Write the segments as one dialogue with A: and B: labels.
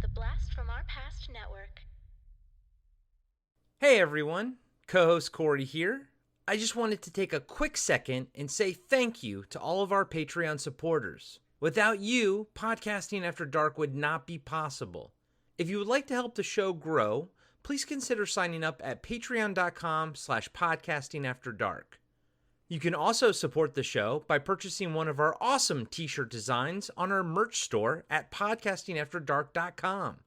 A: the Blast from Our Past Network.
B: Hey everyone, co-host Corey here. I just wanted to take a quick second and say thank you to all of our Patreon supporters. Without you, Podcasting After Dark would not be possible. If you would like to help the show grow, please consider signing up at patreon.com/podcastingafterdark. You can also support the show by purchasing one of our awesome t-shirt designs on our merch store at podcastingafterdark.com,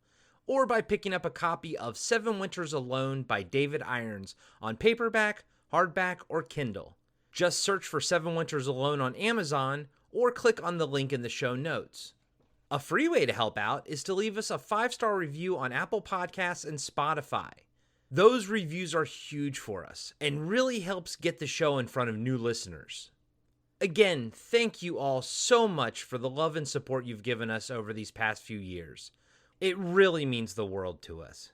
B: or by picking up a copy of 7 Winters Alone by David Irons on paperback, hardback, or Kindle. Just search for 7 Winters Alone on Amazon or click on the link in the show notes. A free way to help out is to leave us a 5-star review on Apple Podcasts and Spotify. Those reviews are huge for us and really helps get the show in front of new listeners. Again, thank you all so much for the love and support you've given us over these past few years. It really means the world to us.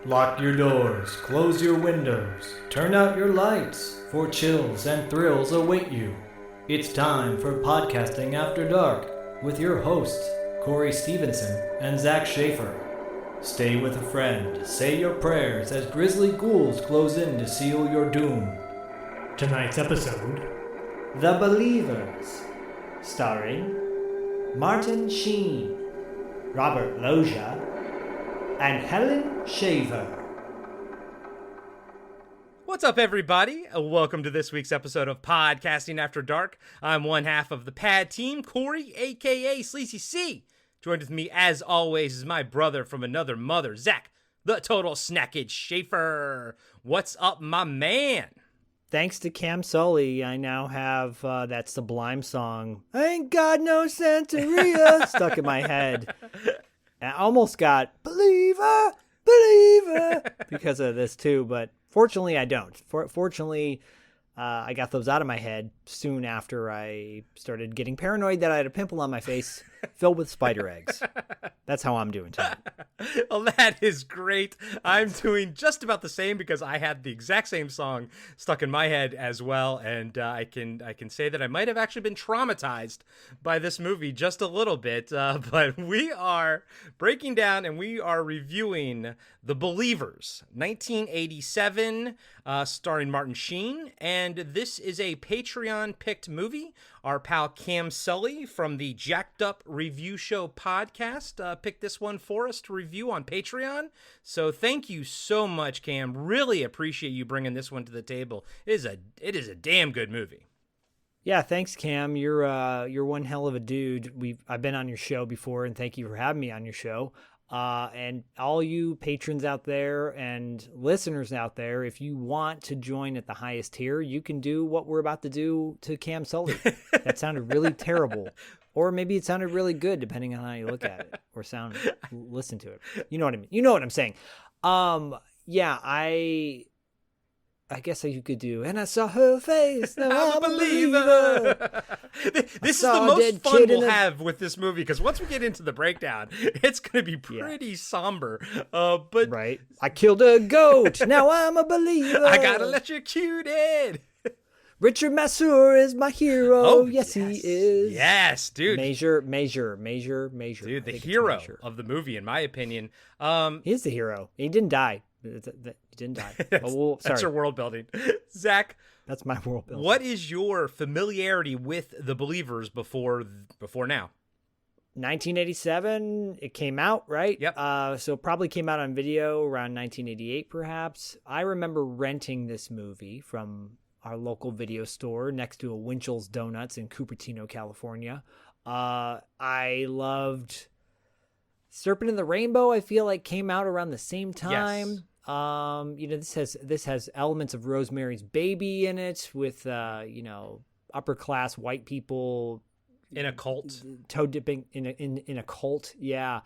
C: Lock your doors, close your windows, turn out your lights, for chills and thrills await you. It's time for Podcasting After Dark with your hosts, Corey Stevenson and Zach Schaefer. Stay with a friend, say your prayers as grisly ghouls close in to seal your doom.
D: Tonight's episode,
C: The Believers, starring Martin Sheen, Robert Loggia, and Helen Shaver.
B: What's up, everybody? Welcome to this week's episode of Podcasting After Dark. I'm one half of the Pad team, Corey, a.k.a. Sleazy C. Joined with me, as always, is my brother from another mother, Zach, the total snackage Schaefer. What's up, my man?
D: thanks to Cam Sully, I now have that Sublime song, Ain't Got No Santeria, stuck in my head. I almost got Believer, Believer because of this too, but fortunately I don't. Fortunately, I got those out of my head soon after I started getting paranoid that I had a pimple on my face filled with spider eggs. That's how I'm doing tonight.
B: Well, that is great. I'm doing just about the same because I had the exact same song stuck in my head as well, and I can say that I might have actually been traumatized by this movie just a little bit. But we are breaking down and we are reviewing The Believers, 1987, starring Martin Sheen, and this is a Patreon-picked movie. Our pal Cam Sully from the Jacked Up Review Show podcast picked this one for us to review on Patreon. So thank you so much, Cam. Really appreciate you bringing this one to the table. It is a damn good movie.
D: Yeah, thanks, Cam. You're one hell of a dude. I've been on your show before, and thank you for having me on your show. And all you patrons out there and listeners out there, if you want to join at the highest tier, you can do what we're about to do to Cam Sully. That sounded really terrible. Or maybe it sounded really good, depending on how you look at it or listen to it. You know what I mean? You know what I'm saying? Yeah, I guess you could do, and I saw her face, now I'm a believer.
B: This is the most fun we'll have with this movie, because once we get into the breakdown, it's going to be pretty somber. But
D: right. I killed a goat, now I'm a believer.
B: I got electrocuted.
D: Richard Masur is my hero. Oh, yes, he is.
B: Yes, dude.
D: Measure.
B: Dude, the hero of the movie, in my opinion.
D: He's the hero. He didn't die. He didn't die.
B: That's your world building. Zach,
D: that's my world building.
B: What is your familiarity with The Believers before now?
D: 1987, it came out, right?
B: Yep.
D: So it probably came out on video around 1988, perhaps. I remember renting this movie from our local video store next to a Winchell's Donuts in Cupertino, California. I loved Serpent in the Rainbow. I feel like came out around the same time. Yes. This has elements of Rosemary's Baby in it with upper class white people
B: in a cult,
D: toe dipping in a cult. Yeah.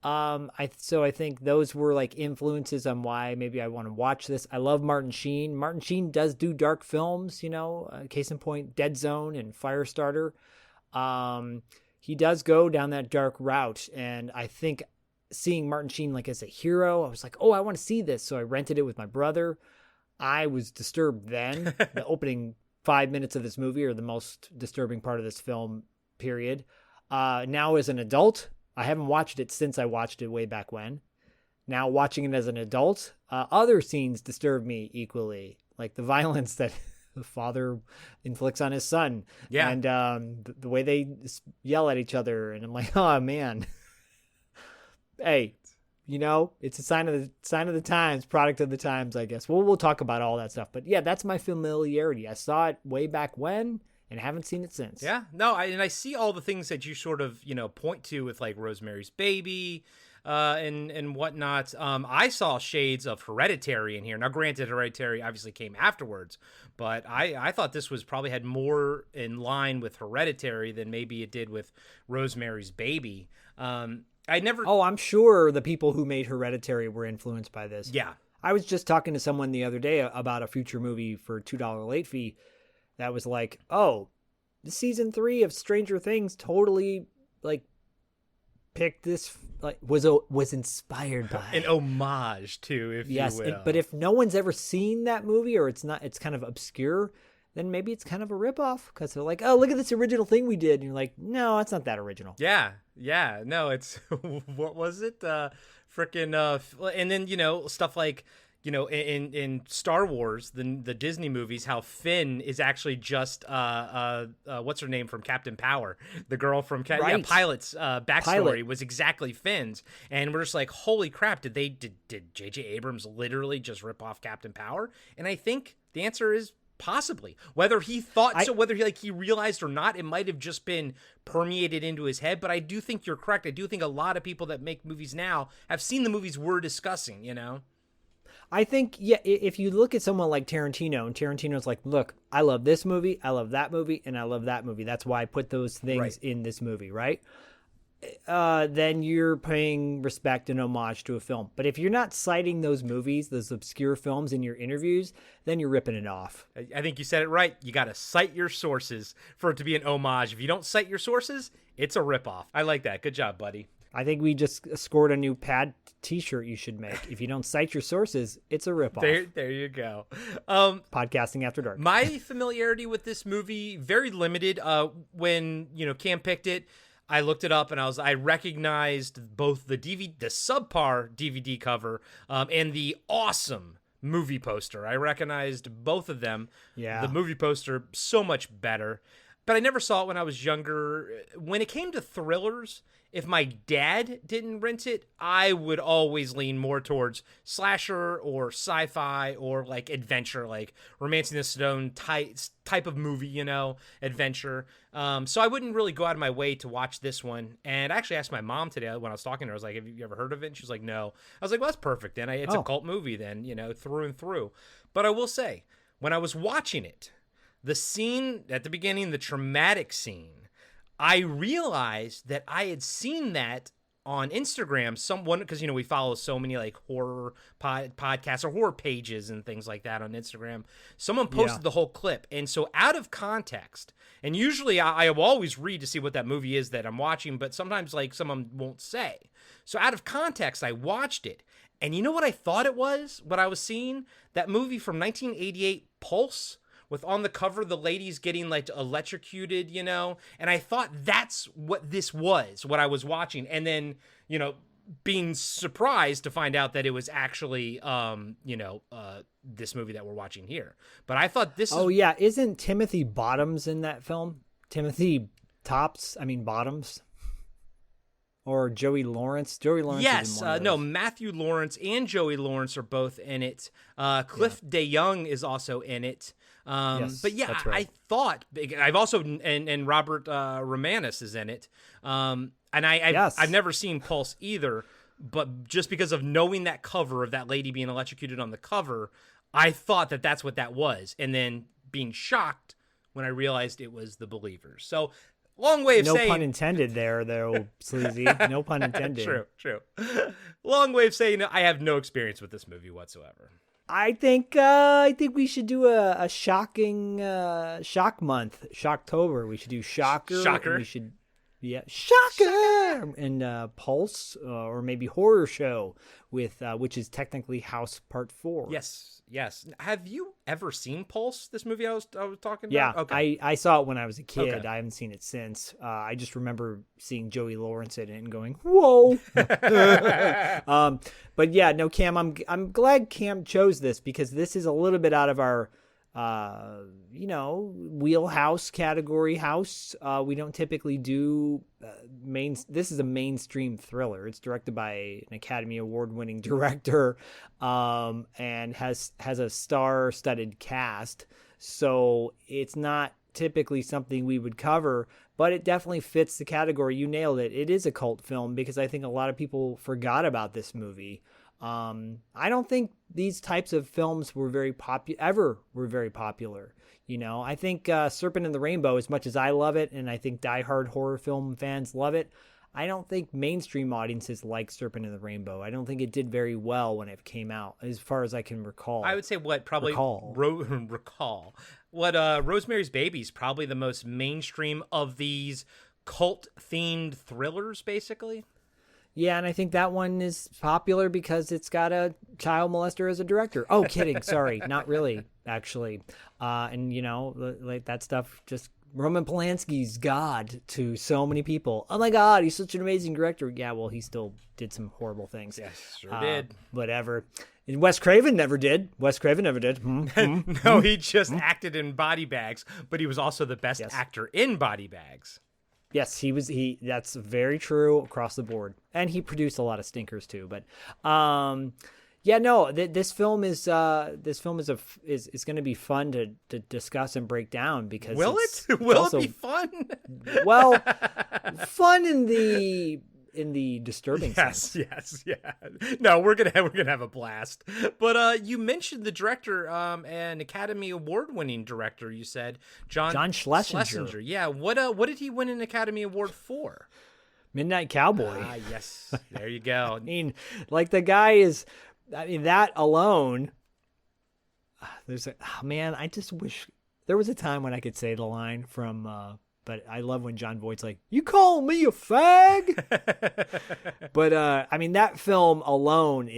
D: I think those were like influences on why maybe I want to watch this. I love Martin Sheen. Martin Sheen does do dark films, case in point, Dead Zone and Firestarter. He does go down that dark route, and I think seeing Martin Sheen like as a hero, I was like, oh, I want to see this. So I rented it with my brother. I was disturbed then. The opening 5 minutes of this movie are the most disturbing part of this film, period. Now as an adult, I haven't watched it since I watched it way back when. Now watching it as an adult, other scenes disturb me equally, like the violence that the father inflicts on his son.
B: Yeah.
D: And the way they yell at each other. And I'm like, oh, man. Hey, it's a sign of the times, product of the times, I guess. We'll talk about all that stuff. But yeah, that's my familiarity. I saw it way back when and haven't seen it since.
B: Yeah. No, I see all the things that you sort of, point to with like Rosemary's Baby and whatnot. I saw shades of Hereditary in here. Now, granted, Hereditary obviously came afterwards, but I thought this was probably had more in line with Hereditary than maybe it did with Rosemary's Baby.
D: Oh, I'm sure the people who made Hereditary were influenced by this.
B: Yeah.
D: I was just talking to someone the other day about a future movie for $2 late fee that was like, oh, the season 3 of Stranger Things totally like picked this, like was inspired by
B: an homage to, if you will.
D: But if no one's ever seen that movie or it's kind of obscure, then maybe it's kind of a ripoff because they're like, oh, look at this original thing we did. And you're like, no, it's not that original.
B: Yeah. No, it's, what was it? And then, stuff like, in Star Wars, the Disney movies, how Finn is actually just, what's her name from Captain Power? The girl from Pilot's backstory was exactly Finn's. And we're just like, holy crap, did J.J. Abrams literally just rip off Captain Power? And I think the answer is possibly. Whether he thought so, whether he realized or not, it might have just been permeated into his head. But I do think you're correct. I do think a lot of people that make movies now have seen the movies we're discussing,
D: I think, if you look at someone like Tarantino, and Tarantino's like, look, I love this movie, I love that movie, and I love that movie. That's why I put those things in this movie, right? Then you're paying respect and homage to a film. But if you're not citing those movies, those obscure films in your interviews, then you're ripping it off.
B: I think you said it right. You got to cite your sources for it to be an homage. If you don't cite your sources, it's a ripoff. I like that. Good job, buddy.
D: I think we just scored a new pad t-shirt you should make. If you don't cite your sources, it's a ripoff.
B: There you go.
D: Podcasting After Dark.
B: My familiarity with this movie, very limited. When, Cam picked it, I looked it up and I recognized both the subpar DVD cover, and the awesome movie poster. I recognized both of them.
D: Yeah.
B: The movie poster, so much better. But I never saw it when I was younger. When it came to thrillers, if my dad didn't rent it, I would always lean more towards slasher or sci-fi or like adventure, like Romancing the Stone type of movie, adventure. So I wouldn't really go out of my way to watch this one. And I actually asked my mom today when I was talking to her, I was like, have you ever heard of it? And she was like, no. I was like, well, that's perfect then. It's a cult movie then, through and through. But I will say, when I was watching it, the scene at the beginning, the traumatic scene, I realized that I had seen that on Instagram, because, we follow so many like horror podcasts or horror pages and things like that on Instagram. Someone posted the whole clip. And so out of context, and usually I will always read to see what that movie is that I'm watching, but sometimes like someone won't say. So out of context, I watched it. And you know what I thought it was? What I was seeing? That movie from 1988, Pulse, with on the cover the ladies getting like electrocuted, and I thought that's what this was, what I was watching, and then being surprised to find out that it was actually this movie that we're watching here. But I thought this
D: isn't Timothy Bottoms in that film? Timothy Bottoms? Or Joey Lawrence? Joey Lawrence.
B: Yes, no, Matthew Lawrence and Joey Lawrence are both in it. Cliff DeYoung is also in it.
D: Yes,
B: but yeah,
D: that's right.
B: I thought I've also and Robert Romanus is in it. And I've never seen Pulse either, but just because of knowing that cover of that lady being electrocuted on the cover, I thought that that's what that was, and then being shocked when I realized it was The Believers. So. Long way of saying...
D: No pun intended there, though, Sleazy. No pun intended.
B: True. Long way of saying I have no experience with this movie whatsoever.
D: I think we should do a shocking shock month, Shocktober. We should do Shocker. We should, Shocker and Pulse or maybe Horror Show with which is technically House Part 4.
B: Yes. Have you ever seen Pulse, this movie I was talking
D: Yeah,
B: about? Okay.
D: I saw it when I was a kid.
B: Okay.
D: I haven't seen it since. I just remember seeing Joey Lawrence in it and going, "Whoa!" But yeah, no, Cam. I'm glad Cam chose this because this is a little bit out of our, wheelhouse category house. We don't typically do This is a mainstream thriller. It's directed by an Academy Award-winning director, and has a star-studded cast. So it's not typically something we would cover, but it definitely fits the category. You nailed it. It is a cult film because I think a lot of people forgot about this movie. I don't think these types of films were very popular. I think Serpent and the Rainbow, as much as I love it, and I think diehard horror film fans love it, I don't think mainstream audiences like Serpent and the Rainbow. I don't think it did very well when it came out, as far as I can recall.
B: I would say recall. Rosemary's Baby is probably the most mainstream of these cult-themed thrillers, basically.
D: Yeah, and I think that one is popular because it's got a child molester as a director. Oh, kidding. Sorry. Not really, actually. And, like that stuff, just Roman Polanski's God to so many people. Oh, my God, he's such an amazing director. Yeah, well, he still did some horrible things.
B: Yes, sure did.
D: Whatever. And Wes Craven never did.
B: No, he just acted in Body Bags, but he was also the best actor in Body Bags.
D: Yes, that's very true across the board. And he produced a lot of stinkers too, but this film is going to be fun to discuss and break down because
B: Will it be fun?
D: Well, fun in the disturbing sense.
B: Yes. No, we're gonna have a blast. But you mentioned the director, an Academy Award-winning director. You said John Schlesinger. Yeah. What did he win an Academy Award for?
D: Midnight Cowboy.
B: Ah, yes. There you go.
D: I mean, like the guy is. I mean, that alone. I just wish there was a time when I could say the line from. But I love when Jon Voight's like, "You call me a fag?" But that film alone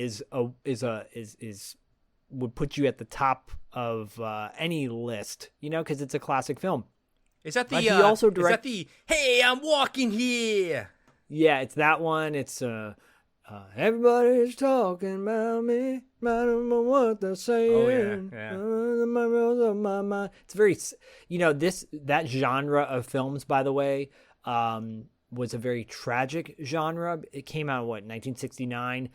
D: would put you at the top of any list, because it's a classic film.
B: Is that the?
D: He also
B: is that the? Hey, I'm walking here.
D: Yeah, it's that one. It's everybody's talking about me, I don't know what they're saying.
B: Oh, yeah.
D: It's very, that genre of films, by the way, was a very tragic genre. It came out, 1969,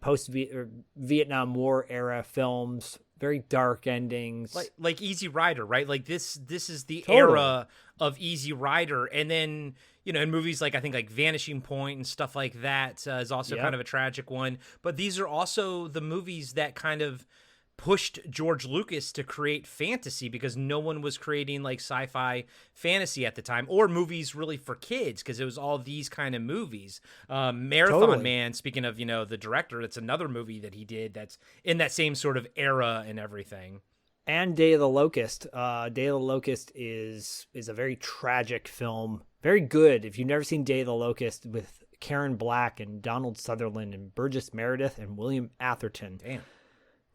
D: post-Vietnam War era films, very dark endings.
B: Like Easy Rider, right? Like this is the era of Easy Rider. And then, in movies like, I think like Vanishing Point and stuff like that is also kind of a tragic one. But these are also the movies that kind of pushed George Lucas to create fantasy because no one was creating like sci-fi fantasy at the time or movies really for kids because it was all these kind of movies. Marathon Man, speaking of, the director, it's another movie that he did that's in that same sort of era and everything.
D: And Day of the Locust. Day of the Locust is a very tragic film. Very good. If you've never seen Day of the Locust, with Karen Black and Donald Sutherland and Burgess Meredith and William Atherton.
B: Damn.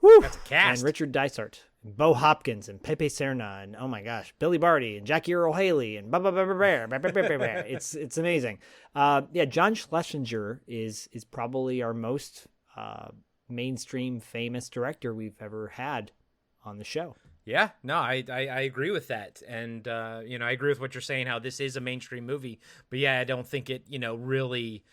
D: Woo!
B: That's a cast.
D: And Richard Dysart, and Bo Hopkins, and Pepe Serna, and oh my gosh, Billy Barty, and Jackie Earle Haley, and it's amazing. John Schlesinger is probably our most mainstream famous director we've ever had on the show.
B: Yeah, no, I agree with that. And, I agree with what you're saying, how this is a mainstream movie. But yeah, I don't think it, really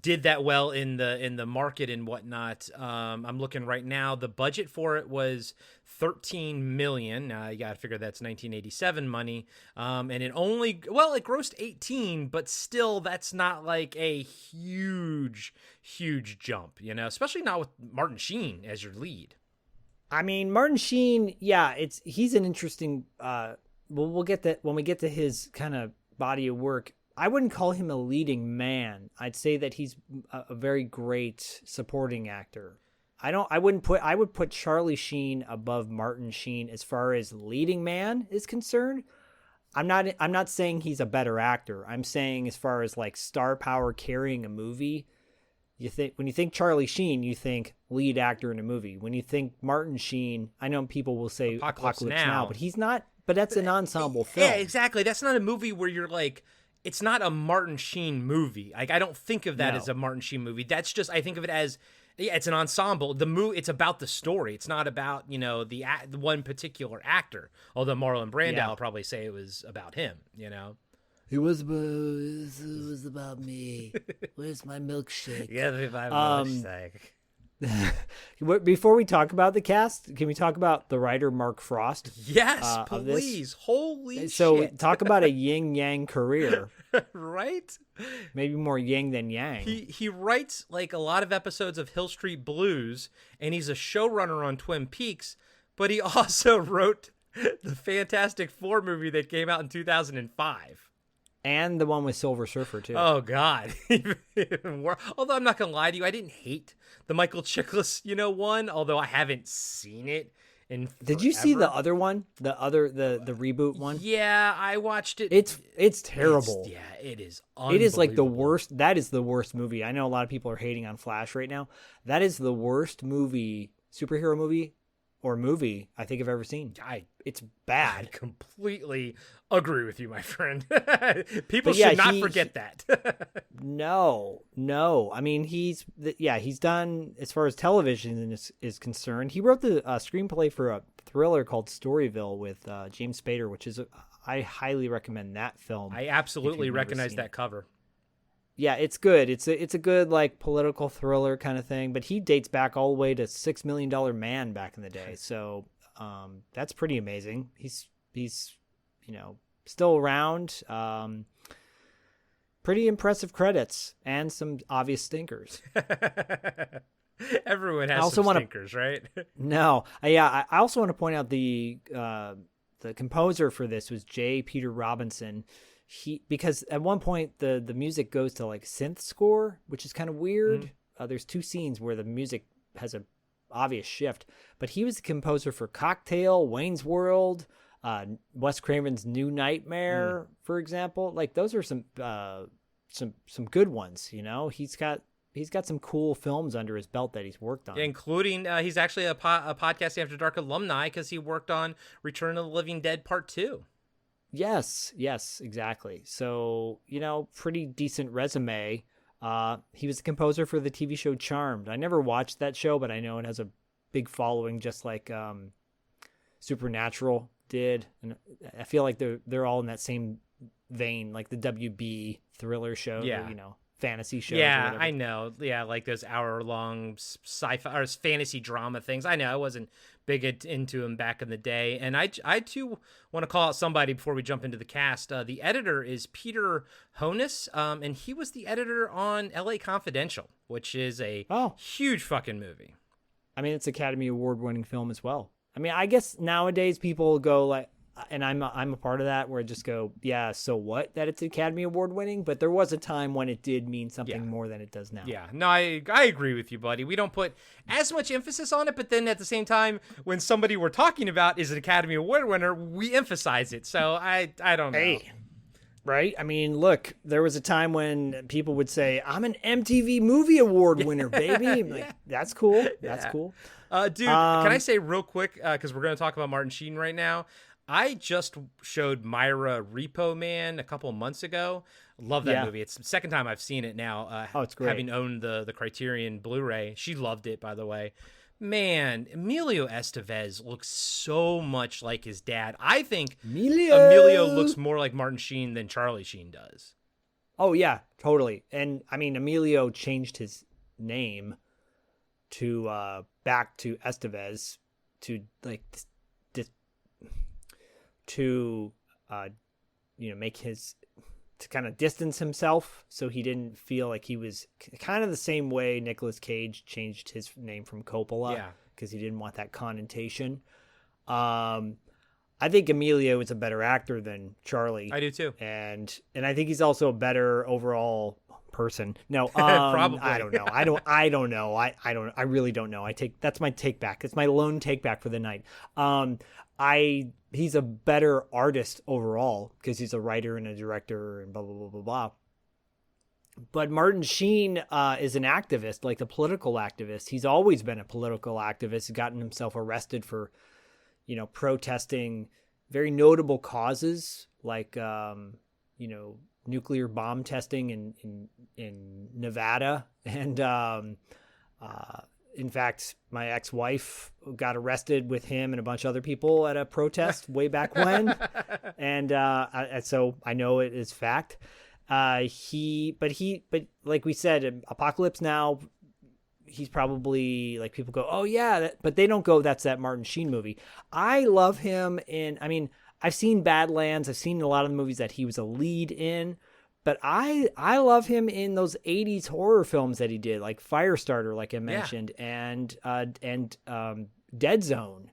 B: did that well in the market and whatnot. I'm looking right now. The budget for it was $13 million. Now you got to figure that's 1987 money. And it grossed 18, but still that's not like a huge jump, especially not with Martin Sheen as your lead.
D: I mean, Martin Sheen, he's an interesting, we'll get that when we get to his kind of body of work. I wouldn't call him a leading man. I'd say that he's a very great supporting actor. I would put Charlie Sheen above Martin Sheen as far as leading man is concerned. I'm not saying he's a better actor. I'm saying as far as like star power carrying a movie, when you think Charlie Sheen, you think lead actor in a movie. When you think Martin Sheen, I know people will say Apocalypse Now, but he's not. But that's an ensemble film.
B: Yeah, exactly. That's not a movie where you're like, it's not a Martin Sheen movie. Like, I don't think of that as a Martin Sheen movie. That's just, I think of it as, it's an ensemble. It's about the story. It's not about, the one particular actor. Although Marlon Brando will probably say it was about him,
D: It was about me. Where's my milkshake?
B: Yeah, my milkshake.
D: Before we talk about the cast, can we talk about the writer Mark Frost?
B: Yes, please. Holy shit.
D: So talk about a yin-yang career.
B: Right?
D: Maybe more yin than yang.
B: He writes like a lot of episodes of Hill Street Blues, and he's a showrunner on Twin Peaks, but he also wrote the Fantastic Four movie that came out in 2005.
D: And the one with Silver Surfer, too.
B: Oh, God. Although I'm not going to lie to you, I didn't hate the Michael Chiklis, one, although I haven't seen it in forever.
D: Did you see the other one? The reboot one?
B: Yeah, I watched it.
D: It's terrible.
B: It is
D: It is like the worst. That is the worst movie. I know a lot of people are hating on Flash right now. That is the worst superhero movie I think I've ever seen. It's bad.
B: I completely agree with you, my friend. People should not forget that.
D: No. I mean, he's done, as far as television is concerned, he wrote the screenplay for a thriller called Storyville with James Spader, which is, I highly recommend that film.
B: I absolutely recognize that cover.
D: Yeah, it's good. It's a good like political thriller kind of thing, but he dates back all the way to $6 Million Man back in the day. So that's pretty amazing. He's still around. Pretty impressive credits and some obvious stinkers.
B: Everyone has some stinkers, right?
D: No, I also want to point out the composer for this was J. Peter Robinson. Because at one point the music goes to like synth score, which is kind of weird. There's two scenes where the music has a obvious shift, but he was the composer for Cocktail, Wayne's World, Wes Craven's New Nightmare, for example. Like those are some good ones. He's got some cool films under his belt that he's worked on,
B: including he's actually a Podcast After Dark alumni because he worked on Return of the Living Dead Part 2.
D: Yes, exactly. So, pretty decent resume. He was the composer for the TV show Charmed. I never watched that show, but I know it has a big following, just like Supernatural did. And I feel like they're all in that same vein, like the WB thriller show, fantasy shows.
B: Yeah, I know. Yeah, like those hour-long sci-fi or fantasy drama things. I know I wasn't big into them back in the day. And I too want to call out somebody before we jump into the cast. The editor is Peter Honus, and he was the editor on LA Confidential, which is a huge fucking movie.
D: I mean, it's Academy Award-winning film as well. I mean, I guess nowadays people go like, and I'm a part of that, where I just go, yeah, so what that it's Academy Award winning, but there was a time when it did mean something more than it does now.
B: Yeah, no, I agree with you, buddy. We don't put as much emphasis on it, but then at the same time, when somebody we're talking about is an Academy Award winner, we emphasize it. So I don't know.
D: Hey, right? I mean, look, there was a time when people would say, I'm an MTV Movie Award winner, baby. Like, that's cool. That's cool.
B: Dude, can I say real quick, because we're going to talk about Martin Sheen right now, I just showed Myra Repo Man a couple of months ago. Love that movie. It's the second time I've seen it now.
D: It's great.
B: Having owned the Criterion Blu-ray. She loved it, by the way. Man, Emilio Estevez looks so much like his dad. I think Emilio looks more like Martin Sheen than Charlie Sheen does.
D: Oh, yeah, totally. And, I mean, Emilio changed his name to back to Estevez to, like, to make to kind of distance himself, so he didn't feel like he was kind of the same way Nicolas Cage changed his name from Coppola, because he didn't want that connotation. I think Emilio is a better actor than Charlie.
B: I do too,
D: and I think he's also a better overall person. No,
B: probably.
D: I don't know. I don't know. I really don't know. That's my take back. It's my lone take back for the night. He's a better artist overall because he's a writer and a director and blah, blah, blah, blah, blah. But Martin Sheen is an activist, like the political activist. He's always been a political activist. He's gotten himself arrested for, protesting very notable causes like, nuclear bomb testing in Nevada. And in fact, my ex-wife got arrested with him and a bunch of other people at a protest way back when. And so I know it is fact. But like we said, Apocalypse Now, he's probably like, people go, oh yeah, but they don't go, that's that Martin Sheen movie. I love him I've seen Badlands. I've seen a lot of the movies that he was a lead in, but I love him in those 80s horror films that he did, like Firestarter, like I mentioned, and Dead Zone,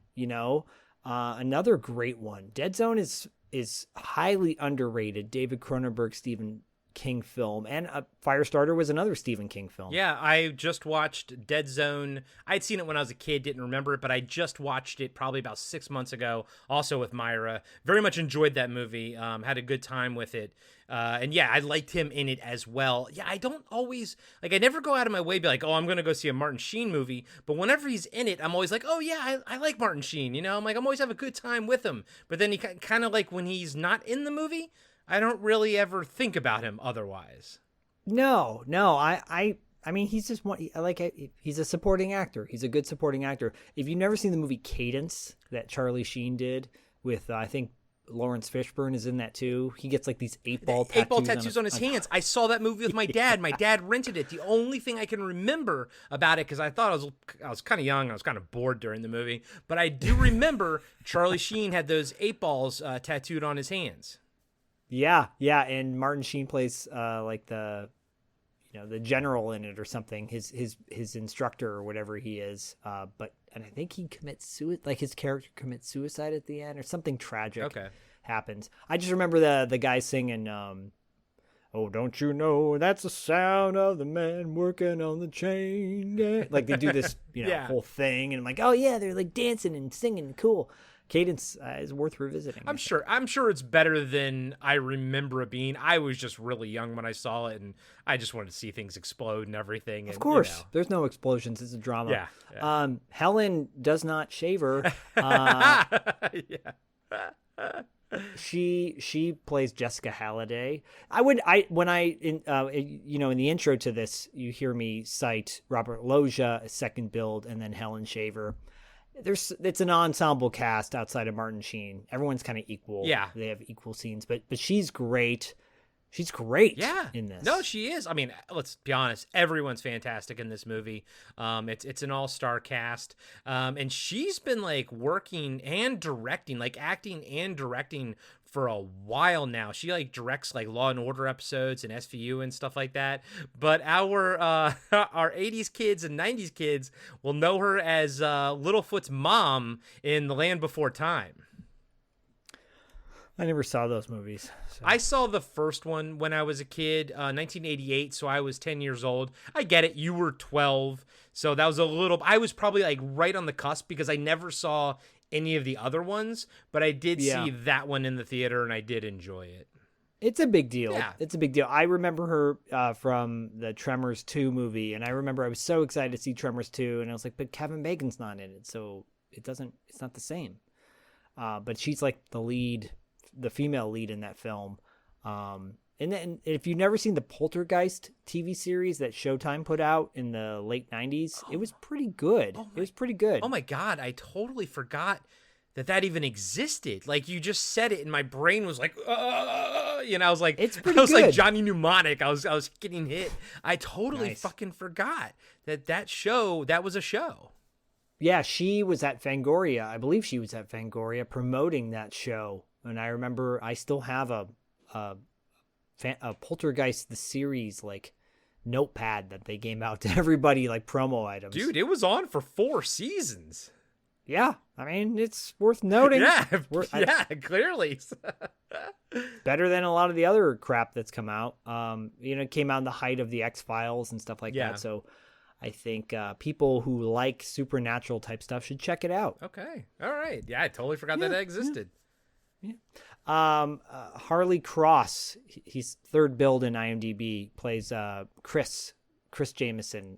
D: another great one. Dead Zone is highly underrated. David Cronenberg, Stephen King film, and Firestarter was another Stephen King film.
B: Yeah, I just watched Dead Zone. I'd seen it when I was a kid, didn't remember it, but I just watched it probably about 6 months ago, also with Myra. Very much enjoyed that movie, had a good time with it. And yeah, I liked him in it as well. Yeah, I don't always, I never go out of my way to be like, oh, I'm going to go see a Martin Sheen movie. But whenever he's in it, I'm always like, oh yeah, I like Martin Sheen. I'm like, I'm always have a good time with him. But then he kind of like when he's not in the movie, I don't really ever think about him otherwise.
D: No, I mean, he's just one. He's a supporting actor. He's a good supporting actor. If you've never seen the movie Cadence that Charlie Sheen did with, I think Lawrence Fishburne is in that too. He gets like these 8-ball tattoos
B: on his hands. I saw that movie with my dad. My dad rented it. The only thing I can remember about it, because I thought I was kind of young, I was kind of bored during the movie, but I do remember Charlie Sheen had those 8-balls tattooed on his hands.
D: Yeah, and Martin Sheen plays like the general in it or something, his instructor or whatever he is. And I think he commits suicide, like his character commits suicide at the end or something tragic happens. I just remember the guy singing, oh, don't you know that's the sound of the man working on the chain gang. Like they do this, whole thing, and I'm like, oh yeah, they're like dancing and singing, cool. Cadence is worth revisiting.
B: I'm sure it's better than I remember it being. I was just really young when I saw it, and I just wanted to see things explode and everything.
D: Of course, there's no explosions. It's a drama.
B: Yeah.
D: Helen does not shave her. She plays Jessica Halliday. In the intro to this, you hear me cite Robert Loggia, a second build, and then Helen Shaver. It's an ensemble cast outside of Martin Sheen. Everyone's kind of equal.
B: Yeah.
D: They have equal scenes, but she's great. She's great in this.
B: No, she is. I mean, let's be honest. Everyone's fantastic in this movie. It's an all-star cast. And she's been like working and directing, like acting and directing for a while now. She like directs like Law and Order episodes and SVU and stuff like that. But our 80s kids and 90s kids will know her as Littlefoot's mom in The Land Before Time.
D: I never saw those movies. So.
B: I saw the first one when I was a kid, 1988, so I was 10 years old. I get it. You were 12, so that was I was probably like right on the cusp because I never saw any of the other ones, but I did see that one in the theater, and I did enjoy it.
D: It's a big deal.
B: Yeah.
D: It's a big deal. I remember her from the Tremors 2 movie, and I remember I was so excited to see Tremors 2, and I was like, but Kevin Bacon's not in it, so it's not the same. But she's like the female lead in that film. And then if you've never seen the Poltergeist TV series that Showtime put out in the late 90s, it was pretty good. It was pretty good.
B: Oh my God, I totally forgot that even existed. Like you just said it and my brain was like, I was like,
D: it's pretty good.
B: Like Johnny Mnemonic. I was getting hit. I totally fucking forgot that show, that was a show.
D: Yeah, she was at Fangoria. I believe she was at Fangoria promoting that show. And I remember I still have a Poltergeist the series like notepad that they gave out to everybody, like promo items.
B: Dude, it was on for 4 seasons.
D: Yeah, I mean it's worth noting.
B: Yeah, clearly.
D: Better than a lot of the other crap that's come out. It came out in the height of the X-Files and stuff like that. So I think people who like supernatural type stuff should check it out.
B: Okay, all right. Yeah, I totally forgot that existed.
D: Harley Cross, he's third billed in IMDb, plays Chris Jameson,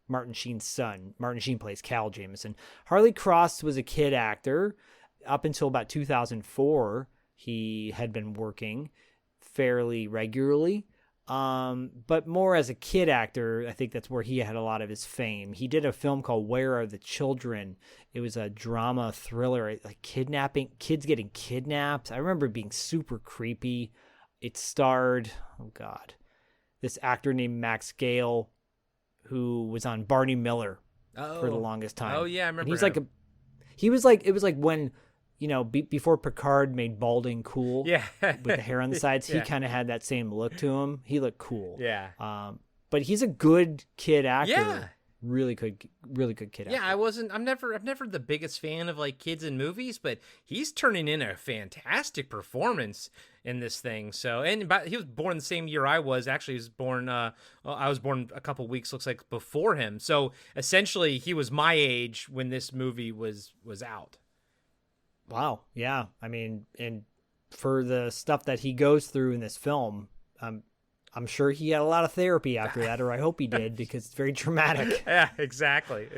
D: Martin Sheen's son. Martin Sheen plays Cal Jameson. Harley Cross was a kid actor up until about 2004. He had been working fairly regularly, but more as a kid actor. I think that's where he had a lot of his fame. He did a film called Where Are the Children? It was a drama thriller, like kidnapping, kids getting kidnapped. I remember it being super creepy. It starred, this actor named Max Gale, who was on Barney Miller for the longest time.
B: Oh yeah, I remember.
D: And it was like when, before Picard made balding cool.
B: Yeah.
D: With the hair on the sides, he kind of had that same look to him. He looked cool. Yeah. But he's a good kid actor.
B: Yeah.
D: Really good kid actor.
B: Yeah, I'm never the biggest fan of like kids in movies, but he's turning in a fantastic performance in this thing. So, he was born the same year I was. Actually, he was born. I was born a couple weeks, looks like, before him. So essentially, he was my age when this movie was out.
D: Wow. Yeah. I mean, and for the stuff that he goes through in this film, I'm sure he had a lot of therapy after that, or I hope he did, because it's very traumatic.
B: Yeah, exactly.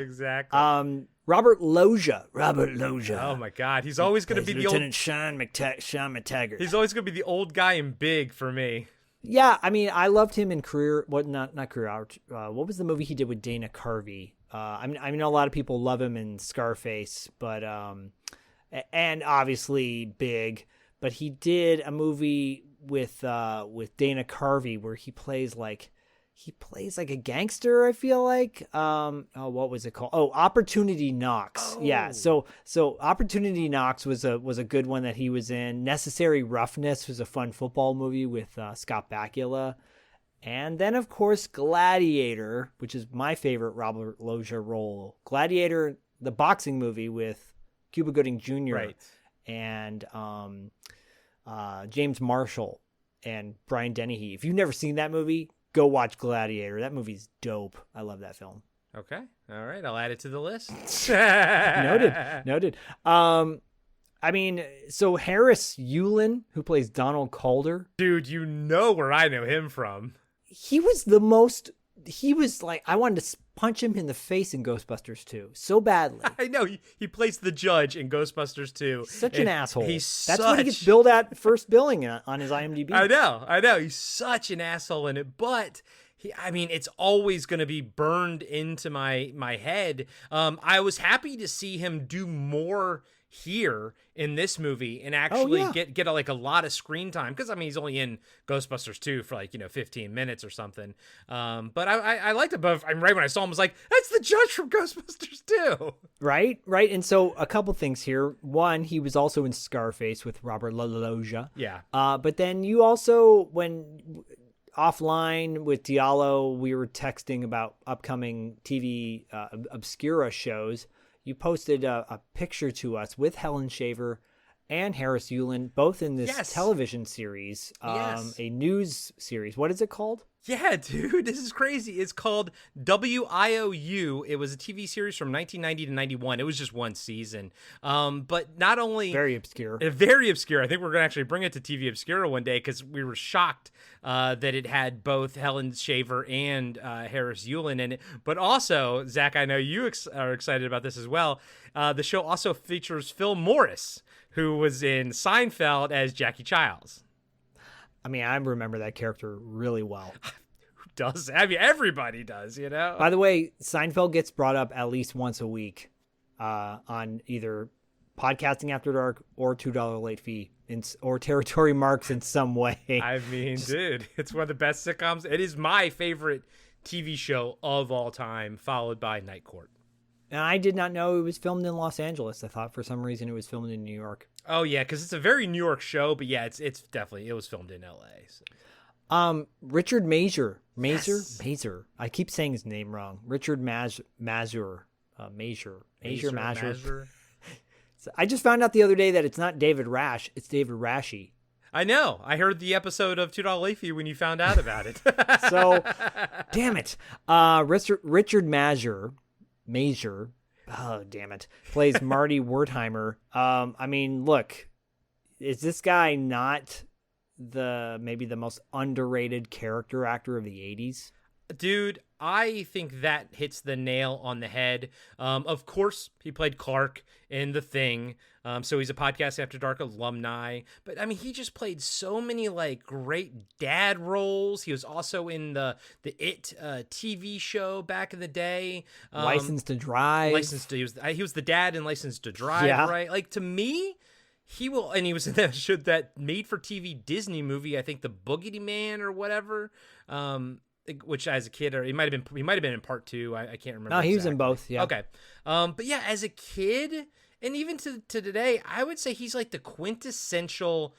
D: Robert Loggia.
B: Oh my God, he's always going to be
D: Lieutenant Sean McTaggart.
B: He's always going to be the old guy in Big for me.
D: Yeah, I mean, I loved him in Career. What not Career Hour? What was the movie he did with Dana Carvey? I know a lot of people love him in Scarface, but and obviously Big. But he did a movie with Dana Carvey where he plays like a gangster, I feel like. What was it called? Opportunity Knocks. Oh. Yeah. So Opportunity Knocks was a good one that he was in. Necessary Roughness was a fun football movie with Scott Bakula. And then, of course, Gladiator, which is my favorite Robert Loggia role. Gladiator, the boxing movie with Cuba Gooding Jr.
B: Right.
D: And James Marshall and Brian Dennehy. If you've never seen that movie, go watch Gladiator. That movie's dope. I love that film.
B: Okay. All right. I'll add it to the list.
D: Noted. I mean, so Harris Yulin, who plays Donald Calder.
B: Dude, you know where I know him from.
D: He was like, I wanted to punch him in the face in Ghostbusters 2 so badly.
B: I know. He plays the judge in Ghostbusters 2.
D: Such an asshole. That's
B: what
D: he gets billed at first billing on his IMDb.
B: I know. He's such an asshole in it, but it's always going to be burned into my head. I was happy to see him do more here in this movie and actually get a lot of screen time, because he's only in Ghostbusters 2 for 15 minutes or something, but I liked it. But right when I saw him, I was like, that's the judge from Ghostbusters 2. Right.
D: And so a couple things here. One, he was also in Scarface with Robert Loggia.
B: Yeah.
D: But then you also, when offline with Diallo, we were texting about upcoming TV Obscura shows. You posted a picture to us with Helen Shaver and Harris Yulin, both in this television series, a news series. What is it called?
B: Yeah, dude, this is crazy. It's called WIOU. It was a TV series from 1990 to 91. It was just one season. But not only...
D: Very obscure.
B: Very obscure. I think we're going to actually bring it to TV Obscura one day, because we were shocked that it had both Helen Shaver and Harris Yulin in it. But also, Zach, I know you are excited about this as well. The show also features Phil Morris, who was in Seinfeld as Jackie Childs.
D: I remember that character really well.
B: Who does? Everybody does,
D: By the way, Seinfeld gets brought up at least once a week on either Podcasting After Dark or $2 Late Fee or Territory Marks in some way.
B: Dude, it's one of the best sitcoms. It is my favorite TV show of all time, followed by Night Court.
D: And I did not know it was filmed in Los Angeles. I thought for some reason it was filmed in New York.
B: Oh yeah, because it's a very New York show, but yeah, it's definitely, it was filmed in LA.
D: So. Richard Masur. Masur. I keep saying his name wrong. Richard Masur. Masur. So I just found out the other day that it's not David Rash, it's David Rashy.
B: I know. I heard the episode of $2 Late Fee when you found out about it.
D: So, damn it. Richard Masur. Oh, damn it. Plays Marty Wertheimer. Look, is this guy not maybe the most underrated character actor of the 80s?
B: Dude, I think that hits the nail on the head. Of course, he played Clark in The Thing, so he's a Podcast After Dark alumni. But, I mean, he just played so many, like, great dad roles. He was also in the It TV show back in the day.
D: License to Drive.
B: He was the dad in License to Drive, right? Like, to me... he was in that made-for-TV Disney movie, I think The Boogeyman or whatever, which as a kid, or he might have been in part 2. I can't remember.
D: No, he was in both. Yeah.
B: Okay. But yeah, as a kid, and even to today, I would say he's like the quintessential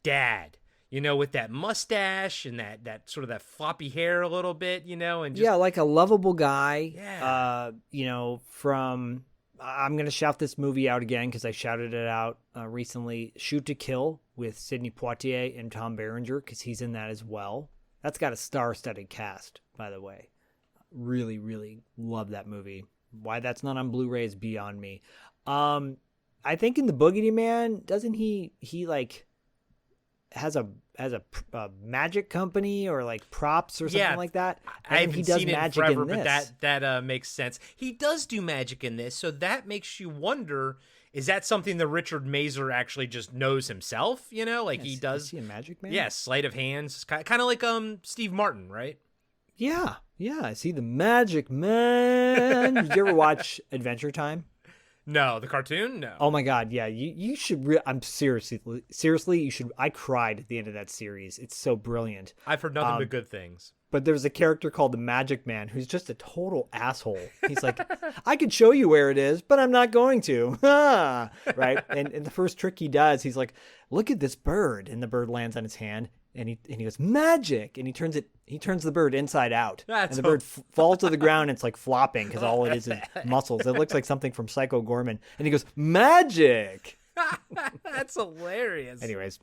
B: dad. With that mustache and that sort of that floppy hair a little bit. And just,
D: like a lovable guy.
B: Yeah.
D: From. I'm going to shout this movie out again because I shouted it out recently. Shoot to Kill with Sidney Poitier and Tom Berenger, because he's in that as well. That's got a star-studded cast, by the way. Really, really love that movie. Why that's not on Blu-ray is beyond me. I think in The Boogeyman, doesn't he like has a magic company or like props or something like that?
B: I haven't seen it in forever, but that makes sense. He does do magic in this, so that makes you wonder, is that something that Richard Mazer actually just knows himself? He does.
D: Is he a magic man?
B: Yeah, sleight of hands, kind of like Steve Martin, right?
D: Yeah. Is he the magic man? Did you ever watch Adventure Time?
B: No, the cartoon? No.
D: Oh my God, yeah. You should. I'm seriously. You should. I cried at the end of that series. It's so brilliant.
B: I've heard nothing but good things.
D: But there's a character called the Magic Man who's just a total asshole. He's like, I could show you where it is, but I'm not going to. Right? And the first trick he does, he's like, look at this bird, and the bird lands on his hand. And he goes, magic, and he turns the bird inside out, and the bird falls to the ground. And it's like flopping because all it is muscles. It looks like something from Psycho Gorman, and he goes, magic.
B: That's hilarious.
D: Anyways,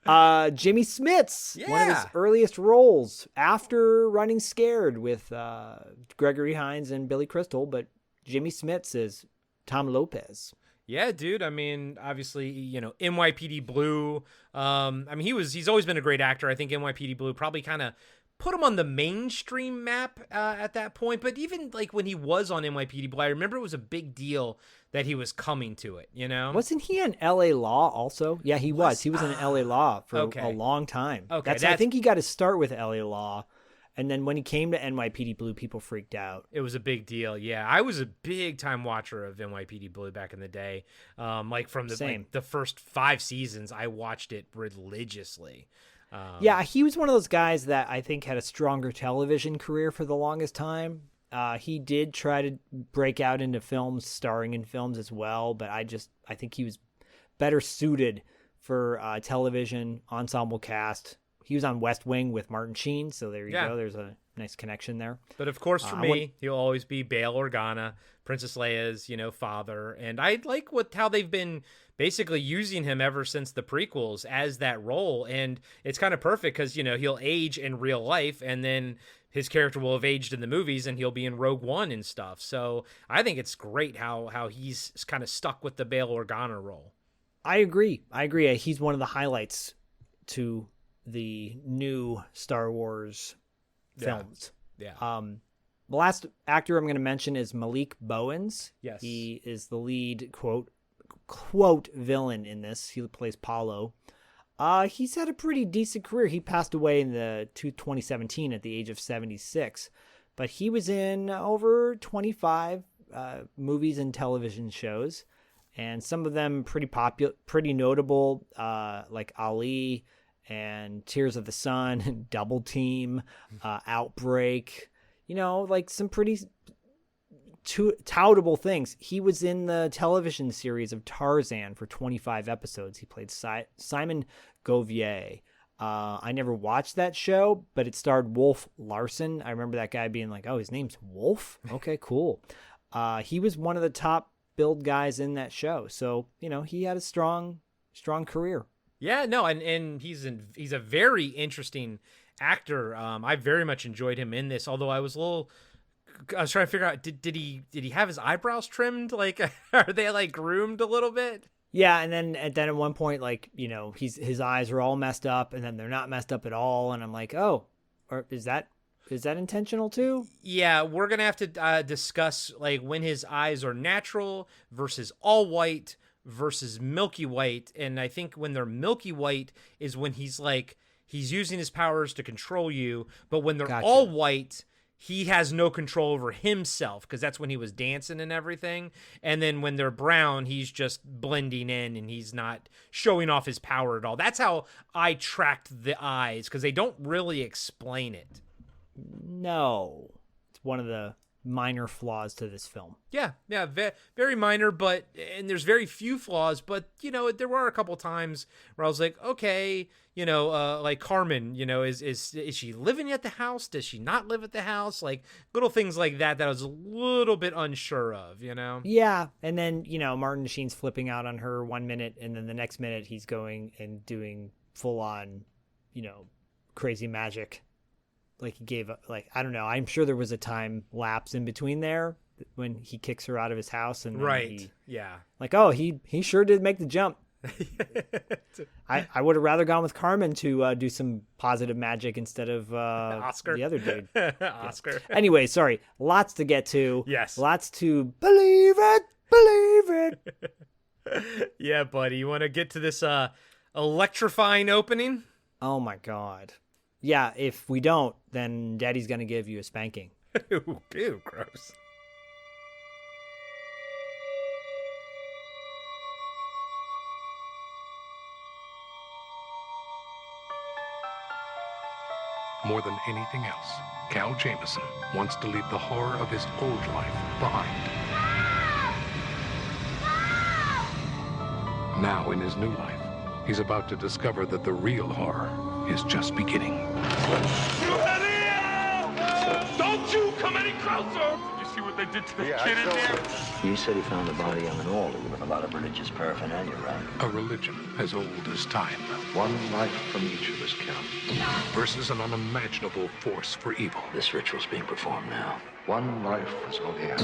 D: Jimmy Smits, one of his earliest roles after Running Scared with Gregory Hines and Billy Crystal, but Jimmy Smits is Tom Lopez.
B: Yeah, dude. I mean, obviously, NYPD Blue. He's always been a great actor. I think NYPD Blue probably kind of put him on the mainstream map at that point. But even like when he was on NYPD Blue, I remember it was a big deal that he was coming to it.
D: Wasn't he in L.A. Law also? Yeah, he was. He was in L.A. Law for a long time.
B: Okay,
D: I think he got to start with L.A. Law. And then when he came to NYPD Blue, people freaked out.
B: It was a big deal. Yeah, I was a big time watcher of NYPD Blue back in the day. Like from the first 5 seasons, I watched it religiously.
D: He was one of those guys that I think had a stronger television career for the longest time. He did try to break out into films, starring in films as well, but I think he was better suited for television, ensemble cast. He was on West Wing with Martin Sheen, so there you go. There's a nice connection there.
B: But of course, for me, he'll always be Bail Organa, Princess Leia's, father. And I like how they've been basically using him ever since the prequels as that role. And it's kind of perfect because, he'll age in real life, and then his character will have aged in the movies, and he'll be in Rogue One and stuff. So I think it's great how he's kind of stuck with the Bail Organa role.
D: I agree. He's one of the highlights to the new Star Wars films.
B: Yeah.
D: The last actor I'm going to mention is Malik Bowens.
B: Yes.
D: He is the lead quote villain in this. He plays Paulo. He's had a pretty decent career. He passed away in 2017 at the age of 76, but he was in over 25 movies and television shows, and some of them pretty popular, pretty notable, like Ali and Tears of the Sun, Double Team, Outbreak, like some pretty toutable things. He was in the television series of Tarzan for 25 episodes. He played Simon Gouvier. I never watched that show, but it starred Wolf Larson. I remember that guy being like, oh, his name's Wolf? Okay, cool. He was one of the top billed guys in that show. So, he had a strong career.
B: Yeah, no, and he's a very interesting actor. I very much enjoyed him in this, although I was trying to figure out, did he have his eyebrows trimmed? Like, are they like groomed a little bit?
D: Yeah, and then at one point, like, you know, his eyes are all messed up, and then they're not messed up at all, and I'm like, oh, or is that intentional too?
B: Yeah, we're gonna have to discuss like when his eyes are natural versus all white versus milky white, and I think when they're milky white is when he's using his powers to control you, but when they're all white, he has no control over himself because that's when he was dancing and everything. And then when they're brown, he's just blending in and he's not showing off his power at all. That's how I tracked the eyes because they don't really explain it.
D: No, it's one of the minor flaws to this film.
B: Yeah, very minor, and there's very few flaws, but, you know, there were a couple times where I was like, okay, you know, like Carmen, you know, is she living at the house? Does she not live at the house? Like little things like that I was a little bit unsure of, you know?
D: Yeah, and then, you know, Martin Sheen's flipping out on her 1 minute, and then the next minute he's going and doing full on, you know, crazy magic. Like he gave, like, I don't know. I'm sure there was a time lapse in between there when he kicks her out of his house. And
B: right. Yeah.
D: Like, oh, he sure did make the jump. I would have rather gone with Carmen to do some positive magic instead of
B: Oscar.
D: The other dude.
B: Oscar.
D: Yeah. Anyway, sorry. Lots to get to.
B: Yes.
D: Lots to believe it.
B: Yeah, buddy. You want to get to this electrifying opening?
D: Oh, my God. Yeah, if we don't, then Daddy's going to give you a spanking.
B: Ew, gross.
E: More than anything else, Cal Jameson wants to leave the horror of his old life behind. Now, in his new life, he's about to discover that the real horror is just beginning.
F: Don't you come any closer! Did you see what they did to the kid in there?
G: You said he found the body of an altar with a lot of religious paraphernalia, right?
E: A religion as old as time.
G: One life from each of us counts.
E: Versus an unimaginable force for evil.
G: This ritual's being performed now. One life is all he has.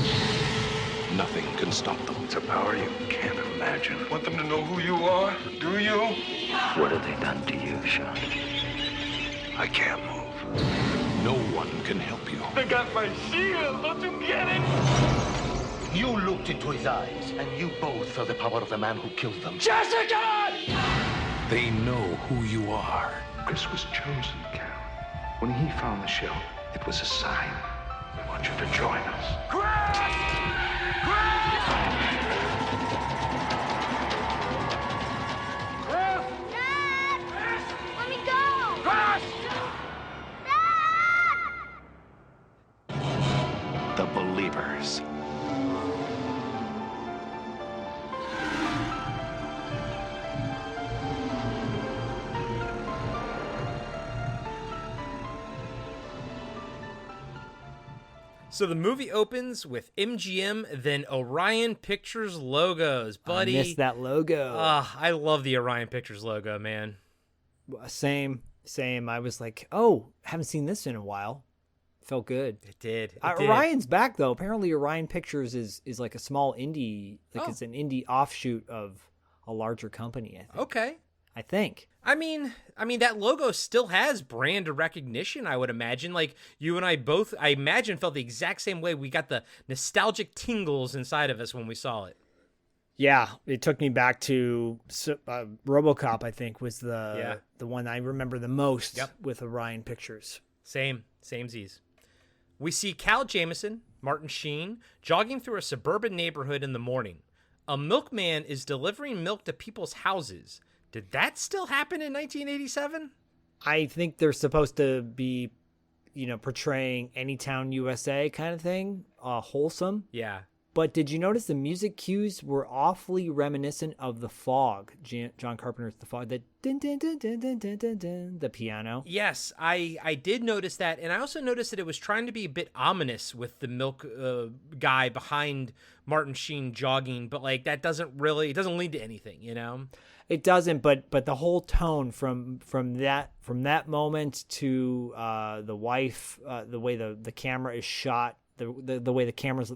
E: Nothing can stop them.
G: It's a power you can't imagine.
F: Want them to know who you are? Do you?
G: What have they done to you, Sean? I can't move.
E: No one can help you.
F: They got my shield, don't you get it?
H: You looked into his eyes, and you both felt the power of the man who killed them.
F: Jessica!
E: They know who you are.
G: Chris was chosen, Cal. When he found the shell, it was a sign. We want you to join us.
F: Chris! Chris! Chris!
I: Dad! Let me go!
F: Chris!
I: Dad!
E: The Believers.
B: So the movie opens with MGM, then Orion Pictures logos, buddy.
D: I missed that logo.
B: I love the Orion Pictures logo, man.
D: Same. I was like, oh, haven't seen this in a while. Felt good.
B: It did.
D: Orion's back though. Apparently, Orion Pictures is like a small indie, it's an indie offshoot of a larger company. I think.
B: Okay.
D: I think.
B: I mean that logo still has brand recognition, I would imagine. Like you and I both, I imagine, felt the exact same way. We got the nostalgic tingles inside of us when we saw it.
D: Yeah, it took me back to RoboCop. I think was the one I remember the most.
B: Yep.
D: With Orion Pictures.
B: Samesies. We see Cal Jameson, Martin Sheen, jogging through a suburban neighborhood in the morning. A milkman is delivering milk to people's houses. Did that still happen in 1987?
D: I think they're supposed to be, portraying Anytown, USA kind of thing, wholesome.
B: Yeah.
D: But did you notice the music cues were awfully reminiscent of The Fog, John Carpenter's The Fog, the dun, dun, dun, dun, dun, dun, dun, dun, the piano.
B: Yes, I did notice that, and I also noticed that it was trying to be a bit ominous with the milk guy behind Martin Sheen jogging, but like that doesn't lead to anything,
D: It doesn't, but the whole tone from that moment to the wife, the way the camera is shot the way the camera's,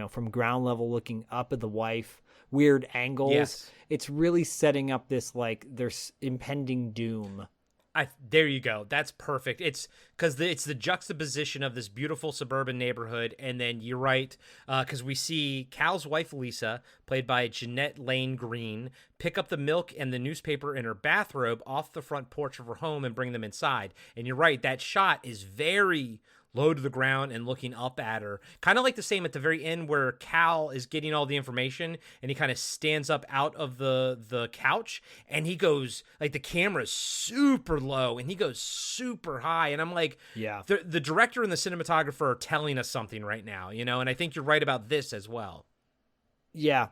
D: from ground level looking up at the wife, weird angles.
B: Yes.
D: It's really setting up this, like, there's impending doom.
B: There you go. That's perfect. It's because it's the juxtaposition of this beautiful suburban neighborhood, and then you're right, because we see Cal's wife Lisa, played by Jeanette Lane Green, pick up the milk and the newspaper in her bathrobe off the front porch of her home and bring them inside. And you're right, that shot is very low to the ground and looking up at her. Kind of like the same at the very end where Cal is getting all the information and he kind of stands up out of the couch and he goes, like, the camera's super low and he goes super high. And I'm like,
D: yeah,
B: the director and the cinematographer are telling us something right now, and I think you're right about this as well.
D: Yeah.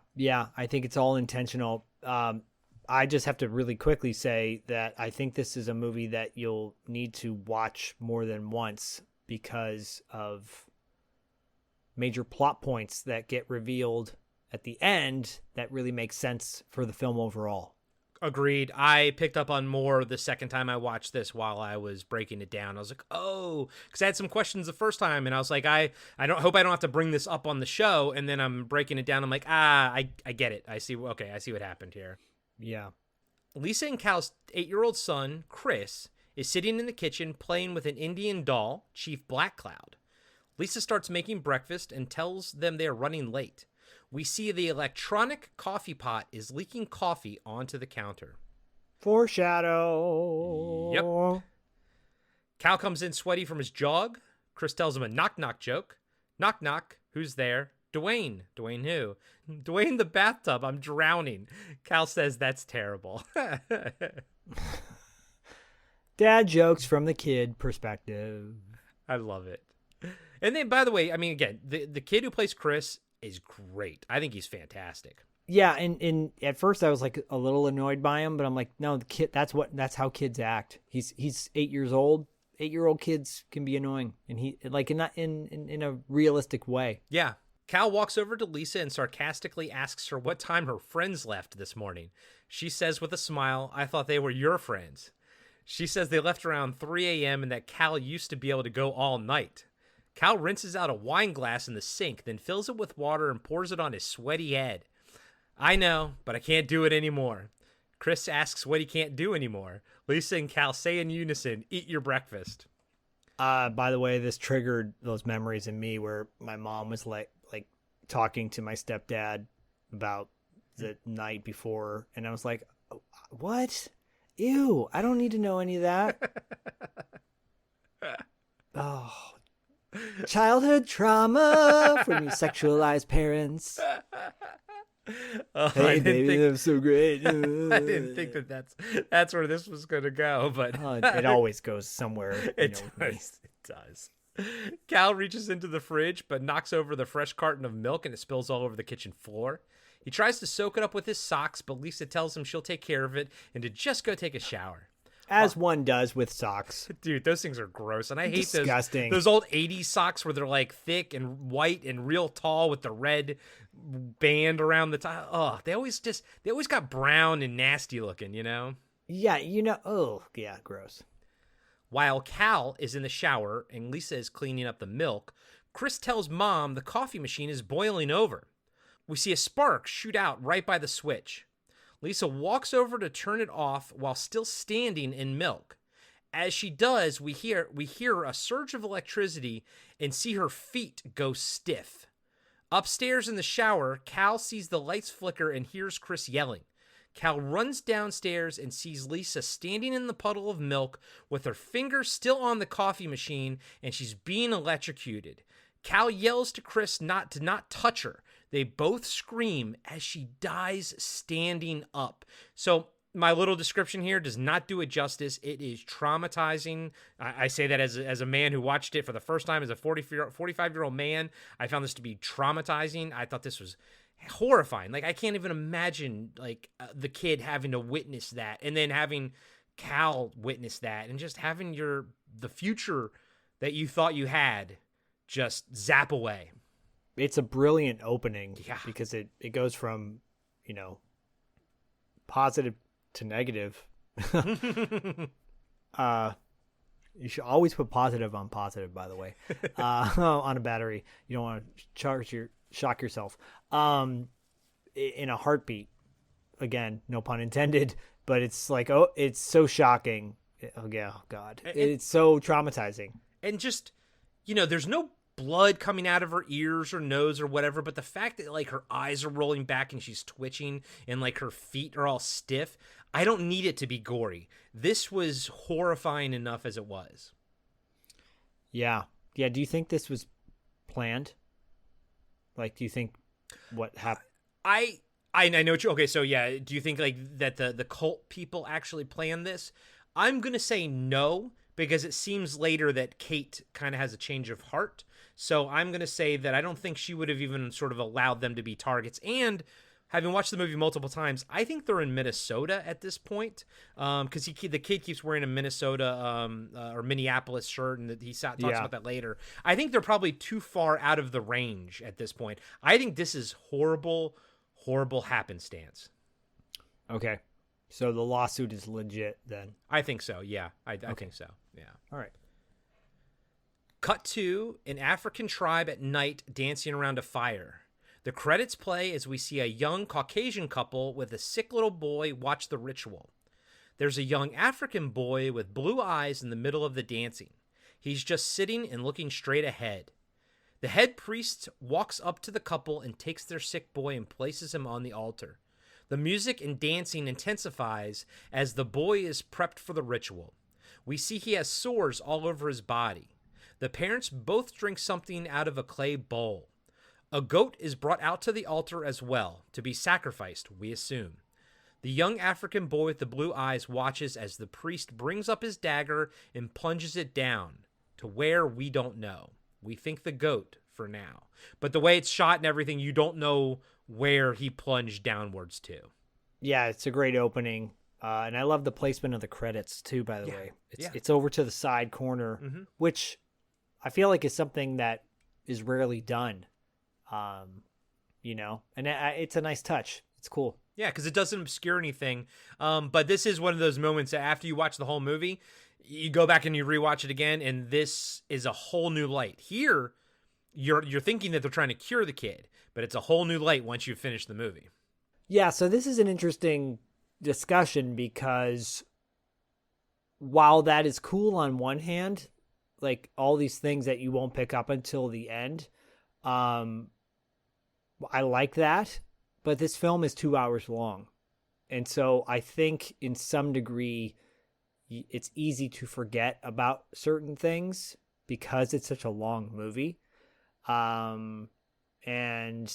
D: I think it's all intentional. I just have to really quickly say that I think this is a movie that you'll need to watch more than once, because of major plot points that get revealed at the end that really make sense for the film overall.
B: Agreed. I picked up on more the second time I watched this while I was breaking it down. I was like, oh, because I had some questions the first time, and I was like, I hope I don't have to bring this up on the show, and then I'm breaking it down. I'm like, I get it. I see what happened here.
D: Yeah.
B: Lisa and Cal's 8-year-old son, Chris, is sitting in the kitchen playing with an Indian doll, Chief Black Cloud. Lisa starts making breakfast and tells them they are running late. We see the electronic coffee pot is leaking coffee onto the counter.
D: Foreshadow.
B: Yep. Cal comes in sweaty from his jog. Chris tells him a knock-knock joke. Knock-knock. Who's there? Dwayne. Dwayne who? Dwayne the bathtub. I'm drowning. Cal says that's terrible.
D: Dad jokes from the kid perspective.
B: I love it. And then, by the way, I mean, again, the kid who plays Chris is great. I think he's fantastic.
D: Yeah, and at first I was like a little annoyed by him, but I'm like, no, the kid. That's how kids act. He's 8 years old. 8-year-old kids can be annoying, and he like in a realistic way.
B: Yeah. Cal walks over to Lisa and sarcastically asks her what time her friends left this morning. She says with a smile, "I thought they were your friends." She says they left around 3 a.m. and that Cal used to be able to go all night. Cal rinses out a wine glass in the sink, then fills it with water and pours it on his sweaty head. I know, but I can't do it anymore. Chris asks what he can't do anymore. Lisa and Cal say in unison, "Eat your breakfast."
D: By the way, this triggered those memories in me where my mom was like talking to my stepdad about the night before, and I was like, what? Ew, I don't need to know any of that. Oh, childhood trauma from your sexualized parents.
B: Oh,
D: hey, baby, that was so great.
B: I didn't think that's where this was going to go, but
D: it always goes somewhere.
B: It does. Cal reaches into the fridge, but knocks over the fresh carton of milk and it spills all over the kitchen floor. He tries to soak it up with his socks, but Lisa tells him she'll take care of it and to just go take a shower.
D: As one does with socks.
B: Dude, those things are gross. And I hate
D: disgusting.
B: Those old 80s socks where they're like thick and white and real tall with the red band around the top. Oh, they always got brown and nasty looking,
D: Yeah, oh, yeah, gross.
B: While Cal is in the shower and Lisa is cleaning up the milk, Chris tells Mom the coffee machine is boiling over. We see a spark shoot out right by the switch. Lisa walks over to turn it off while still standing in milk. As she does, we hear a surge of electricity and see her feet go stiff. Upstairs in the shower, Cal sees the lights flicker and hears Chris yelling. Cal runs downstairs and sees Lisa standing in the puddle of milk with her finger still on the coffee machine, and she's being electrocuted. Cal yells to Chris not to touch her. They both scream as she dies standing up. So my little description here does not do it justice. It is traumatizing. I say that as a man who watched it for the first time as a 45-year-old man. I found this to be traumatizing. I thought this was horrifying. Like, I can't even imagine the kid having to witness that and then having Cal witness that and just having the future that you thought you had just zap away.
D: It's a brilliant opening.
B: Yeah.
D: Because it goes from, positive to negative. You should always put positive on positive, by the way, on a battery. You don't want to shock yourself. In a heartbeat, again, no pun intended, but it's like, oh, it's so shocking. Oh, yeah, oh, God. It's so traumatizing.
B: And just, there's no blood coming out of her ears or nose or whatever, but the fact that, like, her eyes are rolling back and she's twitching and, like, her feet are all stiff, I don't need it to be gory. This was horrifying enough as it was.
D: Yeah. Yeah, do you think this was planned? Like, do you think what happened?
B: I know what you... Okay, so, yeah, do you think, like, that the cult people actually planned this? I'm going to say no, because it seems later that Kate kind of has a change of heart. So I'm going to say that I don't think she would have even sort of allowed them to be targets. And having watched the movie multiple times, I think they're in Minnesota at this point, because the kid keeps wearing a Minnesota or Minneapolis shirt, and he talks about that later. I think they're probably too far out of the range at this point. I think this is horrible happenstance.
D: Okay. So the lawsuit is legit then?
B: I think so, yeah. I think so, yeah.
D: All right.
B: Cut to an African tribe at night dancing around a fire. The credits play as we see a young Caucasian couple with a sick little boy watch the ritual. There's a young African boy with blue eyes in the middle of the dancing. He's just sitting and looking straight ahead. The head priest walks up to the couple and takes their sick boy and places him on the altar. The music and dancing intensifies as the boy is prepped for the ritual. We see he has sores all over his body. The parents both drink something out of a clay bowl. A goat is brought out to the altar as well, to be sacrificed, we assume. The young African boy with the blue eyes watches as the priest brings up his dagger and plunges it down, to where we don't know. We think the goat for now. But the way it's shot and everything, you don't know where he plunged downwards to.
D: Yeah, it's a great opening. And I love the placement of the credits too, by the way. It's over to the side corner, which I feel like is something that is rarely done. And it's a nice touch. It's cool.
B: Yeah, because it doesn't obscure anything. But this is one of those moments that after you watch the whole movie, you go back and you rewatch it again, and this is a whole new light. Here, you're thinking that they're trying to cure the kid, but it's a whole new light once you finish the movie.
D: Yeah, so this is an interesting discussion because while that is cool on one hand, like all these things that you won't pick up until the end, I like that, but this film is 2 hours long. And so I think in some degree, it's easy to forget about certain things because it's such a long movie. And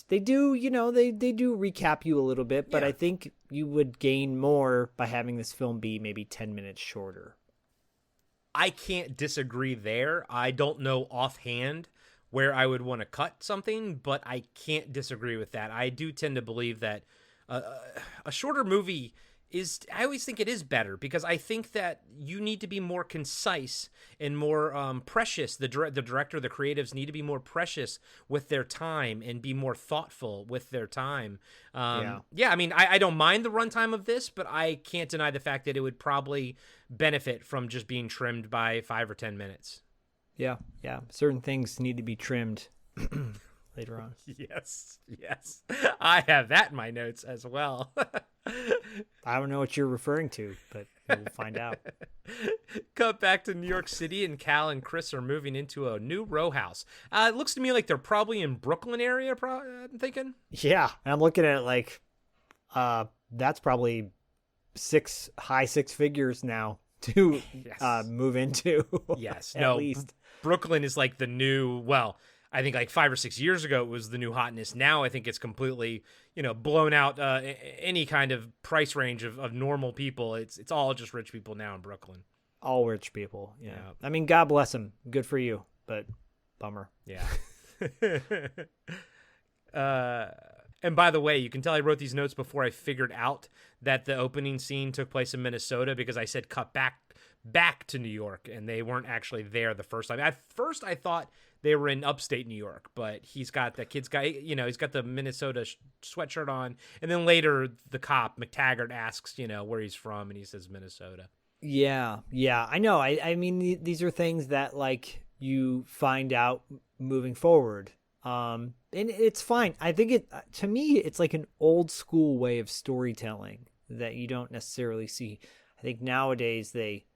D: they do, they do recap you a little bit, but I think you would gain more by having this film be maybe 10 minutes shorter.
B: I can't disagree there. I don't know offhand where I would want to cut something, but I can't disagree with that. I do tend to believe that a shorter movie I always think it is better, because I think that you need to be more concise and more precious. The director, the creatives need to be more precious with their time and be more thoughtful with their time. I mean, I don't mind the runtime of this, but I can't deny the fact that it would probably benefit from just being trimmed by 5 or 10 minutes.
D: Yeah. Certain things need to be trimmed later on.
B: Yes. I have that in my notes as well.
D: I don't know what you're referring to, but we'll find out.
B: Cut back to New York City, and Cal and Chris are moving into a new row house. It looks to me like they're probably in Brooklyn area, I'm thinking.
D: Yeah, and I'm looking at it like that's probably high six figures now to move into.
B: Yes,
D: at least.
B: Brooklyn is like the new, well, I think like 5 or 6 years ago it was the new hotness. Now I think it's completely, blown out any kind of price range of normal people. It's all just rich people now in Brooklyn.
D: All rich people, yeah. I mean, God bless them. Good for you, but bummer.
B: Yeah. And by the way, you can tell I wrote these notes before I figured out that the opening scene took place in Minnesota, because I said cut back to New York, and they weren't actually there the first time. At first, I thought they were in upstate New York, but he's got he's got the Minnesota sweatshirt on, and then later the cop McTaggart asks, where he's from, and he says Minnesota.
D: Yeah, I know. I mean, these are things that like you find out moving forward. And it's fine. I think to me, it's like an old school way of storytelling that you don't necessarily see. I think nowadays they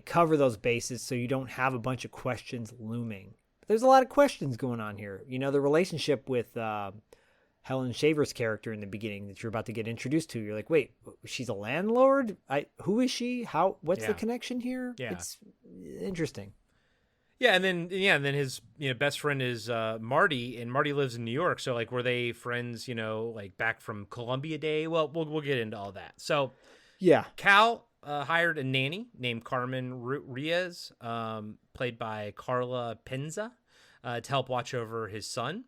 D: cover those bases so you don't have a bunch of questions looming. But there's a lot of questions going on here. You know, the relationship with Helen Shaver's character in the beginning that you're about to get introduced to. You're like, wait, she's a landlord? Who is she? What's the connection here?
B: Yeah.
D: It's interesting.
B: Yeah, and then his best friend is Marty, and Marty lives in New York. So like, were they friends? Like back from Columbia Day? Well, we'll get into all that. So
D: yeah,
B: Cal hired a nanny named Carmen Riez, played by Carla Penza, to help watch over his son.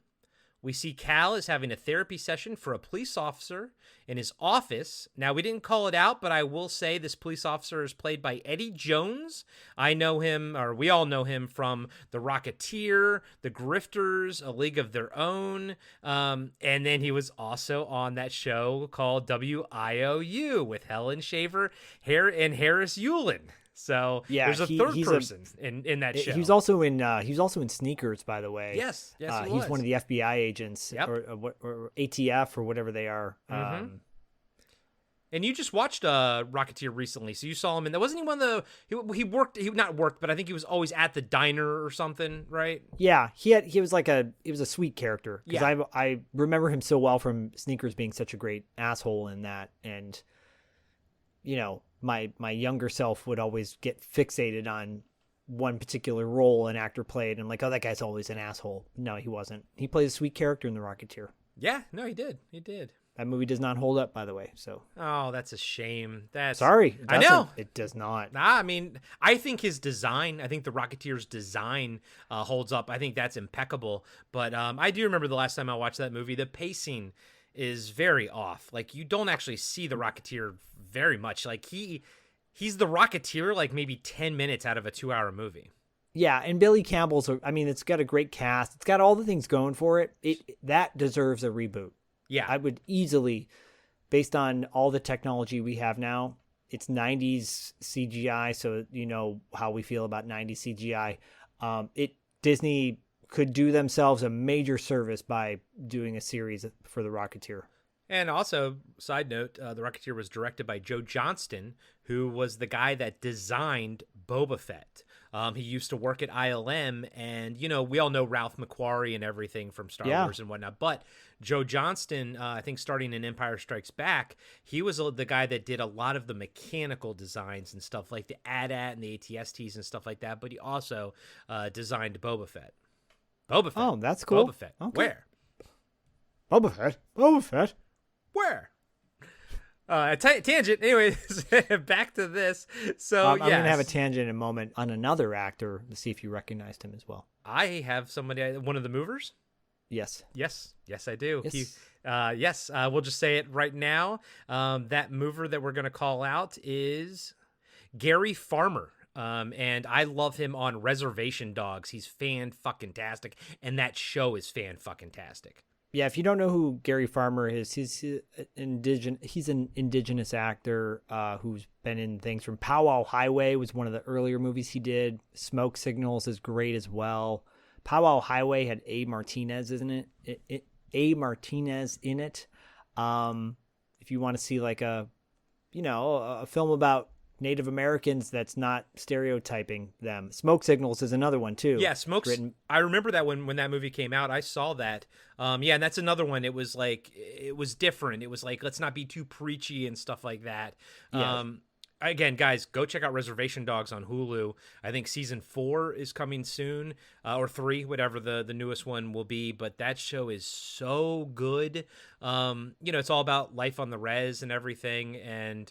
B: We see Cal is having a therapy session for a police officer in his office. Now, we didn't call it out, but I will say this police officer is played by Eddie Jones. I know him, or we all know him from The Rocketeer, The Grifters, A League of Their Own. And then he was also on that show called WIOU with Helen Shaver and Harris Yulin. So
D: yeah,
B: there's a third person in that show.
D: He was also in Sneakers, by the way.
B: Yes, he was.
D: He's one of the FBI agents, or ATF or whatever they are.
B: Mm-hmm. And you just watched Rocketeer recently, so you saw him in that. Wasn't he one of the? He worked, but I think he was always at the diner or something, right?
D: Yeah, he was a sweet character. Because I remember him so well from Sneakers being such a great asshole in that, and my younger self would always get fixated on one particular role an actor played, and I'm like, oh, that guy's always an asshole. No, he wasn't. He played a sweet character in The Rocketeer.
B: Yeah, no, he did. He did.
D: That movie does not hold up, by the way. So.
B: Oh, that's a shame.
D: Sorry.
B: I know.
D: It does not.
B: I mean, I think his design, I think The Rocketeer's design holds up. I think that's impeccable. But I do remember the last time I watched that movie, the pacing is very off. Like, you don't actually see The Rocketeer very much. Like, he's The Rocketeer like maybe 10 minutes out of a 2-hour movie.
D: Yeah, and Billy Campbell's, it's got a great cast. It's got all the things going for it. That deserves a reboot.
B: Yeah.
D: I would easily, based on all the technology we have now, it's 90s CGI, so you know how we feel about 90s CGI. Disney could do themselves a major service by doing a series for The Rocketeer.
B: And also, side note, The Rocketeer was directed by Joe Johnston, who was the guy that designed Boba Fett. He used to work at ILM, and, we all know Ralph McQuarrie and everything from Star Wars and whatnot. But Joe Johnston, I think starting in Empire Strikes Back, he was the guy that did a lot of the mechanical designs and stuff like the AT-AT and the ATSTs and stuff like that. But he also designed Boba Fett. Boba Fett.
D: Oh, that's cool.
B: Boba Fett.
D: Okay.
B: Where?
D: Boba Fett.
B: Where? Tangent. Anyways, back to this. So
D: I'm going to have a tangent in a moment on another actor to see if you recognized him as well.
B: I have somebody, one of the movers.
D: Yes,
B: I do.
D: Yes.
B: Yes. We'll just say it right now. That mover that we're going to call out is Gary Farmer. And I love him on Reservation Dogs. He's fan-fucking-tastic, and that show is fan-fucking-tastic.
D: Yeah, if you don't know who Gary Farmer is, he's an indigenous actor who's been in things from Powwow Highway was one of the earlier movies he did. Smoke Signals is great as well. Powwow Highway had A. Martinez, isn't it? A. Martinez in it. If you want to see like a film about Native Americans that's not stereotyping them. Smoke Signals is another one too.
B: Yeah, I remember that when that movie came out, I saw that. And that's another one. It was different. It was like, let's not be too preachy and stuff like that.
D: Yeah.
B: Again, guys, go check out Reservation Dogs on Hulu. I think season 4 is coming soon, or 3, whatever the newest one will be. But that show is so good. It's all about life on the res and everything, and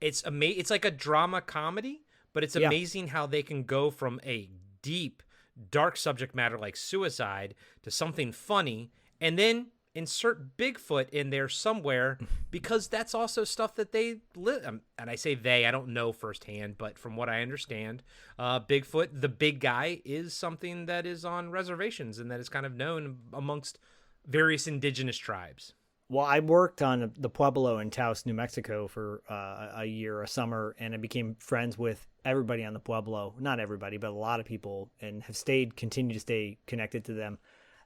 B: it's amazing. It's like a drama comedy, but it's amazing how they can go from a deep, dark subject matter like suicide to something funny, and then insert Bigfoot in there somewhere, because that's also stuff that they live. And I say they, I don't know firsthand, but from what I understand, Bigfoot, the big guy, is something that is on reservations and that is kind of known amongst various indigenous tribes.
D: Well, I worked on the Pueblo in Taos, New Mexico for a summer, and I became friends with everybody on the Pueblo. Not everybody, but a lot of people, and have continue to stay connected to them.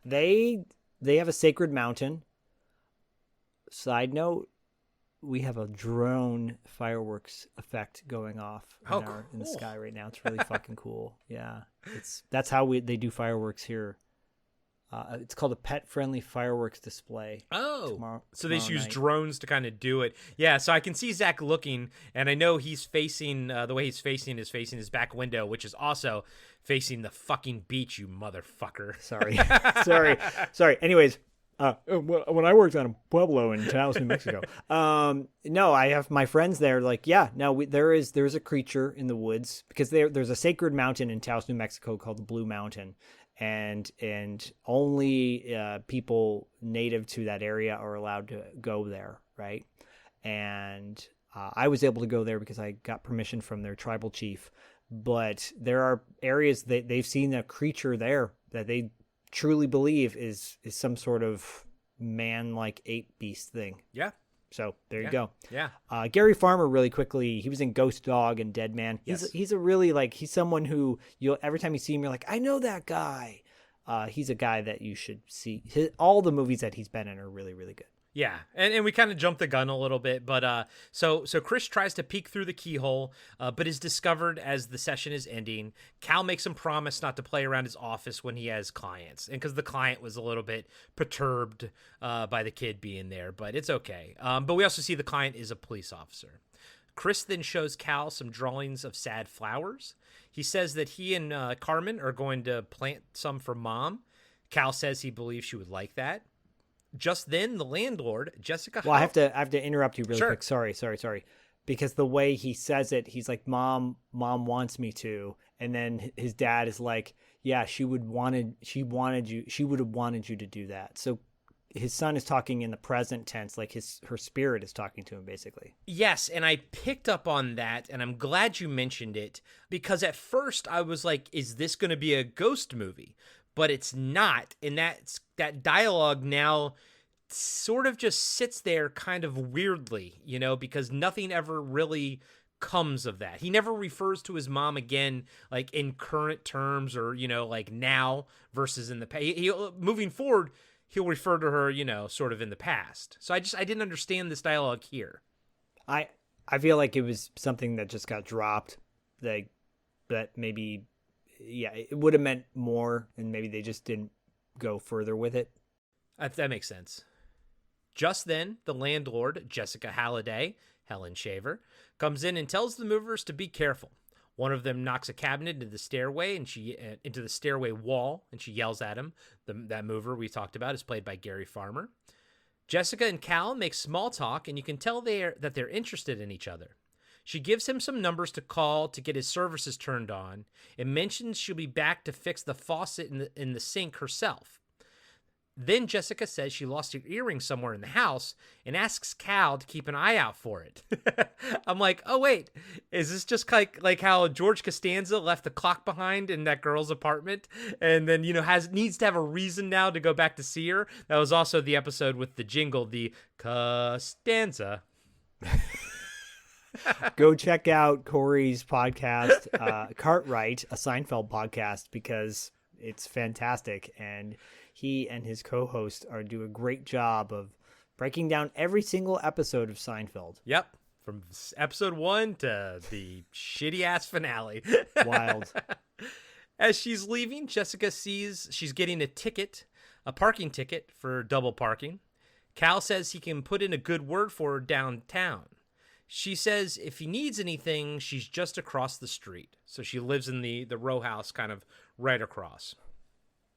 D: They have a sacred mountain. Side note, we have a drone fireworks effect going off in the sky right now. It's really fucking cool. Yeah, that's how they do fireworks here. It's called a pet-friendly fireworks display.
B: Oh, so they just use drones to kind of do it. Yeah, so I can see Zach looking, and I know he's facing, the way he's facing is facing his back window, which is also facing the fucking beach, you motherfucker.
D: Sorry. Anyways, when I worked on a Pueblo in Taos, New Mexico, no, I have my friends there. Like, yeah, no, there's a creature in the woods because there's a sacred mountain in Taos, New Mexico called the Blue Mountain, and only people native to that area are allowed to go there, right? And I was able to go there because I got permission from their tribal chief. But there are areas that they've seen a creature there that they truly believe is some sort of man-like ape beast thing.
B: Yeah.
D: So there you go.
B: Yeah.
D: Gary Farmer, really quickly, he was in Ghost Dog and Dead Man. He's a really, like, he's someone who every time you see him, you're like, I know that guy. He's a guy that you should see. All the movies that he's been in are really, really good.
B: Yeah, and we kind of jumped the gun a little bit, but so Chris tries to peek through the keyhole, but is discovered as the session is ending. Cal makes him promise not to play around his office when he has clients, and because the client was a little bit perturbed by the kid being there, but it's okay. But we also see the client is a police officer. Chris then shows Cal some drawings of sad flowers. He says that he and Carmen are going to plant some for Mom. Cal says he believes she would like that. Just then, the landlord, Jessica...
D: Well, I have to interrupt you really quick. Sorry. Because the way he says it, he's like, Mom wants me to. And then his dad is like, yeah, she would have wanted you to do that. So his son is talking in the present tense, like her spirit is talking to him, basically.
B: Yes, and I picked up on that, and I'm glad you mentioned it, because at first I was like, is this going to be a ghost movie? But it's not, and that dialogue now sort of just sits there kind of weirdly, because nothing ever really comes of that. He never refers to his mom again, like in current terms or, like now versus in the past. Moving forward, he'll refer to her, sort of in the past. So I didn't understand this dialogue here.
D: I feel like it was something that just got dropped, that maybe... Yeah, it would have meant more, and maybe they just didn't go further with it.
B: That makes sense. Just then, the landlord, Jessica Halliday, Helen Shaver, comes in and tells the movers to be careful. One of them knocks a cabinet into the stairway into the stairway wall, and she yells at him. That mover we talked about is played by Gary Farmer. Jessica and Cal make small talk, and you can tell that they're interested in each other. She gives him some numbers to call to get his services turned on and mentions she'll be back to fix the faucet in the sink herself. Then Jessica says she lost her earring somewhere in the house and asks Cal to keep an eye out for it. I'm like, oh, wait, is this just like how George Costanza left the clock behind in that girl's apartment and then, needs to have a reason now to go back to see her? That was also the episode with the jingle, the Costanza.
D: Go check out Corey's podcast, Cartwright, a Seinfeld podcast, because it's fantastic. And he and his co-host do a great job of breaking down every single episode of Seinfeld.
B: Yep. From episode 1 to the shitty-ass finale.
D: Wild.
B: As she's leaving, Jessica sees she's getting a parking ticket for double parking. Cal says he can put in a good word for her downtown. She says if he needs anything, she's just across the street. So she lives in the row house kind of right across.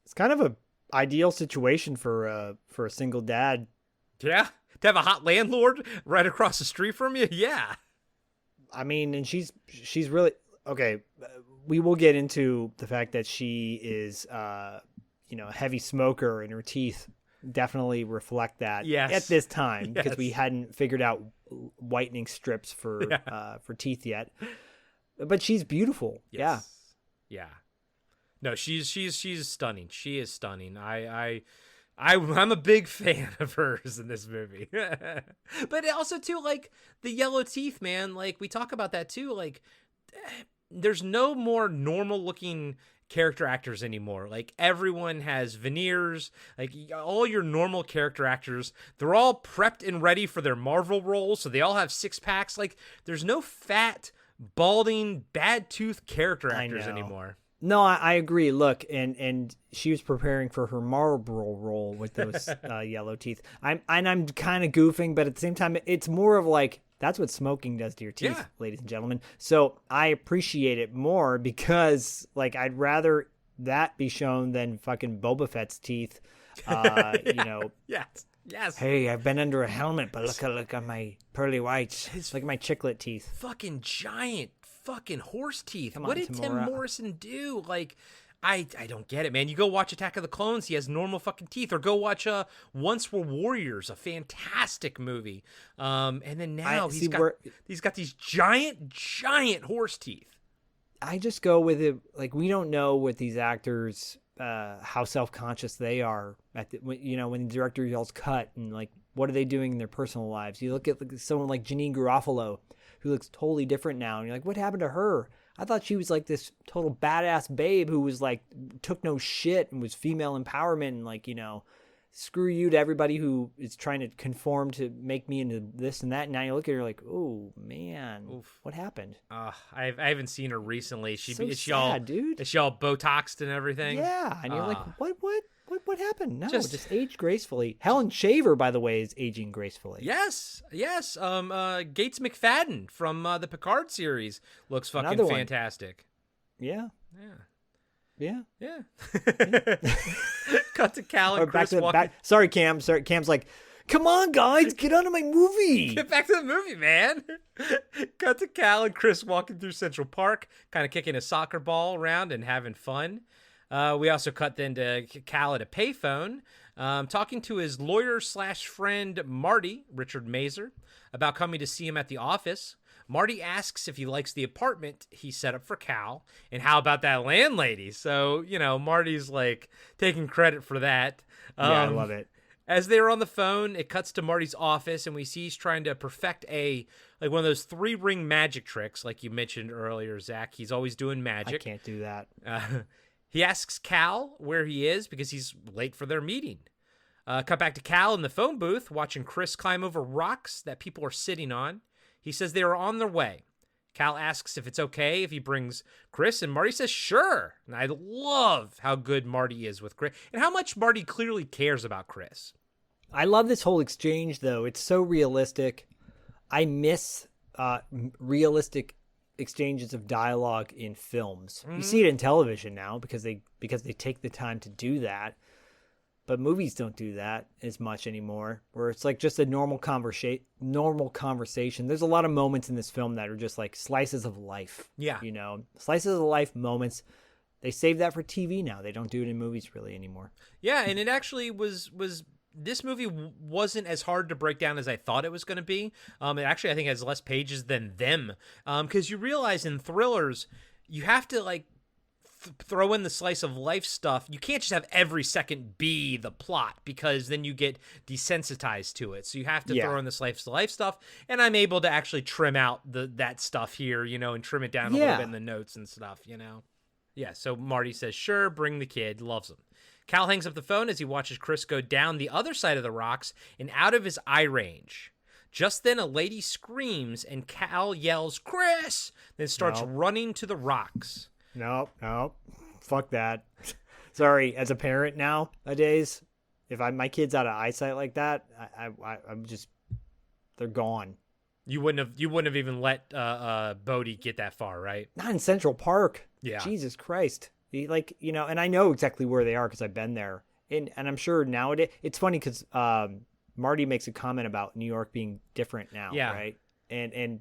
D: It's kind of a ideal situation for a single dad.
B: Yeah? To have a hot landlord right across the street from you? Yeah.
D: I mean, and she's really... Okay, we will get into the fact that she is, a heavy smoker, and her teeth definitely reflect that at this time, because we hadn't figured out whitening strips for teeth yet. But she's beautiful. Yes.
B: Yeah. No, she's stunning. She is stunning. I I'm a big fan of hers in this movie. But also too, like, the yellow teeth, man, like, we talk about that too. Like, there's no more normal looking character actors anymore. Like, everyone has veneers. Like, all your normal character actors, they're all prepped and ready for their Marvel roles, so they all have six packs. Like, there's no fat, balding, bad tooth character actors anymore.
D: No, I agree. Look, and she was preparing for her Marlboro role with those yellow teeth. I'm kind of goofing, but at the same time, it's more of like, that's what smoking does to your teeth, ladies and gentlemen. So I appreciate it more because, like, I'd rather that be shown than fucking Boba Fett's teeth. You know.
B: Yes.
D: Hey, I've been under a helmet, but look at my pearly whites. It's like my chiclet teeth.
B: Fucking giant fucking horse teeth.
D: Come
B: what
D: on,
B: did
D: Tamora.
B: Tim Morrison do? Like, I don't get it, man. You go watch Attack of the Clones, he has normal fucking teeth. Or go watch Once Were Warriors, a fantastic movie. And then now he's got these giant horse teeth.
D: I just go with it. Like, we don't know what these actors, how self-conscious they are at when the director yells cut, and like, what are they doing in their personal lives? You look at someone like Janine Garofalo, who looks totally different now, and you're like, what happened to her? I thought she was like this total badass babe who was like, took no shit and was female empowerment, and like, screw you to everybody who is trying to conform to make me into this and that. And now you look at her like, oh man, what happened?
B: I haven't seen her recently. Is she
D: sad, dude.
B: Is she all Botoxed and everything?
D: Yeah, and you're like, what happened? No, just age gracefully. Helen Shaver, by the way, is aging gracefully.
B: Yes. Gates McFadden from the Picard series looks fucking fantastic.
D: Yeah.
B: Cut to Cal and Chris walking.
D: Sorry, Cam. Cam's like, come on, guys, get onto my movie.
B: Get back to the movie, man. Cut to Cal and Chris walking through Central Park, kind of kicking a soccer ball around and having fun. We also cut then to Cal at a payphone, talking to his lawyer/friend Marty, Richard Mazer, about coming to see him at the office. Marty asks if he likes the apartment he set up for Cal, and how about that landlady? So, Marty's like taking credit for that.
D: Yeah, I love it.
B: As they're on the phone, it cuts to Marty's office, and we see he's trying to perfect one of those 3-ring magic tricks, like you mentioned earlier, Zach. He's always doing magic.
D: I can't do that.
B: He asks Cal where he is because he's late for their meeting. Cut back to Cal in the phone booth, watching Chris climb over rocks that people are sitting on. He says they are on their way. Cal asks if it's okay if he brings Chris, and Marty says sure. And I love how good Marty is with Chris, and how much Marty clearly cares about Chris.
D: I love this whole exchange, though. It's so realistic. I miss realistic exchanges of dialogue in films. You see it in television now because they take the time to do that. But movies don't do that as much anymore, where it's like just a normal conversation. There's a lot of moments in this film that are just like slices of life.
B: Yeah.
D: Slices of life moments. They save that for TV now. They don't do it in movies really anymore.
B: Yeah, and it actually was this movie wasn't as hard to break down as I thought it was going to be. It actually, I think, has less pages than them. Because you realize in thrillers, you have to throw in the slice of life stuff. You can't just have every second be the plot, because then you get desensitized to it. So you have to throw in the slice of life stuff. And I'm able to actually trim out that stuff here, and trim it down a little bit in the notes and stuff, Yeah, so Marty says, sure, bring the kid, loves him. Cal hangs up the phone as he watches Chris go down the other side of the rocks and out of his eye range. Just then a lady screams and Cal yells, Chris, then starts running to the rocks.
D: Nope. Fuck that. Sorry, as a parent nowadays, if my kid's out of eyesight like that, I'm just, they're gone.
B: You wouldn't have even let Bodie get that far, right?
D: Not in Central Park.
B: Yeah.
D: Jesus Christ. And I know exactly where they are because I've been there. And I'm sure nowadays, it's funny because Marty makes a comment about New York being different now, right? And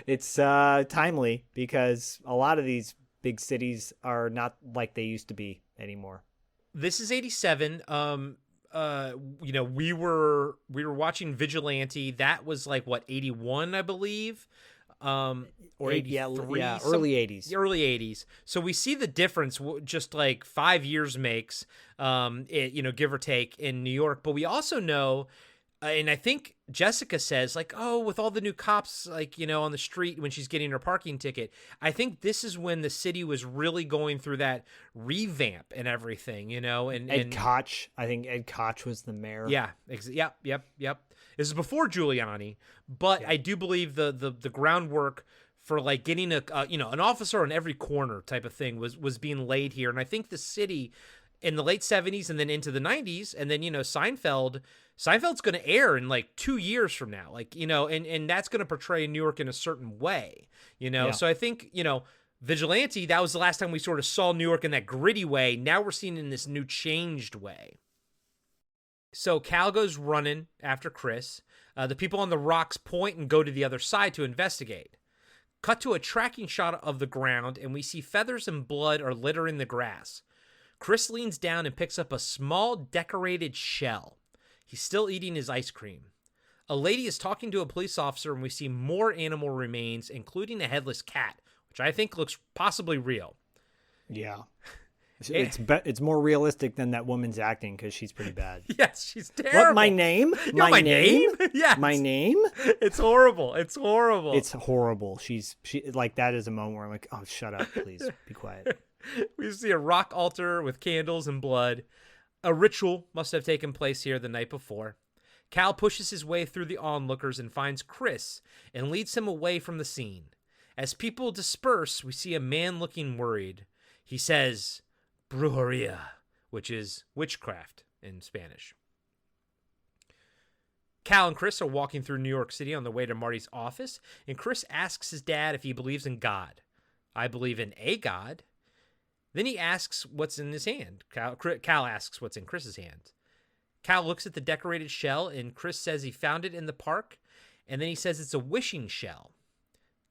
D: it's timely because a lot of these big cities are not like they used to be anymore.
B: This is 87. We were watching Vigilante. That was 81, I believe. or 83.
D: Early 80s.
B: Early 80s. So we see the difference just like 5 years makes, give or take in New York. But we also know, and I think Jessica says, like, oh, with all the new cops, like, on the street when she's getting her parking ticket, I think this is when the city was really going through that revamp and everything, and
D: Ed Koch. I think Ed Koch was the mayor.
B: Yeah. Yep. This is before Giuliani, but I do believe the groundwork for like getting an officer on every corner type of thing was being laid here. And I think the city in the late 70s and then into the 90s, and then, Seinfeld's going to air in like 2 years from now, like, and that's going to portray New York in a certain way, Yeah. So I think, Vigilante, that was the last time we sort of saw New York in that gritty way. Now we're seeing it in this new changed way. So Cal goes running after Chris. The people on the rocks point and go to the other side to investigate. Cut to a tracking shot of the ground, and we see feathers and blood are littering the grass. Chris leans down and picks up a small decorated shell. He's still eating his ice cream. A lady is talking to a police officer, and we see more animal remains, including a headless cat, which I think looks possibly real.
D: Yeah. It's more realistic than that woman's acting because she's pretty bad.
B: Yes, she's terrible.
D: What, my name?
B: My name? Yes.
D: My name?
B: It's horrible. It's
D: horrible. She like, that is a moment where I'm like, oh, shut up, please. Be quiet.
B: We see a rock altar with candles and blood. A ritual must have taken place here the night before. Cal pushes his way through the onlookers and finds Chris and leads him away from the scene. As people disperse, we see a man looking worried. He says, brujería, which is witchcraft in Spanish. Cal and Chris are walking through New York City on the way to Marty's office, and Chris asks his dad if he believes in God. I believe in a God. Then he asks what's in his hand. Cal asks what's in Chris's hand. Cal looks at the decorated shell, and Chris says he found it in the park, and then he says it's a wishing shell.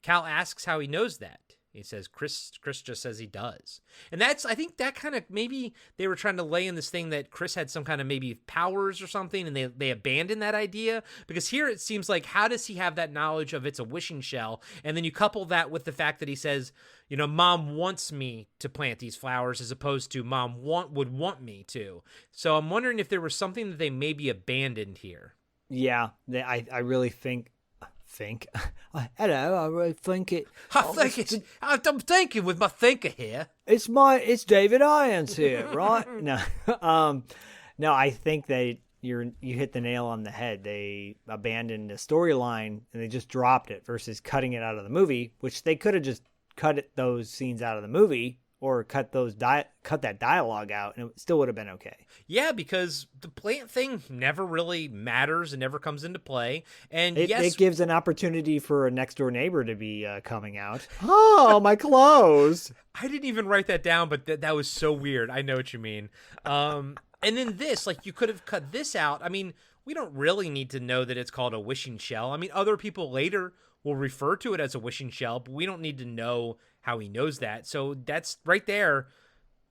B: Cal asks how he knows that. He says Chris just says he does. And I think that kind of, maybe they were trying to lay in this thing that Chris had some kind of maybe powers or something, and they abandoned that idea. Because here it seems like, how does he have that knowledge of it's a wishing shell? And then you couple that with the fact that he says, Mom wants me to plant these flowers as opposed to Mom would want me to. So I'm wondering if there was something that they maybe abandoned here.
D: Yeah, I really think... Hello, I really think it.
B: I'm thinking with my thinker here.
D: It's David Irons here, right? No, I think you hit the nail on the head. They abandoned the storyline and they just dropped it versus cutting it out of the movie, which they could have just cut those scenes out of the movie or cut that dialogue out, and it still would have been okay.
B: Yeah, because the plant thing never really matters and never comes into play. And
D: it gives an opportunity for a next door neighbor to be coming out. Oh, my clothes!
B: I didn't even write that down, but that was so weird. I know what you mean. And then this, like, you could have cut this out. I mean, we don't really need to know that it's called a wishing shell. I mean, other people later will refer to it as a wishing shell, but we don't need to know how he knows that. So that's right there.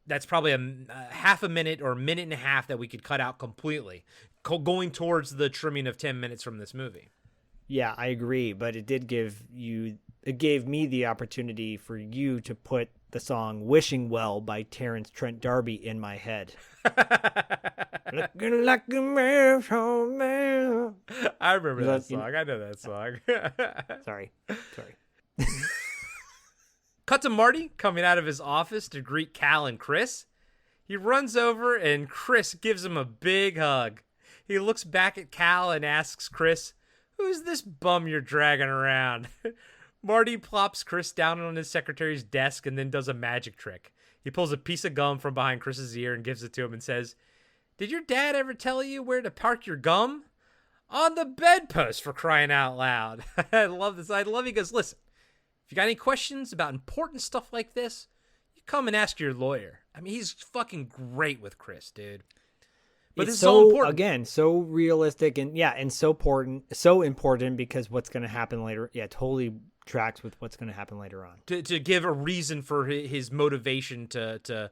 B: That's probably a half a minute or a minute and a half that we could cut out completely, going towards the trimming of 10 minutes from this movie.
D: Yeah, I agree. But it gave me the opportunity for you to put the song Wishing Well by Terrence Trent D'Arby in my head. Looking like a man.
B: I remember that song. I know that song.
D: Sorry.
B: Cut to Marty coming out of his office to greet Cal and Chris. He runs over and Chris gives him a big hug. He looks back at Cal and asks Chris, "Who's this bum you're dragging around?" Marty plops Chris down on his secretary's desk and then does a magic trick. He pulls a piece of gum from behind Chris's ear and gives it to him and says, "Did your dad ever tell you where to park your gum?" "On the bedpost, for crying out loud." I love this. He goes, "Listen, if you got any questions about important stuff like this, you come and ask your lawyer." I mean, he's fucking great with Chris, dude. But
D: it's
B: this is so important.
D: Again, so realistic and so important because what's going to happen later. Yeah, totally tracks with what's going to happen later on.
B: To give a reason for his motivation to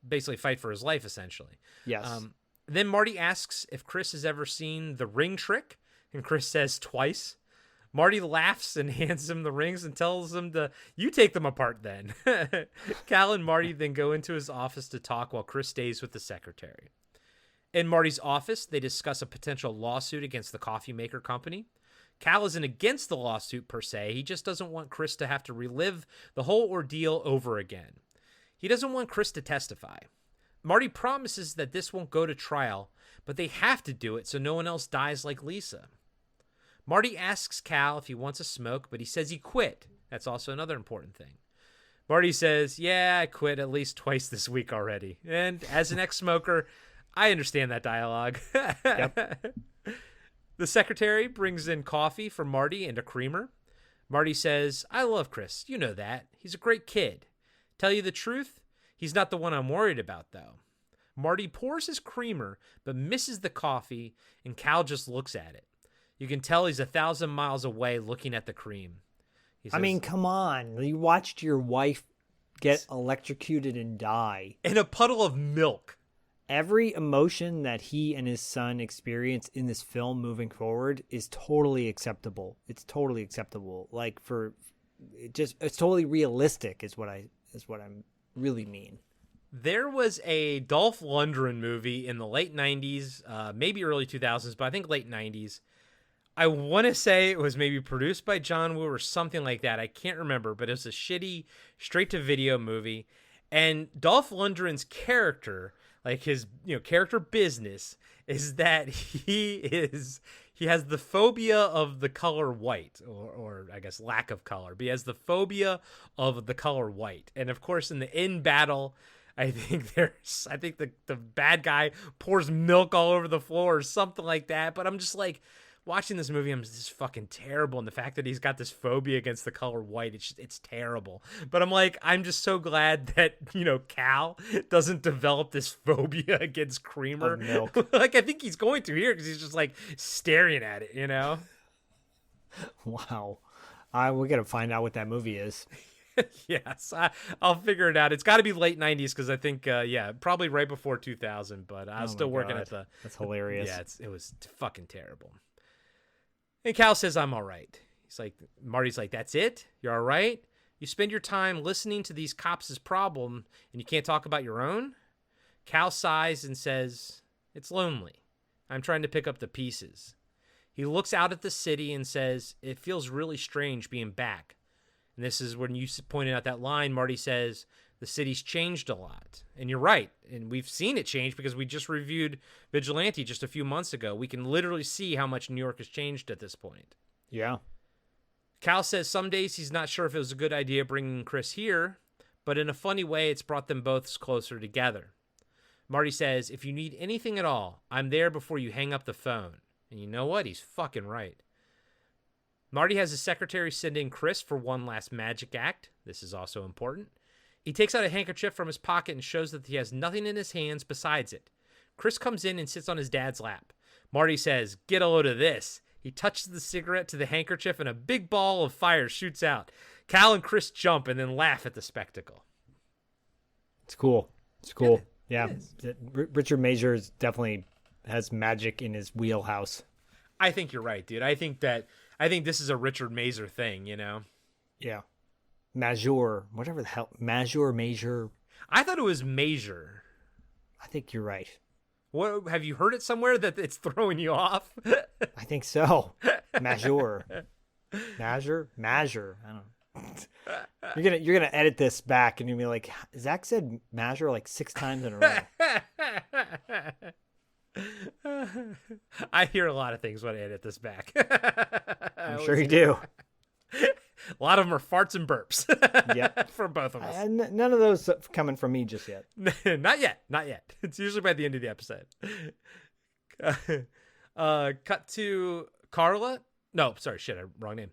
B: basically fight for his life, essentially.
D: Yes.
B: Then Marty asks if Chris has ever seen The Ring Trick, and Chris says twice. Marty laughs and hands him the rings and tells him you take them apart then. Cal and Marty then go into his office to talk while Chris stays with the secretary. In Marty's office, they discuss a potential lawsuit against the coffee maker company. Cal isn't against the lawsuit per se. He just doesn't want Chris to have to relive the whole ordeal over again. He doesn't want Chris to testify. Marty promises that this won't go to trial, but they have to do it so no one else dies like Lisa. Marty asks Cal if he wants a smoke, but he says he quit. That's also another important thing. Marty says, yeah, I quit at least twice this week already. And as an ex-smoker, I understand that dialogue. Yep. The secretary brings in coffee for Marty and a creamer. Marty says, I love Chris. You know that. He's a great kid. Tell you the truth, he's not the one I'm worried about, though. Marty pours his creamer, but misses the coffee, and Cal just looks at it. You can tell he's 1,000 miles away looking at the cream. He says,
D: I mean, come on. You watched your wife get electrocuted and die.
B: In a puddle of milk.
D: Every emotion that he and his son experience in this film moving forward is totally acceptable. It's totally acceptable. Like it's totally realistic is what I really mean.
B: There was a Dolph Lundgren movie in the late 90s, maybe early 2000s, but I think late 90s. I want to say it was maybe produced by John Woo or something like that. I can't remember, but it was a shitty straight-to-video movie. And Dolph Lundgren's character, like his character business, is that he has the phobia of the color white, or I guess lack of color. But he has the phobia of the color white. And of course, in battle, I think the bad guy pours milk all over the floor or something like that. But I'm just like, watching this movie, I'm just fucking terrible. And the fact that he's got this phobia against the color white, it's terrible. But I'm like, I'm just so glad that, Cal doesn't develop this phobia against creamer.
D: Of milk.
B: Like, I think he's going to here because he's just like staring at it,
D: Wow. We got to find out what that movie is.
B: Yes, I'll figure it out. It's got to be late 90s because I think, probably right before 2000. But I was still working at the...
D: That's hilarious.
B: Yeah, it was fucking terrible. And Cal says, I'm all right. Marty's like, that's it? You're all right? You spend your time listening to these cops' problem and you can't talk about your own? Cal sighs and says, it's lonely. I'm trying to pick up the pieces. He looks out at the city and says, it feels really strange being back. And this is when you pointed out that line, Marty says, the city's changed a lot. And you're right. And we've seen it change because we just reviewed Vigilante just a few months ago. We can literally see how much New York has changed at this point.
D: Yeah.
B: Cal says some days he's not sure if it was a good idea bringing Chris here, but in a funny way, it's brought them both closer together. Marty says, if you need anything at all, I'm there before you hang up the phone. And you know what? He's fucking right. Marty has his secretary send in Chris for one last magic act. This is also important. He takes out a handkerchief from his pocket and shows that he has nothing in his hands besides it. Chris comes in and sits on his dad's lap. Marty says, get a load of this. He touches the cigarette to the handkerchief and a big ball of fire shoots out. Cal and Chris jump and then laugh at the spectacle.
D: It's cool. Yeah. Richard Mazur definitely has magic in his wheelhouse.
B: I think you're right, dude. I think this is a Richard Mazur thing,
D: Yeah. Masur, whatever the hell. Mazur.
B: I thought it was Mazur.
D: I think you're right.
B: What, have you heard it somewhere that it's throwing you off?
D: I think so. Mazur. I don't know. You're gonna edit this back and you're gonna be like, Zach said Mazur like 6 times in a row.
B: I hear a lot of things when I edit this back.
D: I'm sure you do.
B: A lot of them are farts and burps.
D: Yep.
B: For both of us.
D: None of those coming from me just yet.
B: Not yet. It's usually by the end of the episode. Cut to Carla. No, sorry, shit, wrong name.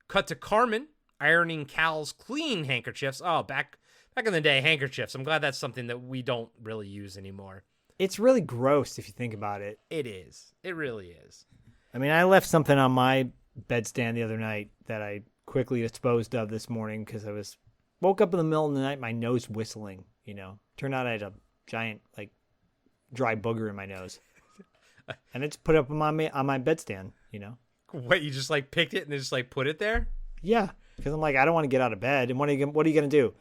B: Cut to Carmen ironing Cal's clean handkerchiefs. Oh, back in the day, handkerchiefs. I'm glad that's something that we don't really use anymore.
D: It's really gross if you think about it.
B: It is. It really is.
D: I mean, I left something on my bedstand the other night that I quickly disposed of this morning because I woke up in the middle of the night, my nose whistling, Turned out I had a giant, dry booger in my nose. And it's put up on my bedstand,
B: What, you just like picked it and then just like put it there?
D: Yeah, because I'm like, I don't want to get out of bed. And what are you gonna do?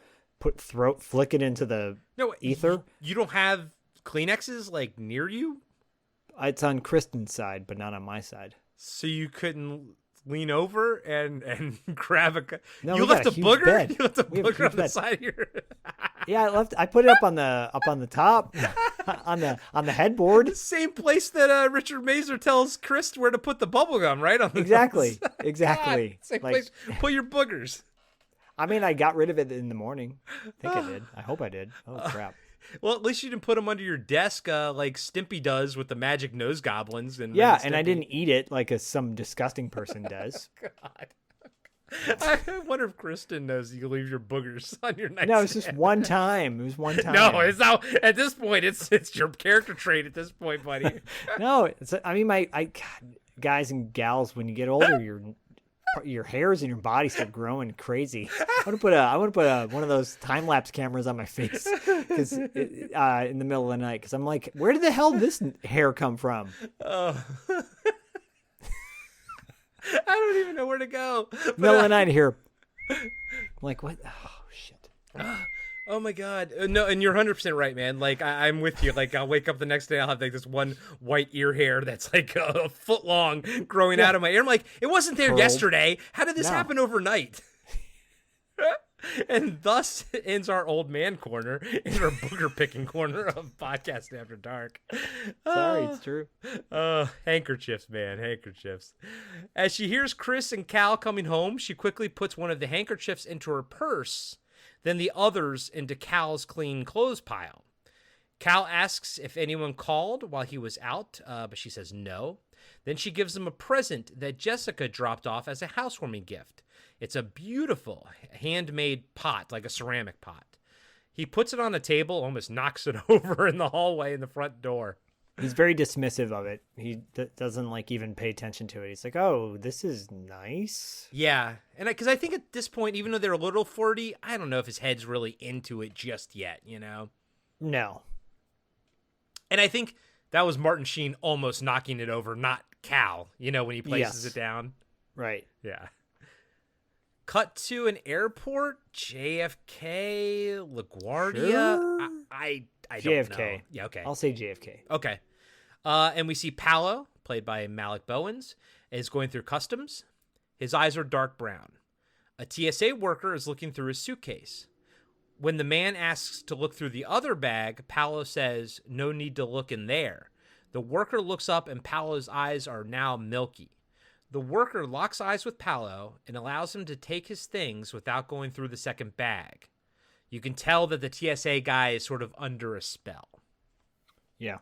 D: Flick it into the ether?
B: You don't have Kleenexes like near you?
D: It's on Kristen's side, but not on my side.
B: So you couldn't lean over and grab a.
D: No,
B: you left a booger.
D: Bed.
B: You left a booger on the side of your.
D: Yeah, I put it up on the top, on the headboard.
B: Same place that Richard Mazer tells Chris where to put the bubble gum, right?
D: Exactly.
B: Same place. Put your boogers.
D: I mean, I got rid of it in the morning. I think I did. I hope I did. Oh crap.
B: Well, at least you didn't put them under your desk like Stimpy does with the magic nose goblins. And
D: I didn't eat it like some disgusting person does.
B: God. I wonder if Kristen knows you leave your boogers on your nightstand.
D: No, it's just one time. It was one time.
B: No, it's not. At this point, it's your character trait. At this point, buddy.
D: No, guys and gals, when you get older, your hairs and your body start growing crazy. I want to put one of those time lapse cameras on my face because in the middle of the night, because I'm like, where did the hell this hair come from?
B: I don't even know where to go.
D: Middle of the night here. I'm like, what? Oh shit.
B: Oh my God. No, and you're 100% right, man. Like I'm with you. Like I'll wake up the next day, I'll have like this one white ear hair that's like a foot long growing out of my ear. I'm like, it wasn't there yesterday. How did this happen overnight? And thus ends our old man corner and our booger picking corner of Podcast After Dark.
D: Sorry, it's true.
B: Handkerchiefs, man, handkerchiefs. As she hears Chris and Cal coming home, she quickly puts one of the handkerchiefs into her purse, then the others into Cal's clean clothes pile. Cal asks if anyone called while he was out, but she says no. Then she gives him a present that Jessica dropped off as a housewarming gift. It's a beautiful handmade pot, like a ceramic pot. He puts it on the table, almost knocks it over in the hallway in the front door.
D: He's very dismissive of it. He doesn't like even pay attention to it. He's like, oh, this is nice.
B: Yeah. And because I think at this point, even though they're a little flirty, I don't know if his head's really into it just yet, you know?
D: No.
B: And I think that was Martin Sheen almost knocking it over, not Cal, you know, when he places it down.
D: Right.
B: Yeah. Cut to an airport, JFK, LaGuardia.
D: Sure.
B: I don't
D: JFK.
B: know. Yeah, okay.
D: I'll say JFK.
B: Okay. And we see Paolo, played by Malik Bowens, is going through customs. His eyes are dark brown. A TSA worker is looking through his suitcase. When the man asks to look through the other bag, Paolo says, no need to look in there. The worker looks up and Paolo's eyes are now milky. The worker locks eyes with Paolo and allows him to take his things without going through the second bag. You can tell that the TSA guy is sort of under a spell.
D: Yeah.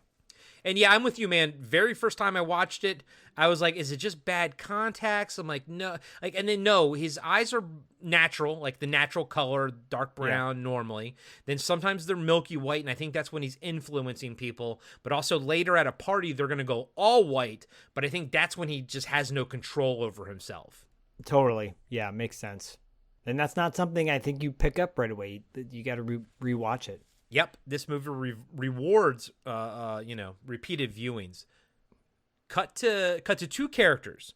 B: And yeah, I'm with you, man. Very first time I watched it, I was like, is it just bad contacts? I'm like, no. Like, and then no, his eyes are natural, like the natural color, dark brown normally. Then sometimes they're milky white, and I think that's when he's influencing people. But also later at a party, they're going to go all white. But I think that's when he just has no control over himself.
D: Totally. Yeah, makes sense. And that's not something I think you pick up right away. You got to rewatch it.
B: Yep, this movie rewards, repeated viewings. Cut to two characters,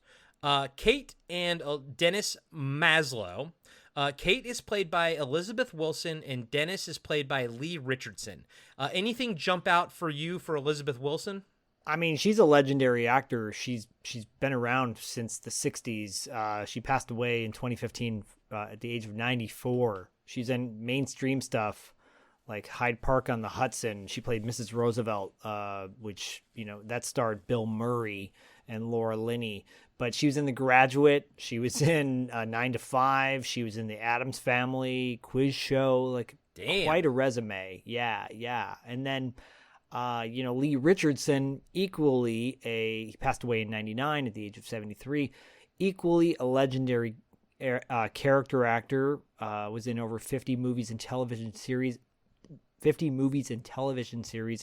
B: Kate and Dennis Maslow. Kate is played by Elizabeth Wilson, and Dennis is played by Lee Richardson. Anything jump out for you for Elizabeth Wilson?
D: I mean, she's a legendary actor. She's been around since the 60s. She passed away in 2015 at the age of 94. She's in mainstream stuff like Hyde Park on the Hudson. She played Mrs. Roosevelt, which, that starred Bill Murray and Laura Linney. But she was in The Graduate. She was in 9 to 5. She was in The Addams Family, Quiz Show. Like,
B: damn.
D: Quite a resume. Yeah. And then, Lee Richardson, he passed away in 99 at the age of 73. Equally a legendary character actor, was in over 50 movies and television series,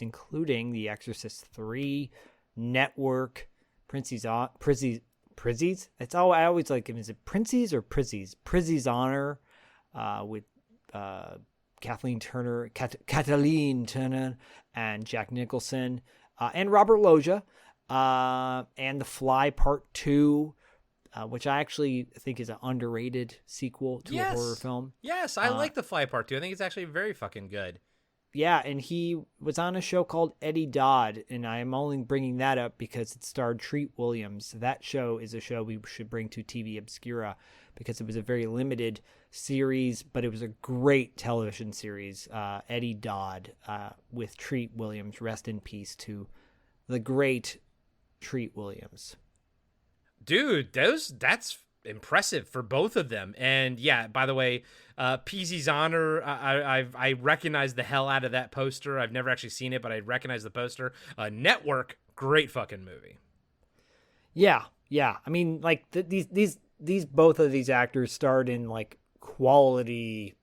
D: including The Exorcist 3, Network, Prizzi's. That's all I always like him. Is it Prizzi's or Prizzi's? Prizzi's Honor, with Kathleen Turner, and Jack Nicholson, and Robert Loggia, and The Fly Part 2, which I actually think is an underrated sequel to a horror film.
B: Yes, I like The Fly Part 2. I think it's actually very fucking good.
D: Yeah, and he was on a show called Eddie Dodd, and I am only bringing that up because it starred Treat Williams. That show is a show we should bring to TV Obscura because it was a very limited series, but it was a great television series. Eddie Dodd with Treat Williams. Rest in peace to the great Treat Williams.
B: Dude, that's impressive for both of them. And yeah, by the way, Peasy's Honor, I recognize the hell out of that poster. I've never actually seen it, but I recognize the poster. Network, great fucking movie.
D: Yeah. I mean, like these both of these actors starred in like quality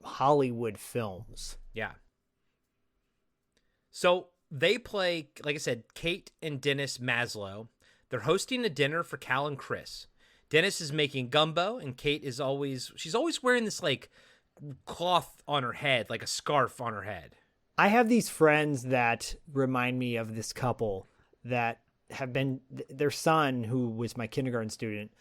D: Hollywood films.
B: Yeah. So they play, like I said, Kate and Dennis Maslow. They're hosting a dinner for Cal and Chris. Dennis is making gumbo, and Kate is she's always wearing this like cloth on her head, like a scarf on her head.
D: I have these friends that remind me of this couple that have been, their son, who was my kindergarten student,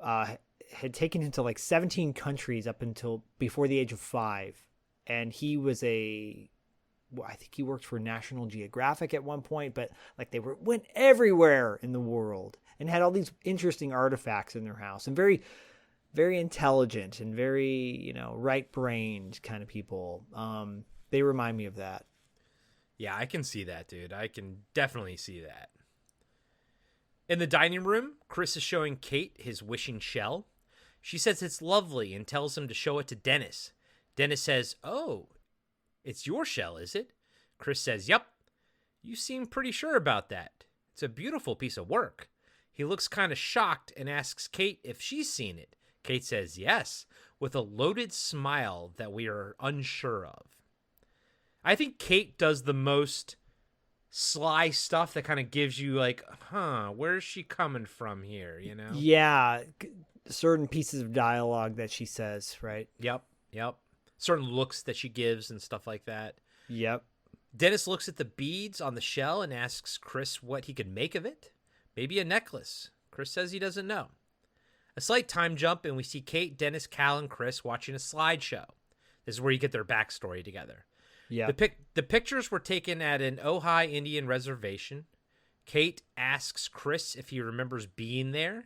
D: had taken him to like 17 countries up until before the age of 5. And he was I think he worked for National Geographic at one point, but like went everywhere in the world and had all these interesting artifacts in their house, and very, very intelligent and very, right-brained kind of people. They remind me of that.
B: Yeah, I can see that, dude. I can definitely see that. In the dining room, Chris is showing Kate his wishing shell. She says it's lovely and tells him to show it to Dennis. Dennis says, "Oh, it's your shell, is it?" Chris says, "Yep. You seem pretty sure about that. It's a beautiful piece of work." He looks kind of shocked and asks Kate if she's seen it. Kate says yes, with a loaded smile that we are unsure of. I think Kate does the most sly stuff that kind of gives you like, where's she coming from here,
D: Yeah, certain pieces of dialogue that she says, right?
B: Yep. Certain looks that she gives and stuff like that.
D: Yep.
B: Dennis looks at the beads on the shell and asks Chris what he could make of it. Maybe a necklace. Chris says he doesn't know. A slight time jump, and we see Kate, Dennis, Cal, and Chris watching a slideshow. This is where you get their backstory together.
D: Yeah.
B: The pictures were taken at an Ojai Indian reservation. Kate asks Chris if he remembers being there.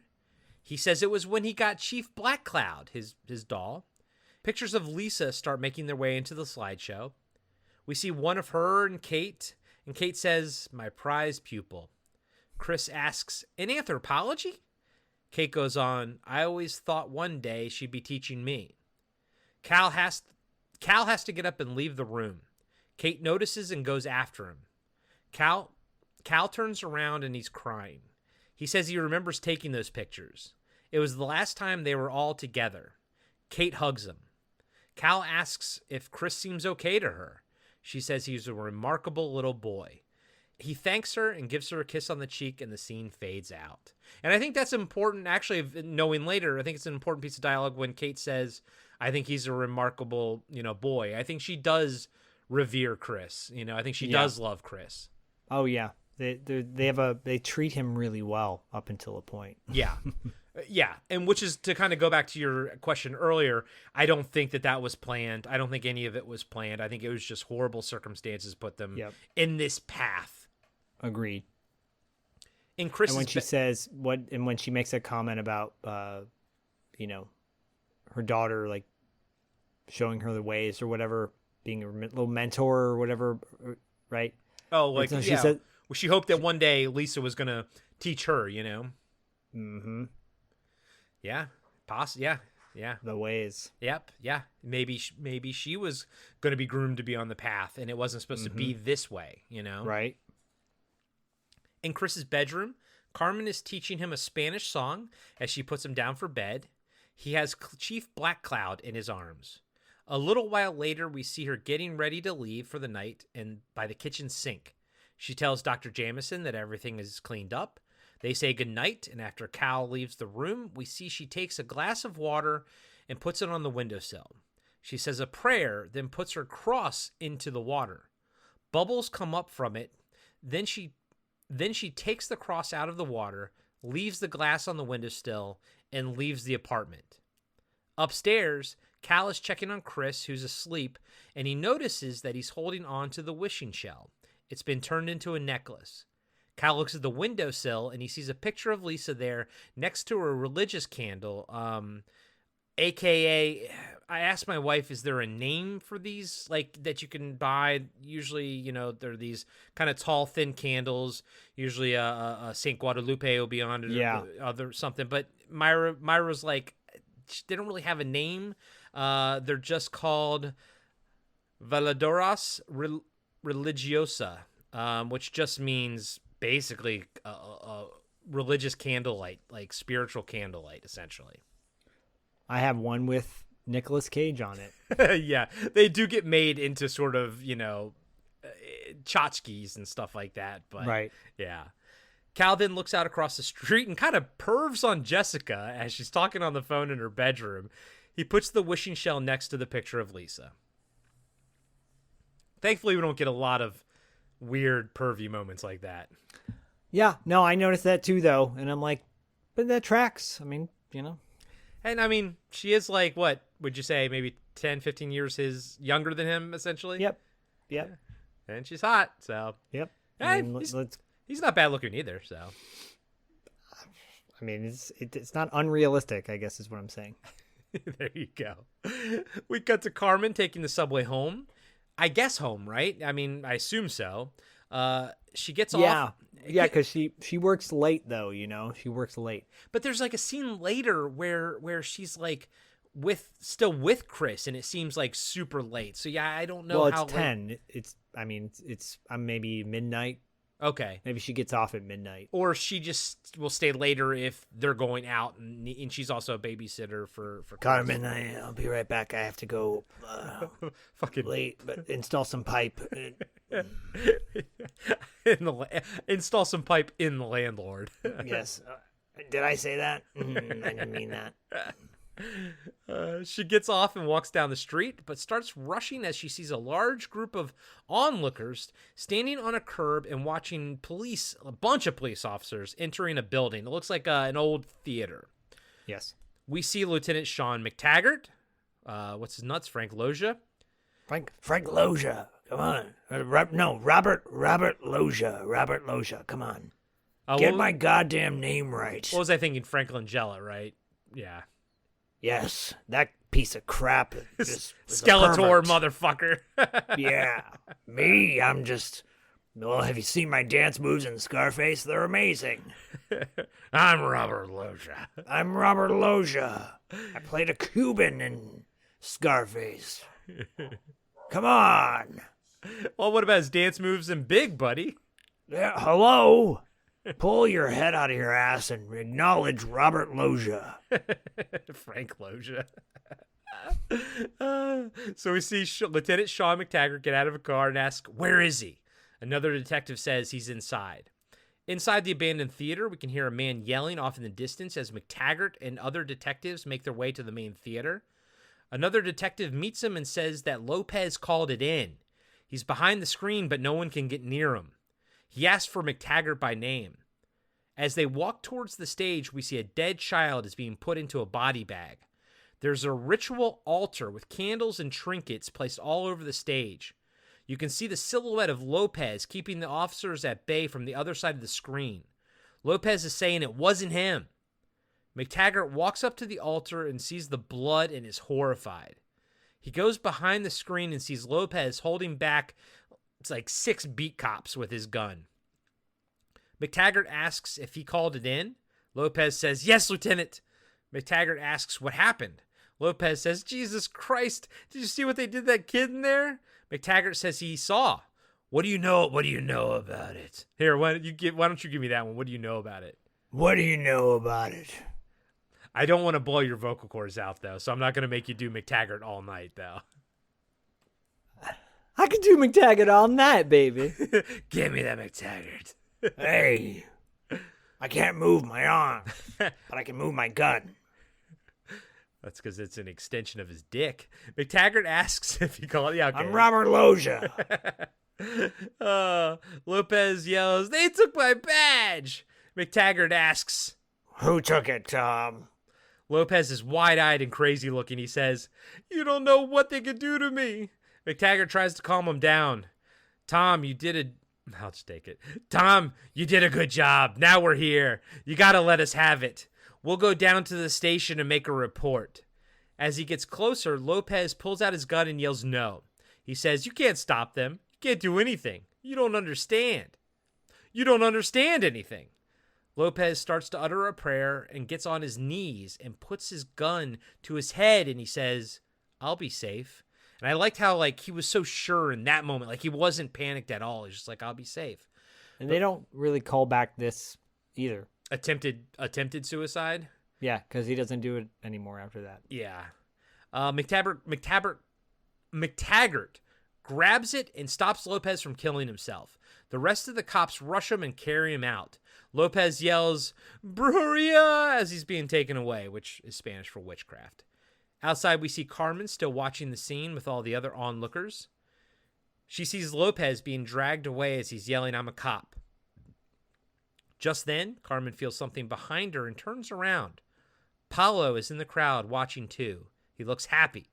B: He says it was when he got Chief Black Cloud, his doll. Pictures of Lisa start making their way into the slideshow. We see one of her and Kate says, "My prized pupil." Chris asks, "In anthropology?" Kate goes on, "I always thought one day she'd be teaching me." Cal has to get up and leave the room. Kate notices and goes after him. Cal turns around and he's crying. He says he remembers taking those pictures. It was the last time they were all together. Kate hugs him. Cal asks if Chris seems okay to her. She says he's a remarkable little boy. He thanks her and gives her a kiss on the cheek, and the scene fades out. And I think that's important, actually, knowing later, I think it's an important piece of dialogue when Kate says, I think he's a remarkable, boy. I think she does revere Chris. I think she does love Chris.
D: Oh, yeah. They treat him really well up until a point.
B: Yeah. Yeah. And which is to kind of go back to your question earlier. I don't think that was planned. I don't think any of it was planned. I think it was just horrible circumstances put them in this path.
D: Agreed.
B: In Chris's
D: and when she says when she makes a comment about, her daughter, like showing her the ways or whatever, being a little mentor or whatever, right?
B: Oh, like, so she said, well, she hoped that one day Lisa was going to teach her,
D: Mm-hmm.
B: Yeah. Yeah.
D: The ways.
B: Yep. Yeah. Maybe she was going to be groomed to be on the path, and it wasn't supposed to be this way,
D: Right.
B: In Chris's bedroom, Carmen is teaching him a Spanish song as she puts him down for bed. He has Chief Black Cloud in his arms. A little while later, we see her getting ready to leave for the night and by the kitchen sink. She tells Dr. Jameson that everything is cleaned up. They say goodnight, and after Cal leaves the room, we see she takes a glass of water and puts it on the windowsill. She says a prayer, then puts her cross into the water. Bubbles come up from it. Then she takes the cross out of the water, leaves the glass on the windowsill, and leaves the apartment. Upstairs, Cal is checking on Chris, who's asleep, and he notices that he's holding on to the wishing shell. It's been turned into a necklace. Cal looks at the windowsill, and he sees a picture of Lisa there next to a religious candle, AKA, I asked my wife, is there a name for these, like, that you can buy? Usually, they're these kind of tall, thin candles. Usually a St. Guadalupe will be on it, or other something. But Myra's like, they don't really have a name. They're just called Veladoras Religiosa, which just means basically a religious candlelight, like spiritual candlelight, essentially.
D: I have one with Nicolas Cage on it.
B: Yeah, they do get made into sort of, tchotchkes and stuff like that. But
D: right.
B: Yeah. Cal then looks out across the street and kind of pervs on Jessica as she's talking on the phone in her bedroom. He puts the wishing shell next to the picture of Lisa. Thankfully, we don't get a lot of weird, pervy moments like that.
D: Yeah, no, I noticed that too, though. And I'm like, but that tracks. I mean,
B: And I mean, she is like, what would you say, maybe 10, 15 years younger than him, essentially?
D: Yep.
B: Yeah. And she's hot, so.
D: Yep.
B: I mean, he's not bad looking either, so.
D: I mean, it's not unrealistic, I guess is what I'm saying.
B: There you go. We cut to Carmen taking the subway home. I guess home, right? I mean, I assume so. She gets off.
D: Yeah, because she works late, though, She works late.
B: But there's like a scene later where she's like still with Chris, and it seems like super late. So yeah, I don't know.
D: Well,
B: how
D: it's 10. It's maybe midnight.
B: Okay.
D: Maybe she gets off at midnight.
B: Or she just will stay later if they're going out, and she's also a babysitter for
D: Carmen, I'll be right back. I have to go
B: fucking
D: late, but install some pipe.
B: Install some pipe in the landlord.
D: Yes. Did I say that? I didn't mean that.
B: She gets off and walks down the street, but starts rushing as she sees a large group of onlookers standing on a curb and watching a bunch of police officers entering a building. It looks like an old theater.
D: Yes.
B: We see Lieutenant Sean McTaggart. What's his nuts? Frank Loggia.
D: Frank Loggia. Come on. Robert Loggia. Robert Loggia. Come on. Get my goddamn name right.
B: What was I thinking? Frank Langella, right? Yeah.
D: Yes, that piece of crap.
B: Skeletor, motherfucker.
D: Yeah. Me, I'm just... Well, have you seen my dance moves in Scarface? They're amazing.
B: I'm Robert Loggia.
D: I played a Cuban in Scarface. Come on.
B: Well, what about his dance moves in Big, buddy?
D: Yeah, hello? Pull your head out of your ass and acknowledge Robert Loggia.
B: Frank Loggia. So we see Lieutenant Sean McTaggart get out of a car and ask, where is he? Another detective says he's inside. Inside the abandoned theater, we can hear a man yelling off in the distance as McTaggart and other detectives make their way to the main theater. Another detective meets him and says that Lopez called it in. He's behind the screen, but no one can get near him. He asks for McTaggart by name. As they walk towards the stage, we see a dead child is being put into a body bag. There's a ritual altar with candles and trinkets placed all over the stage. You can see the silhouette of Lopez keeping the officers at bay from the other side of the screen. Lopez is saying it wasn't him. McTaggart walks up to the altar and sees the blood and is horrified. He goes behind the screen and sees Lopez holding back it's like 6 beat cops with his gun. McTaggart asks if he called it in. Lopez says, yes, Lieutenant. McTaggart asks what happened. Lopez says, Jesus Christ, did you see what they did to that kid in there? McTaggart says he saw. What do you know about it? Here, why don't you give me that one? What do you know about it?
D: What do you know about it?
B: I don't want to blow your vocal cords out, though, so I'm not going to make you do McTaggart all night, though.
D: I could do McTaggart all night, baby.
B: Give me that McTaggart.
D: Hey, I can't move my arm, but I can move my gun.
B: That's because it's an extension of his dick. McTaggart asks if he called. Yeah, okay.
D: I'm Robert Loggia.
B: Lopez yells, they took my badge. McTaggart asks,
D: "Who took it, Tom?"
B: Lopez is wide-eyed and crazy looking. He says, "You don't know what they could do to me." McTaggart tries to calm him down. Tom, I'll just take it. Tom, you did a good job. Now we're here. You got to let us have it. We'll go down to the station and make a report. As he gets closer, Lopez pulls out his gun and yells no. He says, "You can't stop them. You can't do anything. You don't understand. You don't understand anything." Lopez starts to utter a prayer and gets on his knees and puts his gun to his head and he says, "I'll be safe." And I liked how he was so sure in that moment. He wasn't panicked at all. He's just like, "I'll be safe."
D: And they don't really call back this either.
B: Attempted suicide?
D: Yeah, because he doesn't do it anymore after that.
B: Yeah. McTaggart grabs it and stops Lopez from killing himself. The rest of the cops rush him and carry him out. Lopez yells, "Brujeria!" as he's being taken away, which is Spanish for witchcraft. Outside, we see Carmen still watching the scene with all the other onlookers. She sees Lopez being dragged away as he's yelling, "I'm a cop." Just then, Carmen feels something behind her and turns around. Paulo is in the crowd watching too. He looks happy.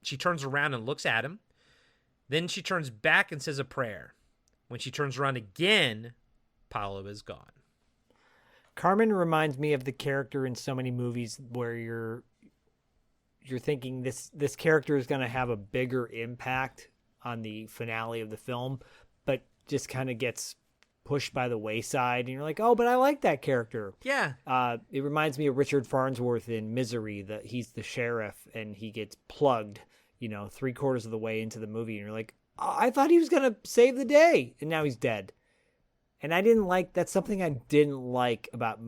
B: She turns around and looks at him. Then she turns back and says a prayer. When she turns around again, Paulo is gone.
D: Carmen reminds me of the character in so many movies where you're thinking this character is going to have a bigger impact on the finale of the film, but just kind of gets pushed by the wayside, and you're like, "Oh, but I like that character."
B: Yeah.
D: It reminds me of Richard Farnsworth in Misery. That he's the sheriff and he gets plugged, 3/4 of the way into the movie, and you're like, "Oh, I thought he was gonna save the day, and now he's dead." And that's something I didn't like about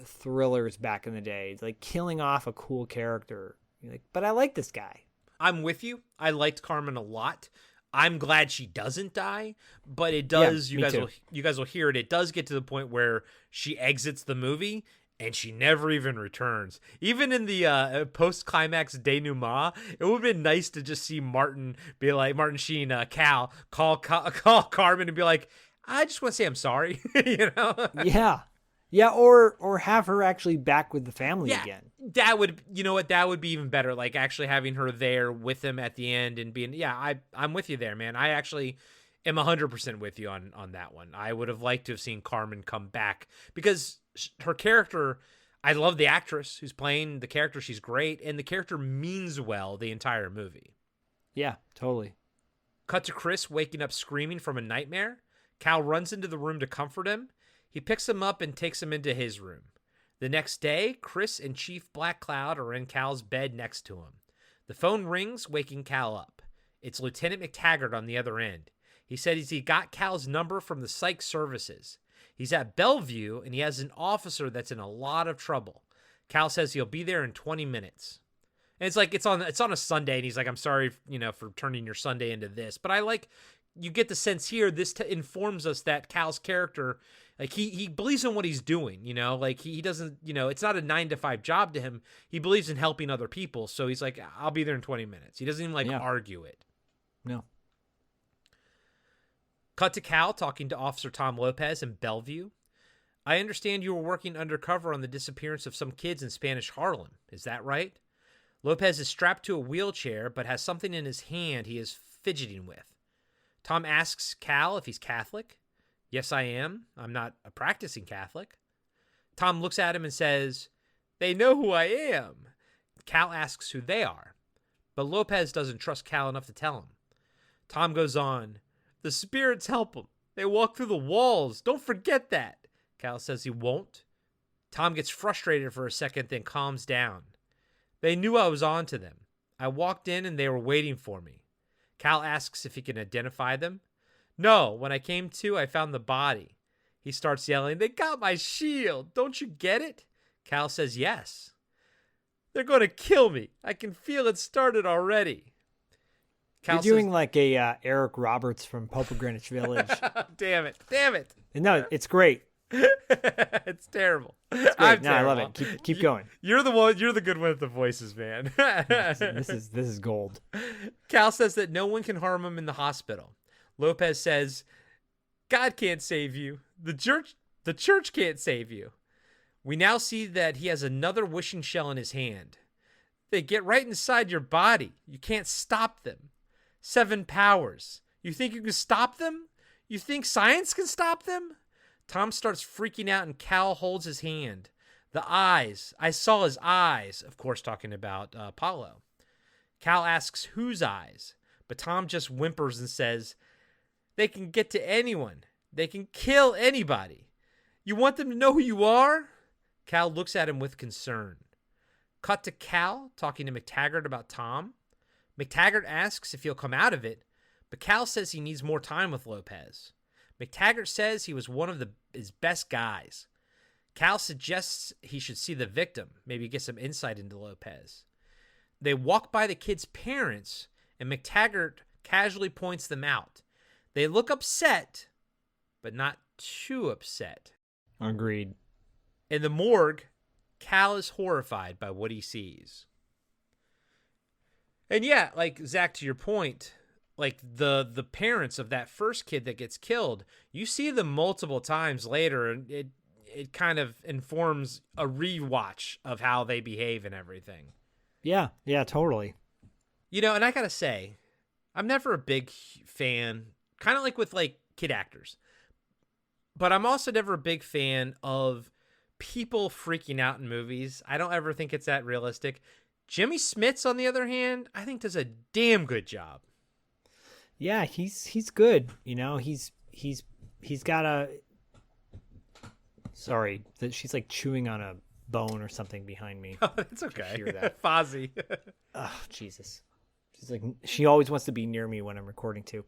D: thrillers back in the day. It's like killing off a cool character. You're like, but I like this guy.
B: I'm with you. I liked Carmen a lot. I'm glad she doesn't die, but it does.
D: Yeah,
B: you guys will hear it. It does get to the point where she exits the movie and she never even returns. Even in the post-climax denouement, it would have been nice to just see Martin Sheen, Cal, call Carmen and be like, "I just want to say I'm sorry,"
D: Yeah, or have her actually back with the family again.
B: That would, that would be even better. Actually having her there with him at the end and being, I'm with you there, man. I actually am 100% with you on that one. I would have liked to have seen Carmen come back because her character, I love the actress who's playing the character. She's great. And the character means well the entire movie.
D: Yeah, totally.
B: Cut to Chris waking up screaming from a nightmare. Cal runs into the room to comfort him. He picks him up and takes him into his room. The next day, Chris and Chief Black Cloud are in Cal's bed next to him. The phone rings, waking Cal up. It's Lieutenant McTaggart on the other end. He says he got Cal's number from the psych services. He's at Bellevue, and he has an officer that's in a lot of trouble. Cal says he'll be there in 20 minutes. And it's on a Sunday, and he's like, "I'm sorry, for turning your Sunday into this." But you get the sense here, this informs us that Cal's character, he believes in what he's doing, he doesn't, it's not a 9-to-5 job to him. He believes in helping other people. So he's like, "I'll be there in 20 minutes. He doesn't even argue it.
D: No.
B: Cut to Cal talking to Officer Tom Lopez in Bellevue. "I understand you were working undercover on the disappearance of some kids in Spanish Harlem. Is that right?" Lopez is strapped to a wheelchair, but has something in his hand he is fidgeting with. Tom asks Cal if he's Catholic. "Yes, I am. I'm not a practicing Catholic." Tom looks at him and says, "They know who I am." Cal asks who they are, but Lopez doesn't trust Cal enough to tell him. Tom goes on, "The spirits help them. They walk through the walls. Don't forget that." Cal says he won't. Tom gets frustrated for a second, then calms down. "They knew I was on to them. I walked in and they were waiting for me." Cal asks if he can identify them. "No, when I came to, I found the body." He starts yelling, "They got my shield. Don't you get it?" Cal says yes. "They're going to kill me. I can feel it started already."
D: You're doing like a Eric Roberts from Pope of Greenwich Village.
B: Damn it.
D: No, it's great.
B: It's terrible.
D: I love it. Keep going.
B: You're the good one with the voices, man.
D: This is gold.
B: Cal says that no one can harm him in the hospital. Lopez says, "God can't save you. The The church can't save you. We now see that he has another wishing shell in his hand. They get right inside your body. You can't stop them. 7 powers. You think you can stop them? You think science can stop them? Tom starts freaking out and Cal holds his hand. The eyes. I saw his eyes. Of course, talking about Apollo. Cal asks whose eyes, but Tom just whimpers and says, they can get to anyone. They can kill anybody. You want them to know who you are? Cal looks at him with concern. Cut to Cal talking to McTaggart about Tom. McTaggart asks if he'll come out of it, but Cal says he needs more time with Lopez. McTaggart says he was one of his best guys. Cal suggests he should see the victim, maybe get some insight into Lopez. They walk by the kid's parents, and McTaggart casually points them out. They look upset, but not too upset.
D: Agreed.
B: In the morgue, Cal is horrified by what he sees. And yeah, like, Zach, to your point, like, the parents of that first kid that gets killed, you see them multiple times later, and it kind of informs a rewatch of how they behave and everything.
D: Yeah, totally.
B: You know, and I gotta say, I'm never a big fan, kind of like with, like, kid actors, but I'm also never a big fan of people freaking out in movies. I don't ever think it's that realistic. Jimmy Smits, on the other hand, I think does a damn good job.
D: Yeah, he's good. You know, he's got a. Sorry, she's like chewing on a bone or something behind me.
B: Oh, that's okay.
D: I hear that.
B: Fozzie.
D: Oh, Jesus. She's like, she always wants to be near me when I'm recording too.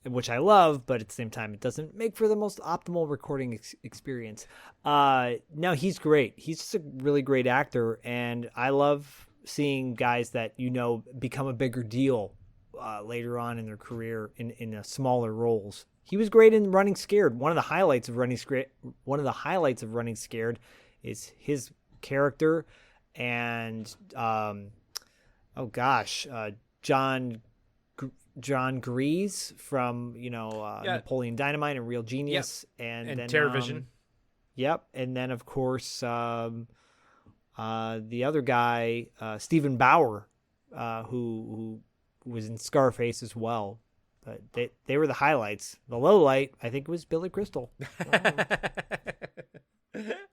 D: Which I love, but at the same time, it doesn't make for the most optimal recording experience. No, he's great. He's just a really great actor, and I love seeing guys that, you know, become a bigger deal later on in their career in smaller roles. He was great in Running Scared. One of the highlights of Running Scared is his character, and John Grease from, you know, Napoleon Dynamite and Real Genius. Yep. And then
B: TerrorVision.
D: Yep. And then, of course, the other guy, Stephen Bauer, who was in Scarface as well. But they were the highlights. The low light, I think, was Billy Crystal.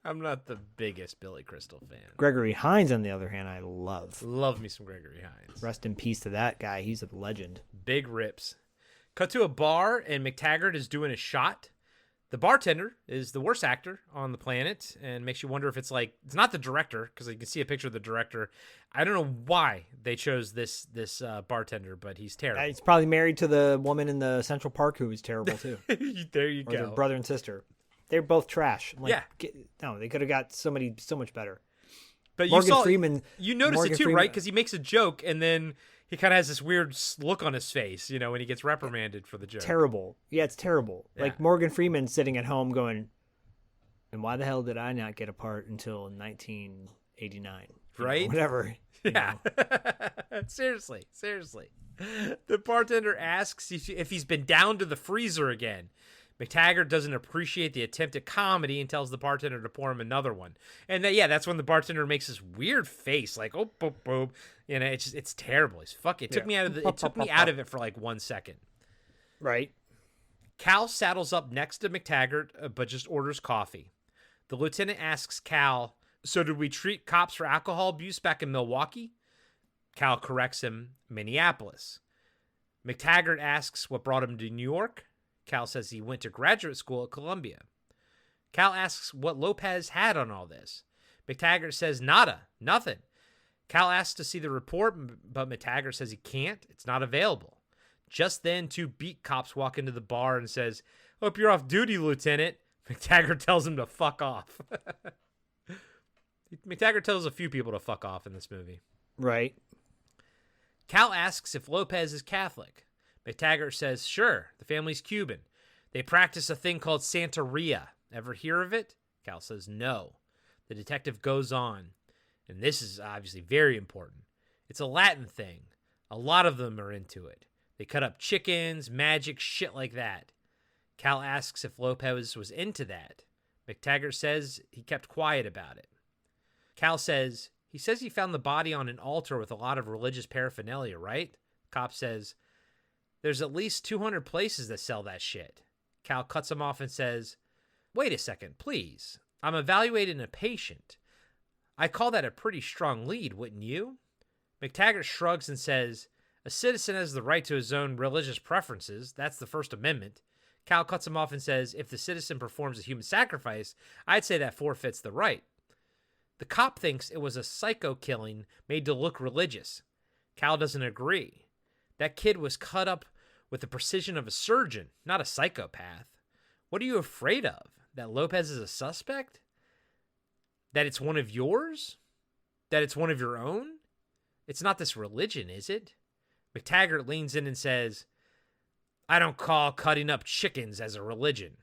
B: I'm not the biggest Billy Crystal fan.
D: Gregory Hines, on the other hand, I love.
B: Love me some Gregory Hines.
D: Rest in peace to that guy. He's a legend.
B: Big rips. Cut to a bar, and McTaggart is doing a shot. The bartender is the worst actor on the planet, and makes you wonder if it's not the director, because you can see a picture of the director. I don't know why they chose this bartender, but he's terrible.
D: He's probably married to the woman in the Central Park who was terrible too.
B: There you
D: or
B: go.
D: Their brother and sister. They're both trash.
B: Yeah.
D: No, they could have got somebody so much better.
B: But
D: Morgan Freeman.
B: You notice
D: Morgan
B: it too,
D: Freeman,
B: right? Because he makes a joke, and then he kind of has this weird look on his face, you know, when he gets reprimanded for the joke.
D: Terrible. Yeah, it's terrible.
B: Yeah.
D: Like Morgan Freeman sitting at home going, and why the hell did I not get a part until 1989?
B: Right?
D: Whatever.
B: Yeah. Seriously. The bartender asks if he's been down to the freezer again. McTaggart doesn't appreciate the attempt at comedy and tells the bartender to pour him another one. And that's when the bartender makes this weird face, like, oh, boop, boop. You know, it's terrible. It took me out of it for like 1 second.
D: Right.
B: Cal saddles up next to McTaggart, but just orders coffee. The lieutenant asks Cal, so did we treat cops for alcohol abuse back in Milwaukee? Cal corrects him, Minneapolis. McTaggart asks what brought him to New York. Cal says he went to graduate school at Columbia. Cal asks what Lopez had on all this. McTaggart says nada, nothing. Cal asks to see the report, but McTaggart says he can't. It's not available. Just then, 2 beat cops walk into the bar and says, hope you're off duty, Lieutenant. McTaggart tells him to fuck off. McTaggart tells a few people to fuck off in this movie.
D: Right.
B: Cal asks if Lopez is Catholic. McTaggart says, sure, the family's Cuban. They practice a thing called Santeria. Ever hear of it? Cal says no. The detective goes on, and this is obviously very important. It's a Latin thing. A lot of them are into it. They cut up chickens, magic, shit like that. Cal asks if Lopez was into that. McTaggart says he kept quiet about it. Cal says he found the body on an altar with a lot of religious paraphernalia, right? Cop says, there's at least 200 places that sell that shit. Cal cuts him off and says, wait a second, please. I'm evaluating a patient. I call that a pretty strong lead, wouldn't you? McTaggart shrugs and says, a citizen has the right to his own religious preferences. That's the First Amendment. Cal cuts him off and says, if the citizen performs a human sacrifice, I'd say that forfeits the right. The cop thinks it was a psycho killing made to look religious. Cal doesn't agree. That kid was cut up with the precision of a surgeon, not a psychopath. What are you afraid of? That Lopez is a suspect? That it's one of yours? That it's one of your own? It's not this religion, is it? McTaggart leans in and says, I don't call cutting up chickens as a religion.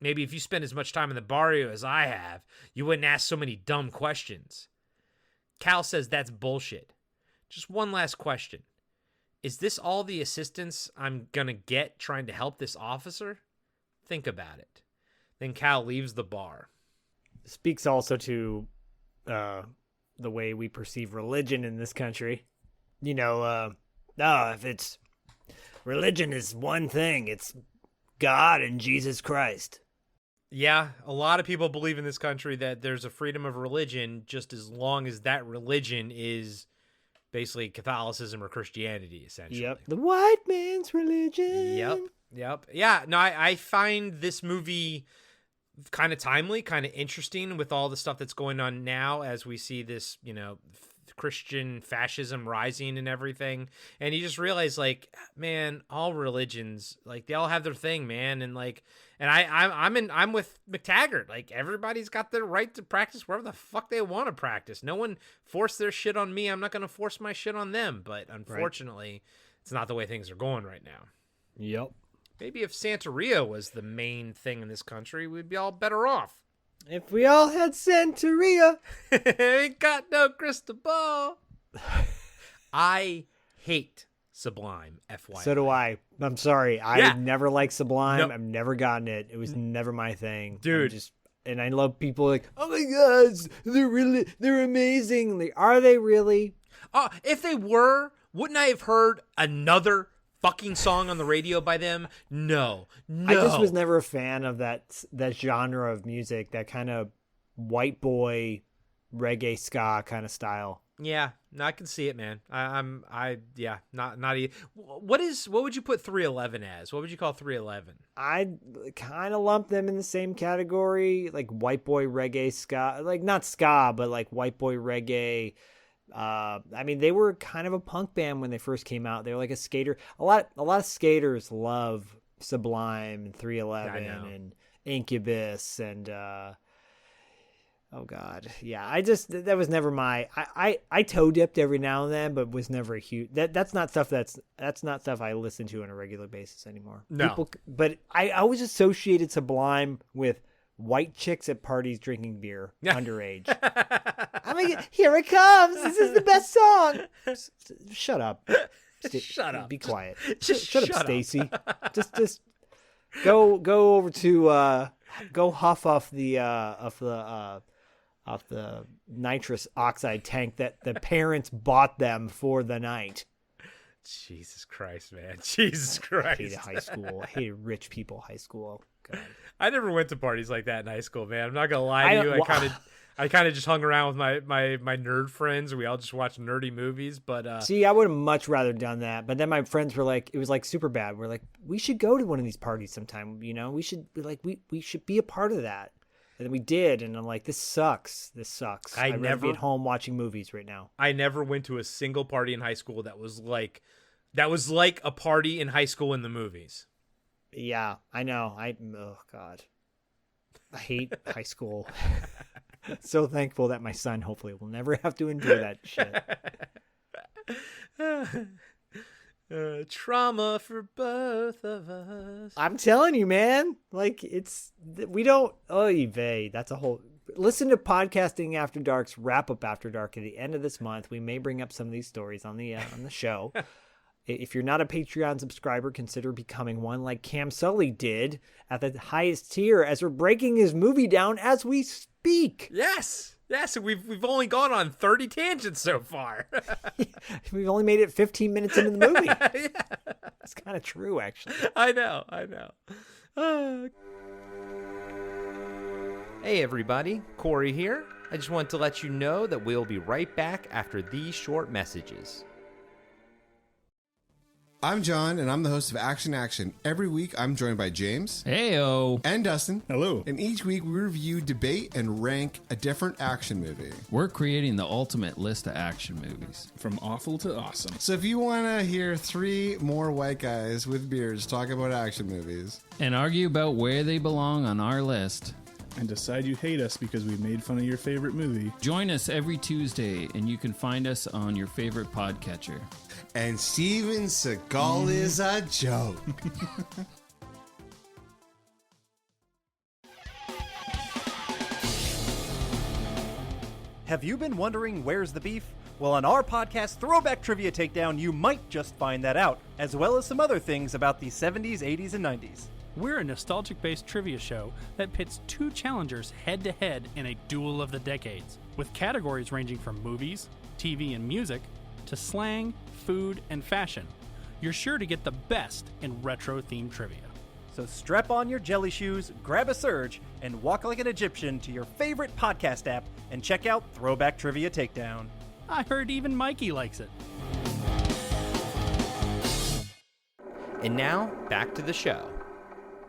B: Maybe if you spend as much time in the barrio as I have, you wouldn't ask so many dumb questions. Cal says that's bullshit. Just one last question. Is this all the assistance I'm gonna get trying to help this officer? Think about it. Then Cal leaves the bar.
D: Speaks also to the way we perceive religion in this country. You know, if it's religion is one thing, it's God and Jesus Christ.
B: Yeah, a lot of people believe in this country that there's a freedom of religion just as long as that religion is basically Catholicism or Christianity, essentially.
D: Yep. The white man's religion.
B: Yep. Yeah, no, I find this movie kind of timely, kind of interesting with all the stuff that's going on now as we see this, Christian fascism rising and everything. And you just realize, like, man, all religions, like, they all have their thing, man. And like, and I'm with McTaggart. Like, everybody's got their right to practice wherever the fuck they want to practice. No one forced their shit on me. I'm not going to force my shit on them. But unfortunately, It's not the way things are going right now.
D: Yep.
B: Maybe if Santeria was the main thing in this country, we'd be all better off.
D: If we all had Santeria.
B: Ain't got no crystal ball. I hate Sublime, FYI.
D: So do I. I'm sorry. I never liked Sublime. Nope. I've never gotten it. It was never my thing.
B: Dude.
D: And I love people like, oh my God, they're amazing. Like, are they really?
B: If they were, wouldn't I have heard another fucking song on the radio by them? No.
D: I just was never a fan of that genre of music, that kind of white boy reggae ska kind of style.
B: Yeah, no, I can see it, man. Not even. What would you put 311 as? What would you call 311?
D: I'd kind of lump them in the same category, like white boy reggae ska, like not ska, but like white boy reggae. I mean, they were kind of a punk band when they first came out. They were like a skater. A lot of skaters love Sublime and 311 and Incubus and oh God, yeah. That was never my. I toe dipped every now and then, but was never a huge. That's not stuff I listen to on a regular basis anymore.
B: No,
D: but I always associated Sublime with white chicks at parties drinking beer, underage. I mean, here it comes. This is the best song. Shut up.
B: Shut up.
D: Be quiet.
B: Just
D: shut up, Stacy. Just go over to go huff off the nitrous oxide tank that the parents bought them for the night.
B: Jesus Christ, man. Jesus Christ.
D: I hated high school. I hated rich people high school. God.
B: I never went to parties like that in high school, man. I'm not gonna lie to you. I kind of just hung around with my nerd friends. We all just watched nerdy movies. But
D: see, I would have much rather done that. But then my friends were like, it was like super bad. We're like, we should go to one of these parties sometime. You know, we should we should be a part of that. And then we did, and I'm like, this sucks. I'd rather be at home watching movies right now.
B: I never went to a single party in high school that was like a party in high school in the movies.
D: Yeah, I know. Oh God, I hate high school. So thankful that my son hopefully will never have to endure that shit.
B: Trauma for both of us.
D: I'm telling you, man. Like, we don't. Oy vey. That's a whole. Listen to Podcasting After Dark's Wrap Up After Dark at the end of this month. We may bring up some of these stories on the show. If you're not a Patreon subscriber, consider becoming one like Cam Sully did at the highest tier, as we're breaking his movie down as we speak.
B: Yes. Yes, we've only gone on 30 tangents so far.
D: We've only made it 15 minutes into the movie.
B: Yeah.
D: It's kind of true, actually.
B: I know. Hey everybody, Corey here. I just want to let you know that we'll be right back after these short messages.
J: I'm John, and I'm the host of Action. Every week, I'm joined by James.
K: Heyo.
J: And Dustin.
K: Hello.
J: And each week, we review, debate, and rank a different action movie.
K: We're creating the ultimate list of action movies.
L: From awful to awesome.
J: So if you want to hear 3 more white guys with beards talk about action movies.
K: And argue about where they belong on our list.
L: And decide you hate us because we made fun of your favorite movie.
K: Join us every Tuesday, and you can find us on your favorite podcatcher.
J: And Steven Seagal is a joke.
M: Have you been wondering where's the beef? Well, on our podcast, Throwback Trivia Takedown, you might just find that out, as well as some other things about the 70s, 80s, and 90s.
N: We're a nostalgic-based trivia show that pits 2 challengers head-to-head in a duel of the decades, with categories ranging from movies, TV, and music, to slang, food, and fashion. You're sure to get the best in retro-themed trivia.
M: So strap on your jelly shoes, grab a surge, and walk like an Egyptian to your favorite podcast app and check out Throwback Trivia Takedown.
N: I heard even Mikey likes it.
B: And now, back to the show.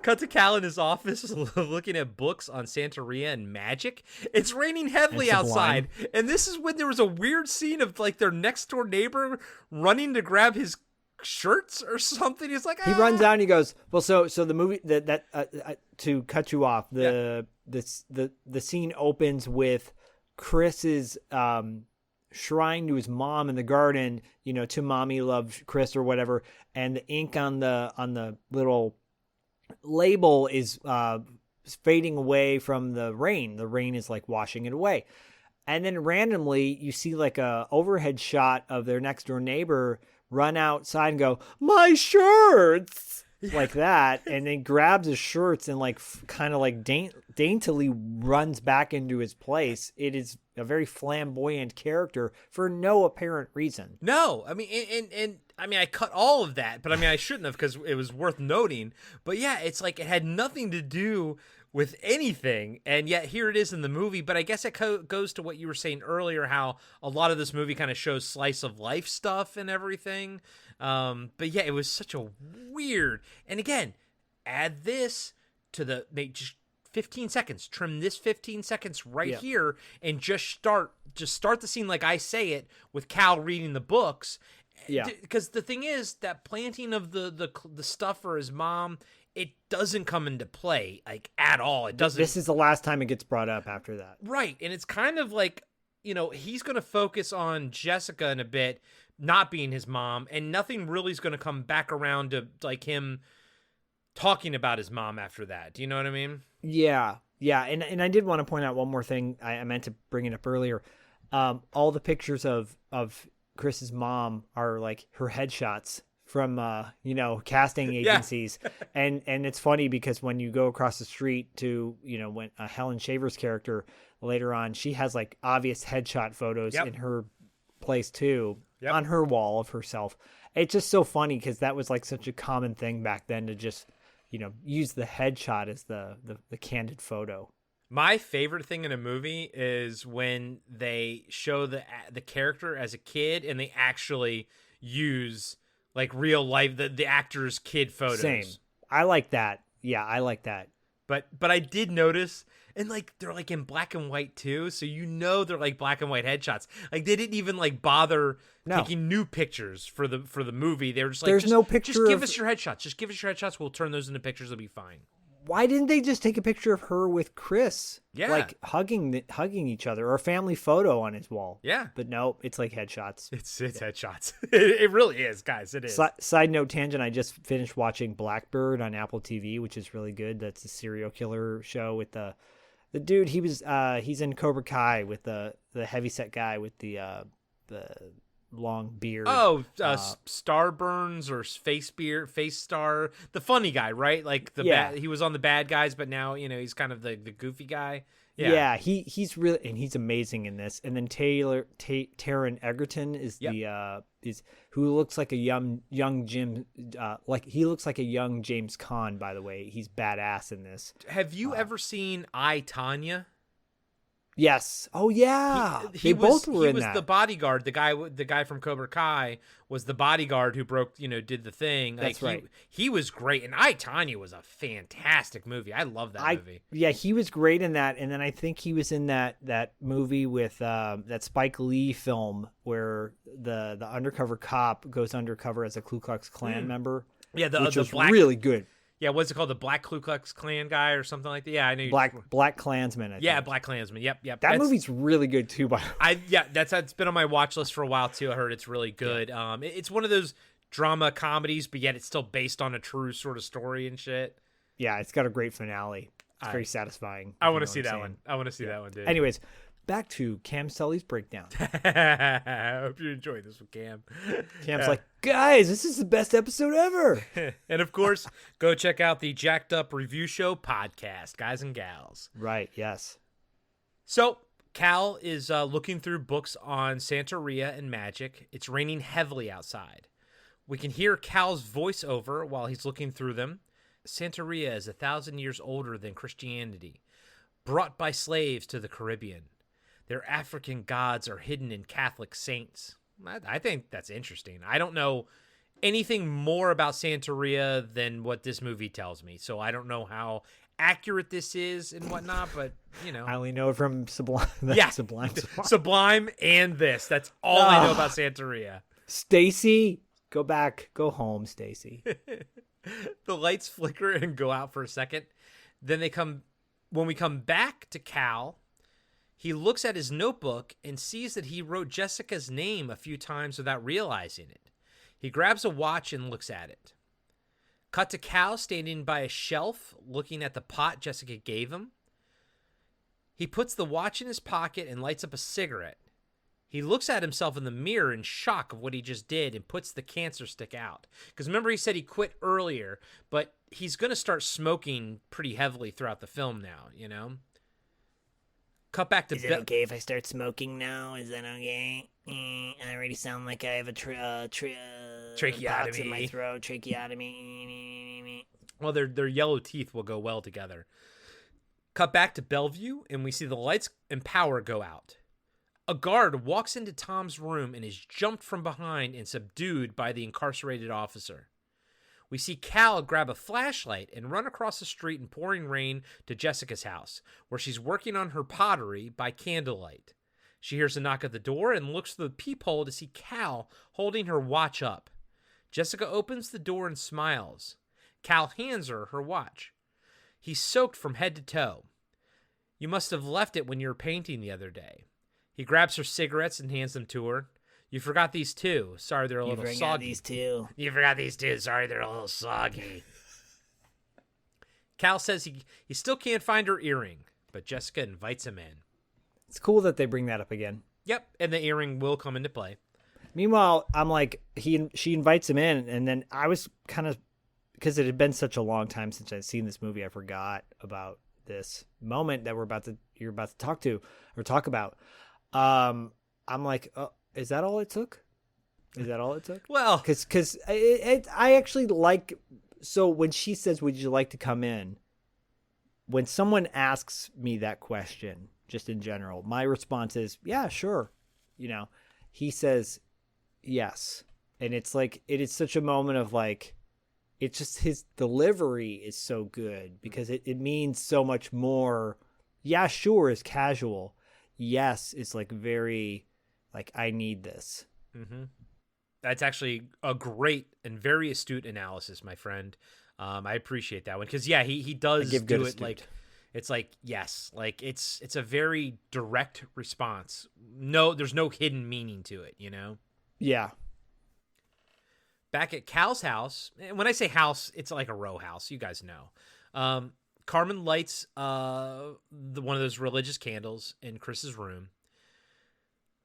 B: Cut to Cal in his office looking at books on Santeria and magic. It's raining heavily outside. And this is when there was a weird scene of like their next door neighbor running to grab his shirts or something. He's like,
D: He runs out and he goes, well, so the movie that to cut you off, the scene opens with Chris's shrine to his mom in the garden, to mommy love Chris or whatever. And the ink on the little label is fading away from the rain. The rain is like washing it away. And then randomly you see like a overhead shot of their next door neighbor run outside and go, my shirts, like that. And then grabs his shirts and like kind of like daintily runs back into his place. It is a very flamboyant character for no apparent reason.
B: No, I mean, and I mean, I cut all of that, but I mean, I shouldn't have because it was worth noting. But yeah, it's like it had nothing to do with anything, and yet here it is in the movie. But I guess it goes to what you were saying earlier, how a lot of this movie kind of shows slice of life stuff and everything. But yeah, it was such a weird. And again, add this to just 15 seconds. Trim this 15 seconds here, and just start the scene like I say it with Cal reading the books. Yeah, because the thing is that planting of the stuff for his mom, it doesn't come into play like at all. It doesn't.
D: This is the last time it gets brought up after that.
B: Right, and it's kind of like, he's going to focus on Jessica in a bit, not being his mom, and nothing really is going to come back around to like him talking about his mom after that. Do you know what I mean?
D: Yeah, and I did want to point out one more thing. I meant to bring it up earlier. All the pictures of Chris's mom are like her headshots from casting agencies. and it's funny because when you go across the street to when Helen Shaver's character later on, she has like obvious headshot photos in her place too, on her wall of herself. It's just so funny because that was like such a common thing back then to just use the headshot as the candid photo.
B: My favorite thing in a movie is when they show the character as a kid and they actually use like real life the actor's kid photos.
D: Same. I like that. Yeah, I like that.
B: But I did notice, and like they're like in black and white too, so they're like black and white headshots. Like they didn't even like bother taking new pictures for the movie. They were just like,
D: there's no picture.
B: Just give us your headshots. Just give us your headshots. We'll turn those into pictures. It'll be fine.
D: Why didn't they just take a picture of her with Chris?
B: Yeah.
D: Like hugging each other, or a family photo on his wall.
B: Yeah.
D: But no, it's like headshots.
B: It's headshots. It really is, guys. It is.
D: Side note tangent, I just finished watching Blackbird on Apple TV, which is really good. That's a serial killer show with the dude. He's in Cobra Kai with the heavyset guy with the long beard.
B: Oh, Starburns or Face Star, the funny guy, right? Like he was on the Bad Guys, but now he's kind of the goofy guy.
D: Yeah, he's really, and he's amazing in this. And then Taron Egerton is is who looks like a young Jim, he looks like a young James Caan. By the way, he's badass in this.
B: Have you ever seen I, Tonya?
D: Yes. Oh yeah. They both were in that. He was
B: the bodyguard. The guy from Cobra Kai was the bodyguard who did the thing.
D: That's right.
B: He was great. And I, Tonya was a fantastic movie. I love that movie.
D: Yeah, he was great in that. And then I think he was in that movie with that Spike Lee film where the undercover cop goes undercover as a Ku Klux Klan member.
B: Yeah,
D: which was
B: black,
D: really good.
B: Yeah, what's it called? The Black Ku Klux Klan guy or something like that? Yeah, I know.
D: Black Klansman, I think.
B: Yeah, Black Klansman. Yep.
D: That movie's really good too, by the way.
B: It's been on my watch list for a while too. I heard it's really good. Yeah. It's one of those drama comedies, but yet it's still based on a true sort of story and shit.
D: Yeah, it's got a great finale. It's very satisfying.
B: I want to see that one. I want to see that one, dude.
D: Anyways, back to Cam Sully's breakdown.
B: I hope you enjoyed this with Cam.
D: Cam's like, guys, this is the best episode ever.
B: And of course, go check out the Jacked Up Review Show podcast, guys and gals.
D: Right, yes.
B: So Cal is looking through books on Santeria and magic. It's raining heavily outside. We can hear Cal's voiceover while he's looking through them. Santeria is 1,000 years older than Christianity, brought by slaves to the Caribbean. Their African gods are hidden in Catholic saints. I think that's interesting. I don't know anything more about Santeria than what this movie tells me, so I don't know how accurate this is and whatnot, but,
D: I only know it from Sublime.
B: Sublime and this. That's all I know about Santeria.
D: Stacy, go home, Stacy.
B: The lights flicker and go out for a second. Then when we come back to Cal, he looks at his notebook and sees that he wrote Jessica's name a few times without realizing it. He grabs a watch and looks at it. Cut to Cal standing by a shelf looking at the pot Jessica gave him. He puts the watch in his pocket and lights up a cigarette. He looks at himself in the mirror in shock of what he just did and puts the cancer stick out. Because remember, he said he quit earlier, but he's going to start smoking pretty heavily throughout the film now, Cut back to
O: Is it okay if I start smoking now? Is that okay? I already sound like I have a tracheotomy in my throat. Tracheotomy.
B: Well, their yellow teeth will go well together. Cut back to Bellevue, and we see the lights and power go out. A guard walks into Tom's room and is jumped from behind and subdued by the incarcerated officer. We see Cal grab a flashlight and run across the street in pouring rain to Jessica's house, where she's working on her pottery by candlelight. She hears a knock at the door and looks through the peephole to see Cal holding her watch up. Jessica opens the door and smiles. Cal hands her watch. He's soaked from head to toe. You must have left it when you were painting the other day. He grabs her cigarettes and hands them to her. You forgot these too. Sorry, they're a little soggy. You forgot these too. Sorry, they're a little soggy. Cal says he still can't find her earring, but Jessica invites him in.
D: It's cool that they bring that up again.
B: Yep, and the earring will come into play.
D: Meanwhile, I'm like, she invites him in, and then I was kind of, because it had been such a long time since I'd seen this movie, I forgot about this moment that you're about to talk about. I'm like, oh, is that all it took? Well, because I actually like, so when she says, would you like to come in? When someone asks me that question, just in general, my response is, yeah, sure. He says, yes. And it's like, it is such a moment of like, it's just his delivery is so good because it means so much more. Yeah, sure is casual. Yes, it's like very, like, I need this.
B: Mm-hmm. That's actually a great and very astute analysis, my friend. I appreciate that one because he does do it like it's like yes, like it's a very direct response. No, there's no hidden meaning to it,
D: Yeah.
B: Back at Cal's house, and when I say house, it's like a row house. You guys know. Carmen lights one of those religious candles in Chris's room.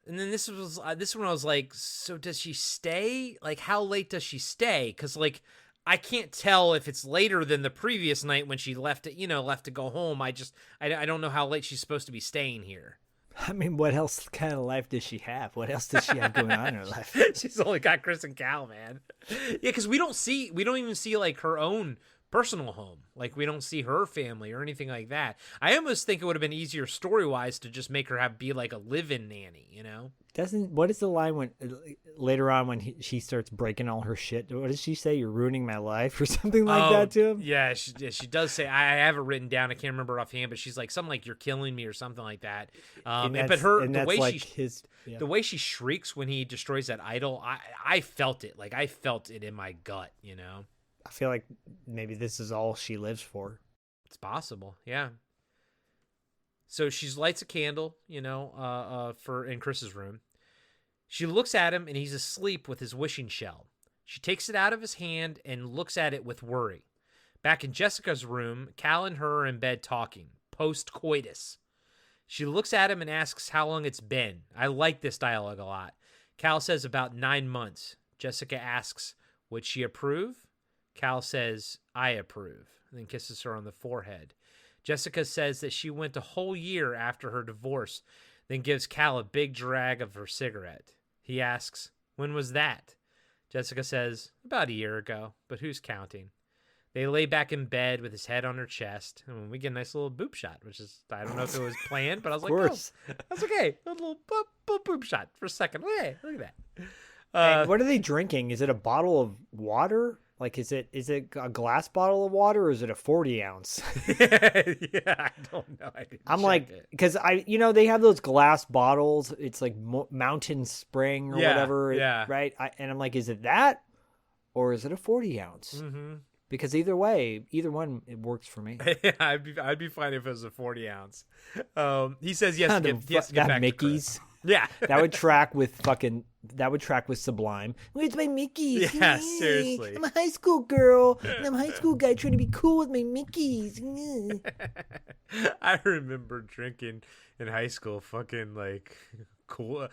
B: And then this one I was like, so does she stay? Like, how late does she stay? Because like, I can't tell if it's later than the previous night when she left to go home. I don't know how late she's supposed to be staying here.
D: I mean, what else kind of life does she have? What else does she have going on in her life?
B: She's only got Chris and Cal, man. Yeah, because we don't even see like her own personal home. Like, we don't see her family or anything like that. I almost think it would have been easier story-wise to just make her be like a live-in nanny, you know?
D: What is the line when later on when she starts breaking all her shit? What does she say? You're ruining my life or something like that to him?
B: Yeah, she does say. I have it written down. I can't remember offhand, but she's like something like "you're killing me" or something like that. The way she shrieks when he destroys that idol, I felt it. Like, I felt it in my gut, you know.
D: I feel like maybe this is all she lives for.
B: It's possible, yeah. So she lights a candle, you know, in Chris's room. She looks at him, and he's asleep with his wishing shell. She takes it out of his hand and looks at it with worry. Back in Jessica's room, Cal and her are in bed talking, post-coitus. She looks at him and asks how long it's been. I like this dialogue a lot. Cal says about 9 months. Jessica asks, would she approve? Cal says, I approve, and then kisses her on the forehead. Jessica says that she went a whole year after her divorce, then gives Cal a big drag of her cigarette. He asks, when was that? Jessica says, about a year ago, but who's counting? They lay back in bed with his head on her chest, and we get a nice little boob shot, which is, I don't know if it was planned, but I was like, oh, that's okay. A little boob shot for a second. Hey, look at that.
D: What are they drinking? Is it a bottle of water? Like, is it a glass bottle of water, or is it a 40 ounce?
B: Yeah, I don't know.
D: I'm like, because they have those glass bottles. It's like Mountain Spring or whatever.
B: Yeah.
D: Right. And I'm like, is it that, or is it a 40 ounce?
B: Mm-hmm.
D: Because either one, it works for me.
B: Yeah, I'd be fine if it was a 40 ounce. He says yes. He has to get back
D: Mickey's.
B: To Chris. Yeah,
D: that would track with Sublime. Where's my Mickey's?
B: Yeah, seriously.
O: I'm a high school girl, and I'm a high school guy trying to be cool with my Mickey's.
B: I remember drinking in high school, fucking like cool,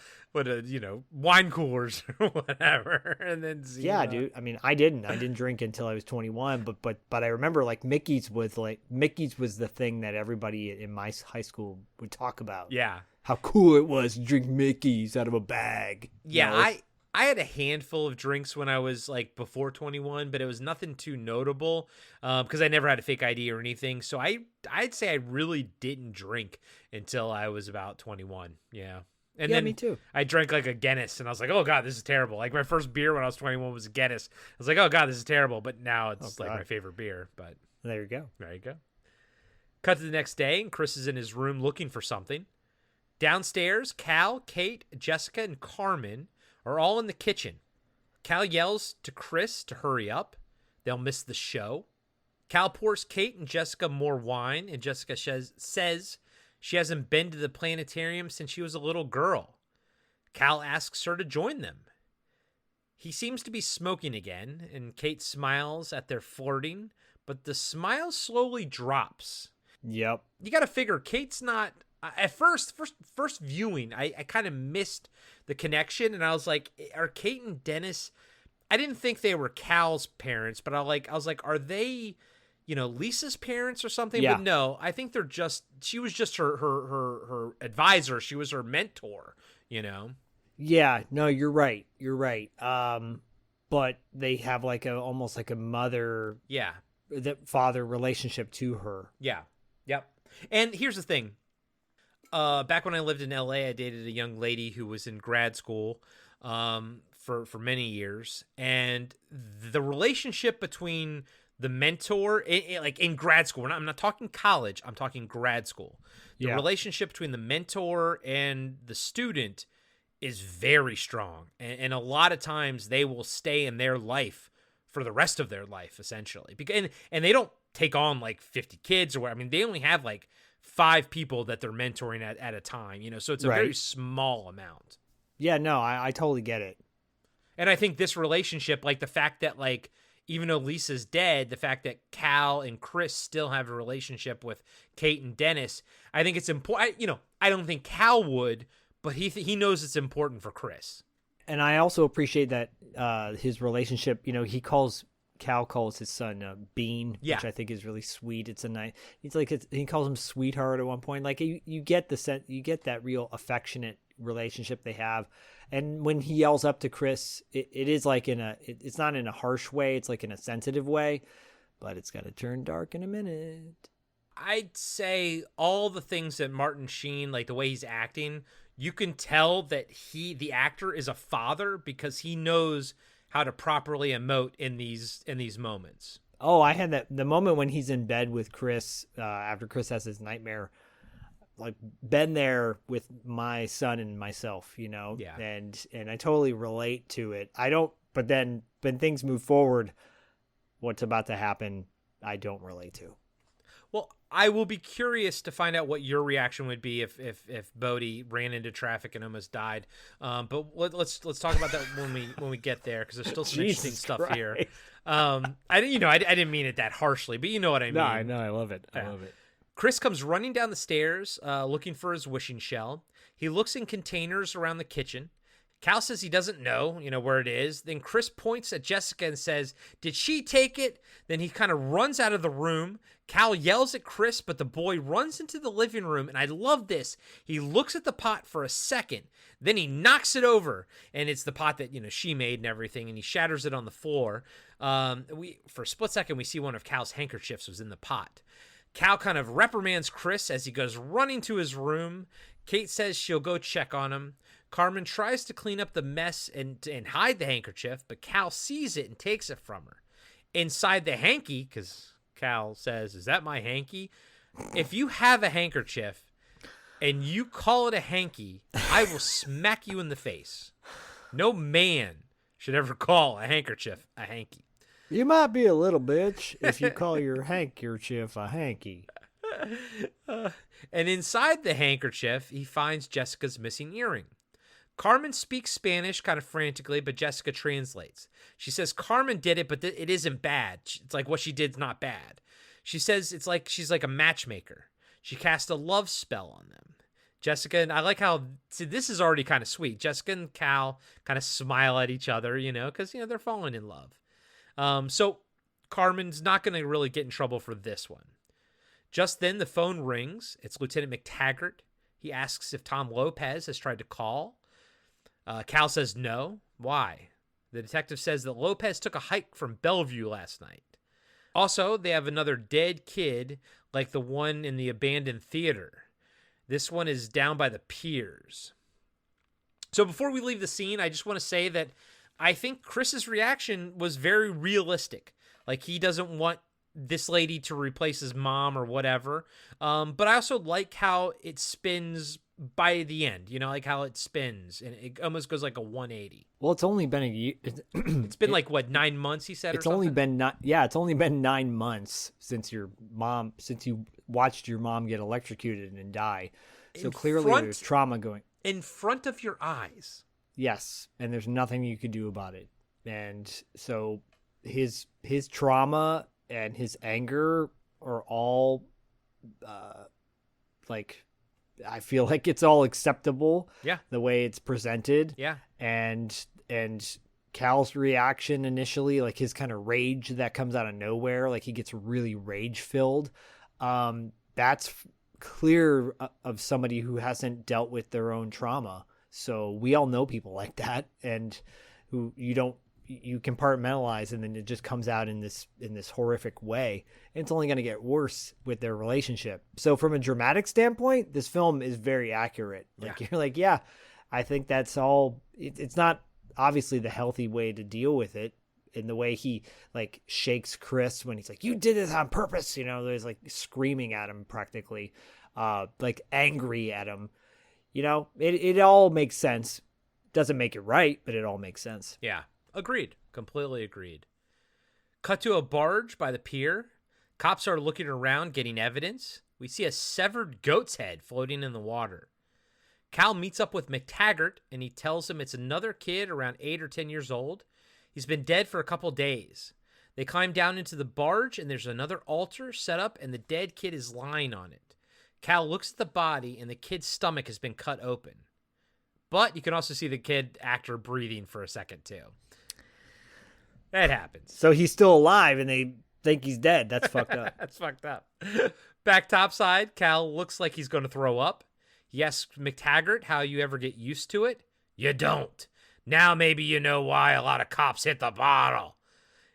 B: wine coolers or whatever, and then
D: yeah, dude. I mean, I didn't drink until I was 21, but I remember like Mickey's was the thing that everybody in my high school would talk about.
B: Yeah.
D: How cool it was to drink Mickey's out of a bag.
B: Yeah, I had a handful of drinks when I was like before 21, but it was nothing too notable because I never had a fake ID or anything. So I'd say I really didn't drink until I was about 21. Yeah. And
D: yeah,
B: then
D: me too.
B: I drank like a Guinness, and I was like, "Oh God, this is terrible." Like my first beer when I was 21 was a Guinness. I was like, "Oh God, this is terrible." But now it's like my favorite beer. But
D: there you go.
B: There you go. Cut to the next day, and Chris is in his room looking for something. Downstairs, Cal, Kate, Jessica, and Carmen are all in the kitchen. Cal yells to Chris to hurry up. They'll miss the show. Cal pours Kate and Jessica more wine, and Jessica says she hasn't been to the planetarium since she was a little girl. Cal asks her to join them. He seems to be smoking again, and Kate smiles at their flirting, but the smile slowly drops.
D: Yep.
B: You got to figure Kate's not... At first viewing, I kind of missed the connection, and I was like, are Kate and Dennis... I didn't think they were Cal's parents, but I was like, are they, Lisa's parents or something?
D: Yeah.
B: But no, I think they're she was just her advisor. She was her mentor,
D: Yeah, no, you're right. But they have like almost like a mother, father relationship to her.
B: Yeah. Yep. And here's the thing. Back when I lived in LA, I dated a young lady who was in grad school for many years, and the relationship between the mentor, like in grad school, I'm not talking college, I'm talking grad school. The relationship between the mentor and the student is very strong, and a lot of times they will stay in their life for the rest of their life, essentially. And they don't take on like 50 kids or whatever. I mean, they only have like 5 people that they're mentoring at a time, so it's a very small amount.
D: Yeah, no, I totally get it.
B: And I think this relationship, like the fact that like, even though Lisa's dead, the fact that Cal and Chris still have a relationship with Kate and Dennis, I think it's important. I don't think Cal would, but he knows it's important for Chris.
D: And I also appreciate that his relationship, Cal calls his son Bean, which I think is really sweet. It's a nice. He calls him sweetheart at one point. Like you get you get that real affectionate relationship they have. And when he yells up to Chris, it is like it's not in a harsh way. It's like in a sensitive way, but it's got to turn dark in a minute.
B: I'd say all the things that Martin Sheen, like the way he's acting, you can tell that the actor is a father because he knows how to properly emote in these moments.
D: Oh, I had the moment when he's in bed with Chris after Chris has his nightmare. Like been there with my son and myself,
B: Yeah.
D: And I totally relate to it. I don't, but then when things move forward, what's about to happen, I don't relate to.
B: Well, I will be curious to find out what your reaction would be if Bodhi ran into traffic and almost died. But let's talk about that when we get there, because there's still some interesting stuff here. I didn't mean it that harshly, but you know what I mean.
D: No, I know, I love it. I love it.
B: Chris comes running down the stairs, looking for his wishing shell. He looks in containers around the kitchen. Cal says he doesn't know, where it is. Then Chris points at Jessica and says, "Did she take it?" Then he kind of runs out of the room. Cal yells at Chris, but the boy runs into the living room, and I love this. He looks at the pot for a second, then he knocks it over, and it's the pot that, she made and everything, and he shatters it on the floor. For a split second, we see one of Cal's handkerchiefs was in the pot. Cal kind of reprimands Chris as he goes running to his room. Kate says she'll go check on him. Carmen tries to clean up the mess and hide the handkerchief, but Cal sees it and takes it from her. Inside the hanky, because Cal says, "Is that my hanky?" If you have a handkerchief and you call it a hanky, I will smack you in the face. No man should ever call a handkerchief a hanky.
D: You might be a little bitch if you call your handkerchief a hanky.
B: And inside the handkerchief, he finds Jessica's missing earring. Carmen speaks Spanish kind of frantically, but Jessica translates. She says Carmen did it, but it isn't bad. It's like what she did's not bad. She says it's like she's like a matchmaker. She cast a love spell on them. Jessica, and I like how, this is already kind of sweet. Jessica and Cal kind of smile at each other, because, they're falling in love. So Carmen's not going to really get in trouble for this one. Just then the phone rings. It's Lieutenant McTaggart. He asks if Tom Lopez has tried to call. Cal says no. Why? The detective says that Lopez took a hike from Bellevue last night. Also, they have another dead kid like the one in the abandoned theater. This one is down by the piers. So before we leave the scene, I just want to say that I think Chris's reaction was very realistic. Like, he doesn't want this lady to replace his mom or whatever. But I also like how it spins by the end, like how it spins and it almost goes like a 180.
D: Well, it's only been a year.
B: It's been like what, 9 months, he said?
D: It's only been it's only been 9 months since you watched your mom get electrocuted and die. So clearly there's trauma going
B: in front of your eyes.
D: Yes, and there's nothing you could do about it. And so his trauma and his anger are all I feel like it's all acceptable.
B: Yeah.
D: The way it's presented.
B: Yeah.
D: And Cal's reaction initially, like his kind of rage that comes out of nowhere, like he gets really rage filled. That's clear of somebody who hasn't dealt with their own trauma. So we all know people like that, and who you compartmentalize, and then it just comes out in this horrific way. And it's only going to get worse with their relationship. So from a dramatic standpoint, this film is very accurate. Like, you're like, yeah, I think that's all. It's not obviously the healthy way to deal with it. In the way he like shakes Chris when he's like, "You did this on purpose," there's like screaming at him practically, like angry at him. It all makes sense. Doesn't make it right, but it all makes sense.
B: Yeah. Agreed. Completely agreed. Cut to a barge by the pier. Cops are looking around, getting evidence. We see a severed goat's head floating in the water. Cal meets up with McTaggart, and he tells him it's another kid around 8 or 10 years old. He's been dead for a couple days. They climb down into the barge, and there's another altar set up, and the dead kid is lying on it. Cal looks at the body, and the kid's stomach has been cut open. But you can also see the kid actor breathing for a second, too. That happens.
D: So he's still alive, and they think he's dead. That's fucked up.
B: That's fucked up. Back topside, Cal looks like he's going to throw up. He asks McTaggart how you ever get used to it. You don't. Now maybe you know why a lot of cops hit the bottle.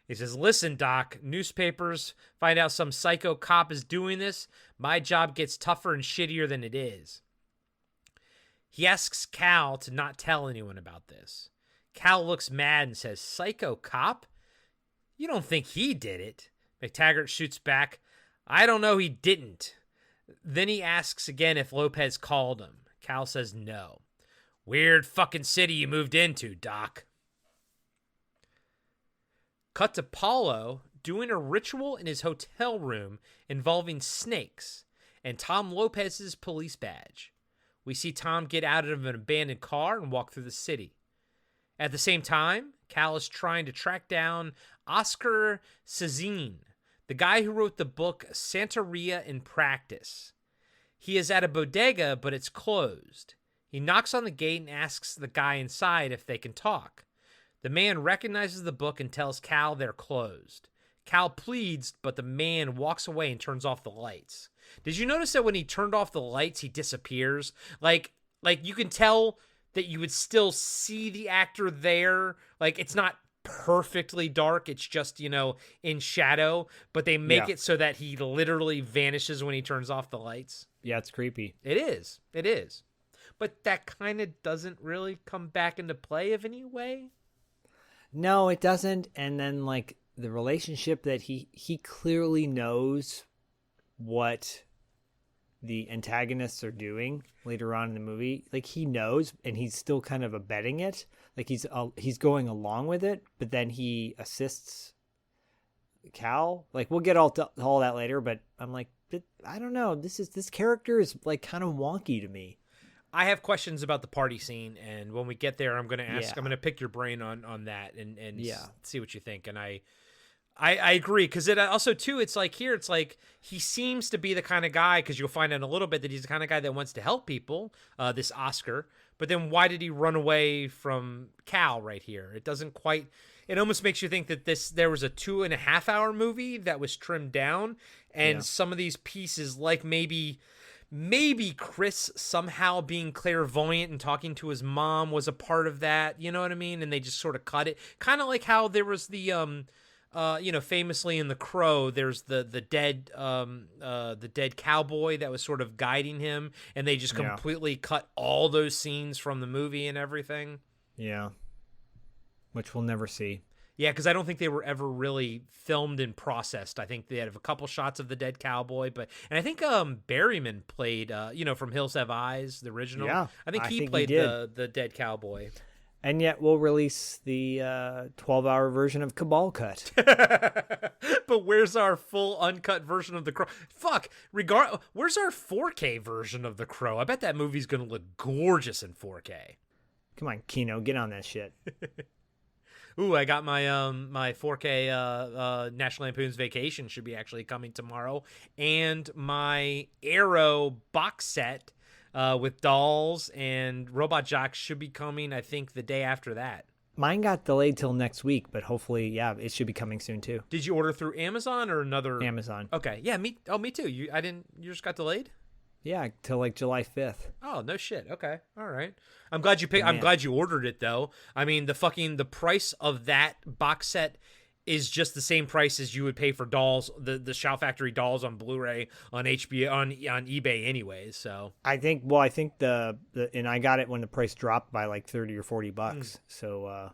B: He says, listen, Doc, newspapers find out some psycho cop is doing this. My job gets tougher and shittier than it is. He asks Cal to not tell anyone about this. Cal looks mad and says, psycho cop? You don't think he did it? McTaggart shoots back, I don't know, he didn't. Then he asks again if Lopez called him. Cal says no. Weird fucking city you moved into, Doc. Cut to Paulo doing a ritual in his hotel room involving snakes and Tom Lopez's police badge. We see Tom get out of an abandoned car and walk through the city. At the same time, Cal is trying to track down Oscar Czezin, the guy who wrote the book Santeria in Practice. He is at a bodega, but it's closed. He knocks on the gate and asks the guy inside if they can talk. The man recognizes the book and tells Cal they're closed. Cal pleads, but the man walks away and turns off the lights. Did you notice that when he turned off the lights, he disappears? Like you can tell that you would still see the actor there. Like, it's not perfectly dark. It's just, in shadow, but they make it so that he literally vanishes when he turns off the lights.
D: Yeah, it's creepy.
B: It is. It is. But that kind of doesn't really come back into play of any way.
D: No, it doesn't. And then, the relationship that he clearly knows what the antagonists are doing later on in the movie. He knows, and he's still kind of abetting it. He's going along with it, but then he assists Cal. We'll get all that later, but I'm I don't know. This character is kind of wonky to me.
B: I have questions about the party scene, and when we get there, I'm going to ask. Yeah. I'm going to pick your brain on that and see what you think. And I agree, because it also too. It's here. It's he seems to be the kind of guy, because you'll find out in a little bit that he's the kind of guy that wants to help people. This Oscar, but then why did he run away from Cal right here? It doesn't quite. It almost makes you think that there was a 2.5 hour movie that was trimmed down, and some of these pieces, maybe Chris somehow being clairvoyant and talking to his mom was a part of that. You know what I mean? And they just sort of cut it. Kind of like how there was the, famously in The Crow, there's the dead cowboy that was sort of guiding him, and they just completely cut all those scenes from the movie and everything. Yeah. Which we'll never see. Yeah, because I don't think they were ever really filmed and processed. I think they had a couple shots of the dead cowboy, and I think Berryman played, from Hills Have Eyes, the original. Yeah, I think he played the dead cowboy. And yet we'll release the 12-hour version of Cabal Cut. But where's our full uncut version of The Crow? Fuck, where's our 4K version of The Crow? I bet that movie's going to look gorgeous in 4K. Come on, Kino, get on that shit. Ooh, I got my my 4K National Lampoon's Vacation should be actually coming tomorrow, and my Arrow box set with dolls and Robot Jocks should be coming, I think, the day after that. Mine got delayed till next week, but hopefully, it should be coming soon too. Did you order through Amazon or another? Amazon. Okay, yeah, me too. You just got delayed? Yeah, till July 5th. Oh, no shit. Okay. All right. I'm glad you I'm glad you ordered it though. I mean, the price of that box set is just the same price as you would pay for dolls, the Shout Factory dolls on Blu-ray on HBO on eBay anyways. So I think the and I got it when the price dropped by $30 or $40. So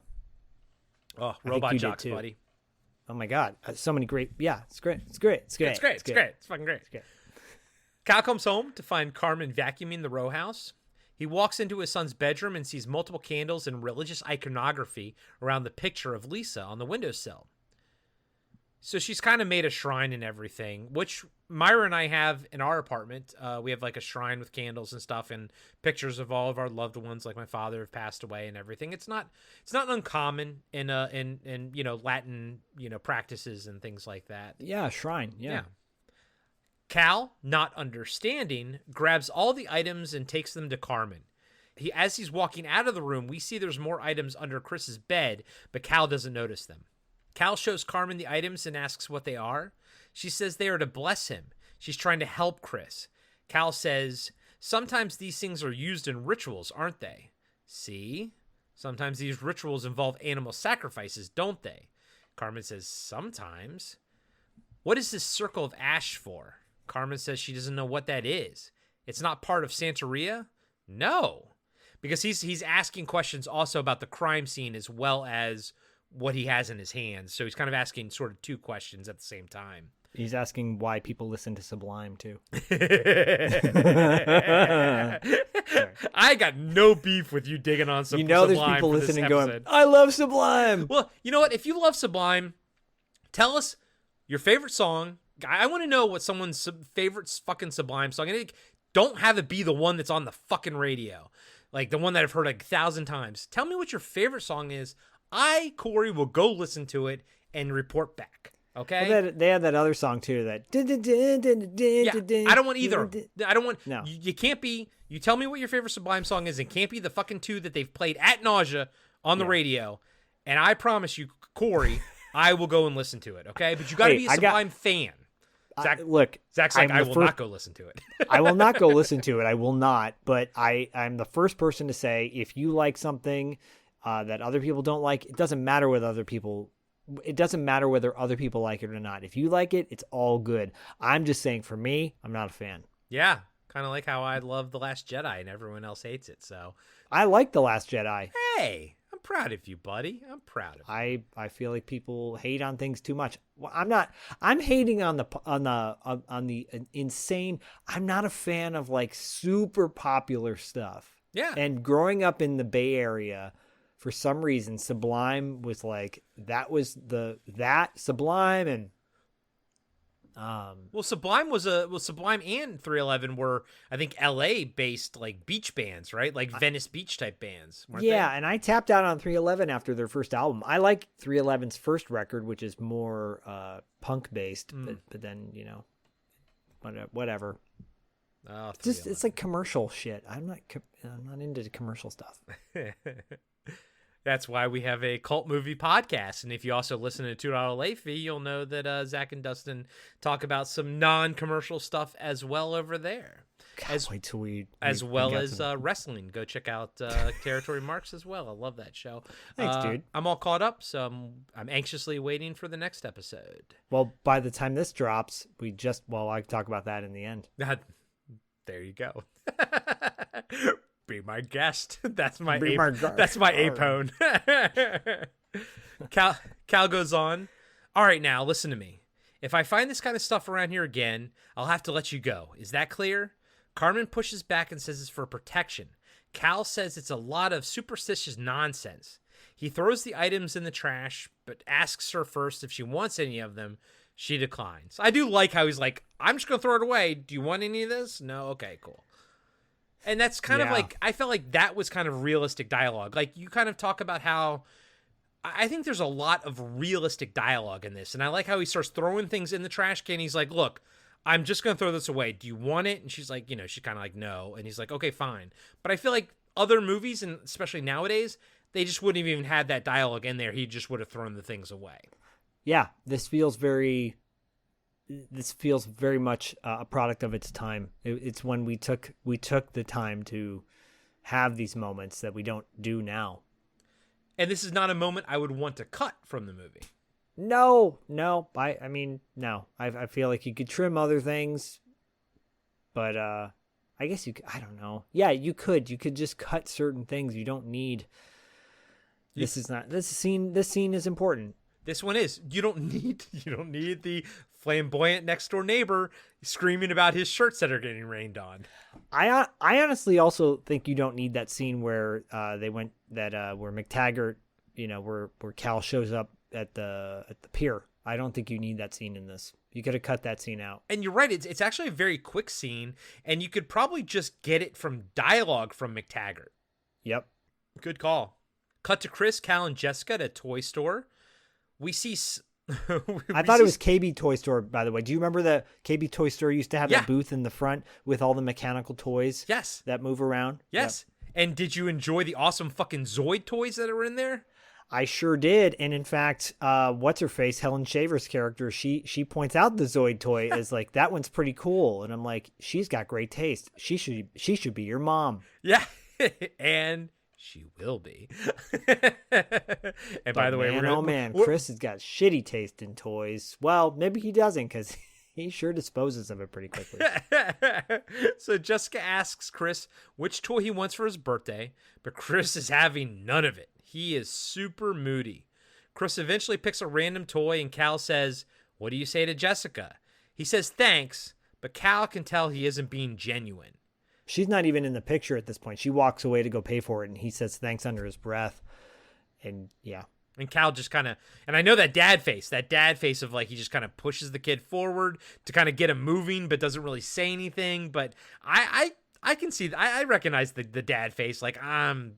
B: Robot Jocks, buddy. Oh my God. So many great. Yeah, it's great. It's great. It's great. It's great. It's great. It's fucking great. It's great. Cal comes home to find Carmen vacuuming the row house. He walks into his son's bedroom and sees multiple candles and religious iconography around the picture of Lisa on the windowsill. So she's kind of made a shrine and everything, which Myra and I have in our apartment. We have a shrine with candles and stuff and pictures of all of our loved ones, like my father, have passed away and everything. It's not uncommon in Latin, practices and things like that. Yeah, shrine. Yeah. Cal, not understanding, grabs all the items and takes them to Carmen. As he's walking out of the room, we see there's more items under Chris's bed, but Cal doesn't notice them. Cal shows Carmen the items and asks what they are. She says they are to bless him. She's trying to help Chris. Cal says, sometimes these things are used in rituals, aren't they? See? Sometimes these rituals involve animal sacrifices, don't they? Carmen says, sometimes. What is this circle of ash for? Carmen says she doesn't know what that is. It's not part of Santeria? No. Because he's asking questions also about the crime scene as well as what he has in his hands. So he's kind of asking sort of two questions at the same time.
D: He's asking why people listen to Sublime, too.
B: I got no beef with you digging on some Sublime.
D: There's people listening going, I love Sublime.
B: Well, you know what? If you love Sublime, tell us your favorite song. I want to know what someone's favorite fucking Sublime song is. Don't have it be the one that's on the fucking radio. Like the one that I've heard 1,000 times. Tell me what your favorite song is. Corey, will go listen to it and report back. Okay?
D: Well, they had that other song too. That
B: yeah, I don't want either. I don't want.
D: No.
B: You can't be. You tell me what your favorite Sublime song is. It can't be the fucking two that they've played at nausea on the radio. And I promise you, Corey, I will go and listen to it. Okay, but you got to be a Sublime fan. Zach, Zach's like, I will not go listen to it.
D: I will not go listen to it. I will not. But I'm the first person to say, if you like something that other people don't like, it doesn't matter whether other people like it or not. If you like it, it's all good. I'm just saying, for me, I'm not a fan.
B: Yeah, kind of like how I love The Last Jedi and everyone else hates it. So
D: I like The Last Jedi.
B: Hey, I'm proud of you, buddy. I'm proud of you.
D: I feel like people hate on things too much. Well, I'm not. I'm hating on the insane. I'm not a fan of like super popular stuff.
B: Yeah.
D: And growing up in the Bay Area, for some reason, Sublime was like that Sublime and
B: Sublime Sublime and 311 were, I think, LA based like beach bands, right? Like Venice Beach type bands.
D: Yeah, and I tapped out on 311 after their first album. I like 311's first record, which is more punk based, but then whatever.
B: Oh,
D: it's like commercial shit. I'm not into commercial stuff.
B: That's why we have a cult movie podcast. And if you also listen to $2 late fee, you'll know that Zach and Dustin talk about some non-commercial stuff as well over there.
D: Wait till we
B: as wrestling. Go check out Territory Marks as well. I love that show.
D: Thanks, dude.
B: I'm all caught up, so I'm anxiously waiting for the next episode.
D: Well, by the time this drops, I can talk about that in the end.
B: There you go. Be my guest. That's my apone. Cal goes on. All right, now listen to me. If I find this kind of stuff around here again, I'll have to let you go. Is that clear? Carmen pushes back and says it's for protection. Cal says it's a lot of superstitious nonsense. He throws the items in the trash, but asks her first if she wants any of them. She declines. I do like how he's like, I'm just going to throw it away. Do you want any of this? No? Okay, cool. And that's kind of like, I felt like that was kind of realistic dialogue. Like, you kind of talk about how, I think there's a lot of realistic dialogue in this. And I like how he starts throwing things in the trash can. He's like, look, I'm just going to throw this away. Do you want it? And she's like, she's kind of like, no. And he's like, okay, fine. But I feel like other movies, and especially nowadays, they just wouldn't have even had that dialogue in there. He just would have thrown the things away.
D: Yeah, this feels very much a product of its time. It's when we took the time to have these moments that we don't do now.
B: And this is not a moment I would want to cut from the movie.
D: No. I mean, no. I feel like you could trim other things, but I guess I don't know. Yeah, you could just cut certain things. You don't need. This scene is important.
B: This one is. You don't need the flamboyant next door neighbor screaming about his shirts that are getting rained on.
D: I honestly also think you don't need that scene where where McTaggart, where Cal shows up at the pier. I don't think you need that scene in this. You could have cut that scene out.
B: And you're right. It's actually a very quick scene, and you could probably just get it from dialogue from McTaggart.
D: Yep.
B: Good call. Cut to Chris, Cal, and Jessica at a toy store. We see.
D: I thought it was KB Toy Store, by the way. Do you remember the KB Toy Store used to have that booth in the front with all the mechanical toys?
B: Yes.
D: That move around?
B: Yes. And did you enjoy the awesome fucking Zoid toys that are in there?
D: I sure did. And in fact, what's her face, Helen Shaver's character, she points out the Zoid toy as like, that one's pretty cool. And I'm like, she's got great taste. She should be your mom.
B: Yeah. And she will be. And
D: but
B: by the way,
D: man, Chris has got shitty taste in toys. Well, maybe he doesn't, because he sure disposes of it pretty quickly.
B: So Jessica asks Chris which toy he wants for his birthday, but Chris is having none of it. He is super moody. Chris eventually picks a random toy, and Cal says, "What do you say to Jessica?" He says thanks, but Cal can tell he isn't being genuine.
D: She's not even in the picture at this point. She walks away to go pay for it, and he says thanks under his breath. And yeah.
B: And Cal just kind of, and I know that dad face of like, he just kind of pushes the kid forward to kind of get him moving, but doesn't really say anything. But I can see, I recognize the dad face. Like, I'm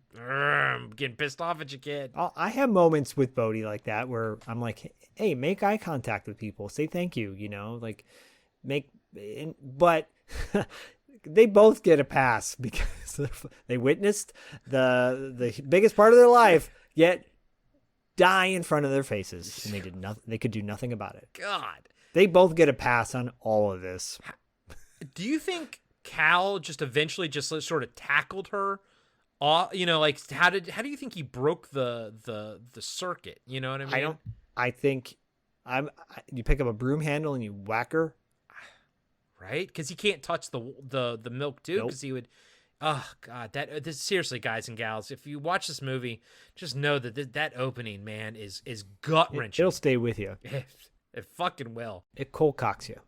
B: getting pissed off at you, kid.
D: I have moments with Bodhi like that where I'm like, hey, make eye contact with people. Say thank you, like but they both get a pass because they witnessed the biggest part of their life, yet die in front of their faces, and they did nothing. They could do nothing about it.
B: God,
D: they both get a pass on all of this.
B: Do you think Cal just eventually just sort of tackled her? Like how do you think he broke the circuit? You know what I mean?
D: I think you pick up a broom handle and you whack her.
B: Right? Because he can't touch the milk too, because he would. Oh God, this seriously, guys and gals, if you watch this movie, just know that opening, man, is gut wrenching.
D: It'll stay with you.
B: It fucking will.
D: It cold cocks you.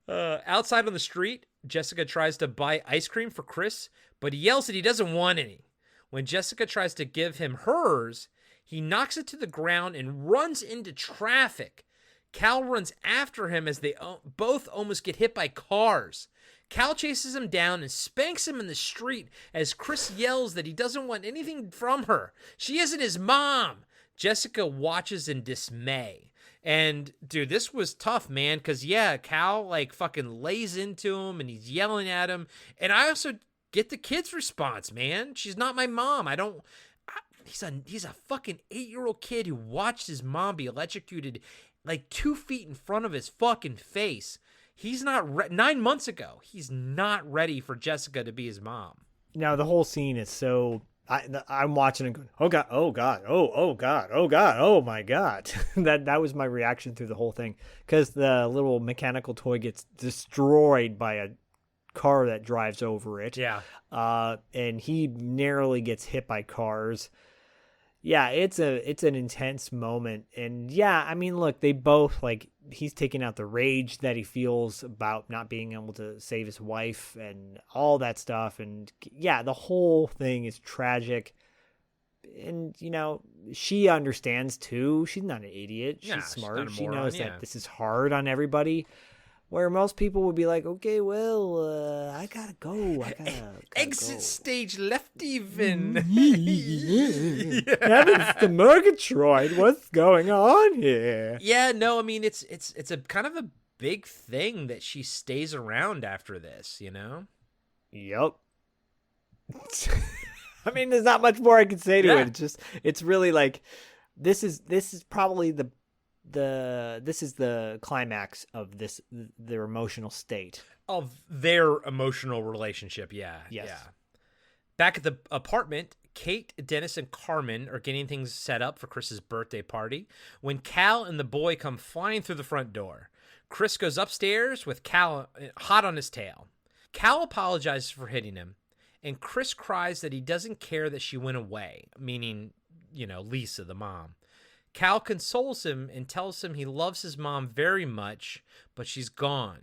B: Outside on the street, Jessica tries to buy ice cream for Chris, but he yells that he doesn't want any. When Jessica tries to give him hers, he knocks it to the ground and runs into traffic. Cal runs after him as they both almost get hit by cars. Cal chases him down and spanks him in the street as Chris yells that he doesn't want anything from her. She isn't his mom. Jessica watches in dismay. And, dude, this was tough, man, because, yeah, Cal, like, fucking lays into him, and he's yelling at him. And I also get the kid's response, man. She's not my mom. He's a fucking 8-year-old kid who watched his mom be electrocuted, like, 2 feet in front of his fucking face. He's not 9 months ago. He's not ready for Jessica to be his mom.
D: Now, the whole scene is so... I'm watching and going, oh God, oh God, oh God, oh God, oh my God. that was my reaction through the whole thing, because the little mechanical toy gets destroyed by a car that drives over it.
B: Yeah.
D: And he narrowly gets hit by cars. Yeah, it's an intense moment. And yeah, I mean, look, they both, like, he's taking out the rage that he feels about not being able to save his wife and all that stuff. And yeah, the whole thing is tragic. And, she understands too. She's not an idiot. She's smart. She knows that this is hard on everybody. Where most people would be like, okay, well, I gotta go.
B: Exit stage left even.
D: Heavens to Murgatroyd, what's going on here?
B: Yeah, no, I mean, it's a kind of a big thing that she stays around after this,
D: Yep. I mean, there's not much more I can say to it. It's really like, this is probably the climax of their emotional state
B: of their emotional relationship. Yeah.
D: Yes.
B: Yeah. Back at the apartment, Kate, Dennis, and Carmen are getting things set up for Chris's birthday party when Cal and the boy come flying through the front door. Chris goes upstairs with Cal hot on his tail. Cal apologizes for hitting him, and Chris cries that he doesn't care that she went away, meaning, Lisa, the mom. Cal consoles him and tells him he loves his mom very much, but she's gone.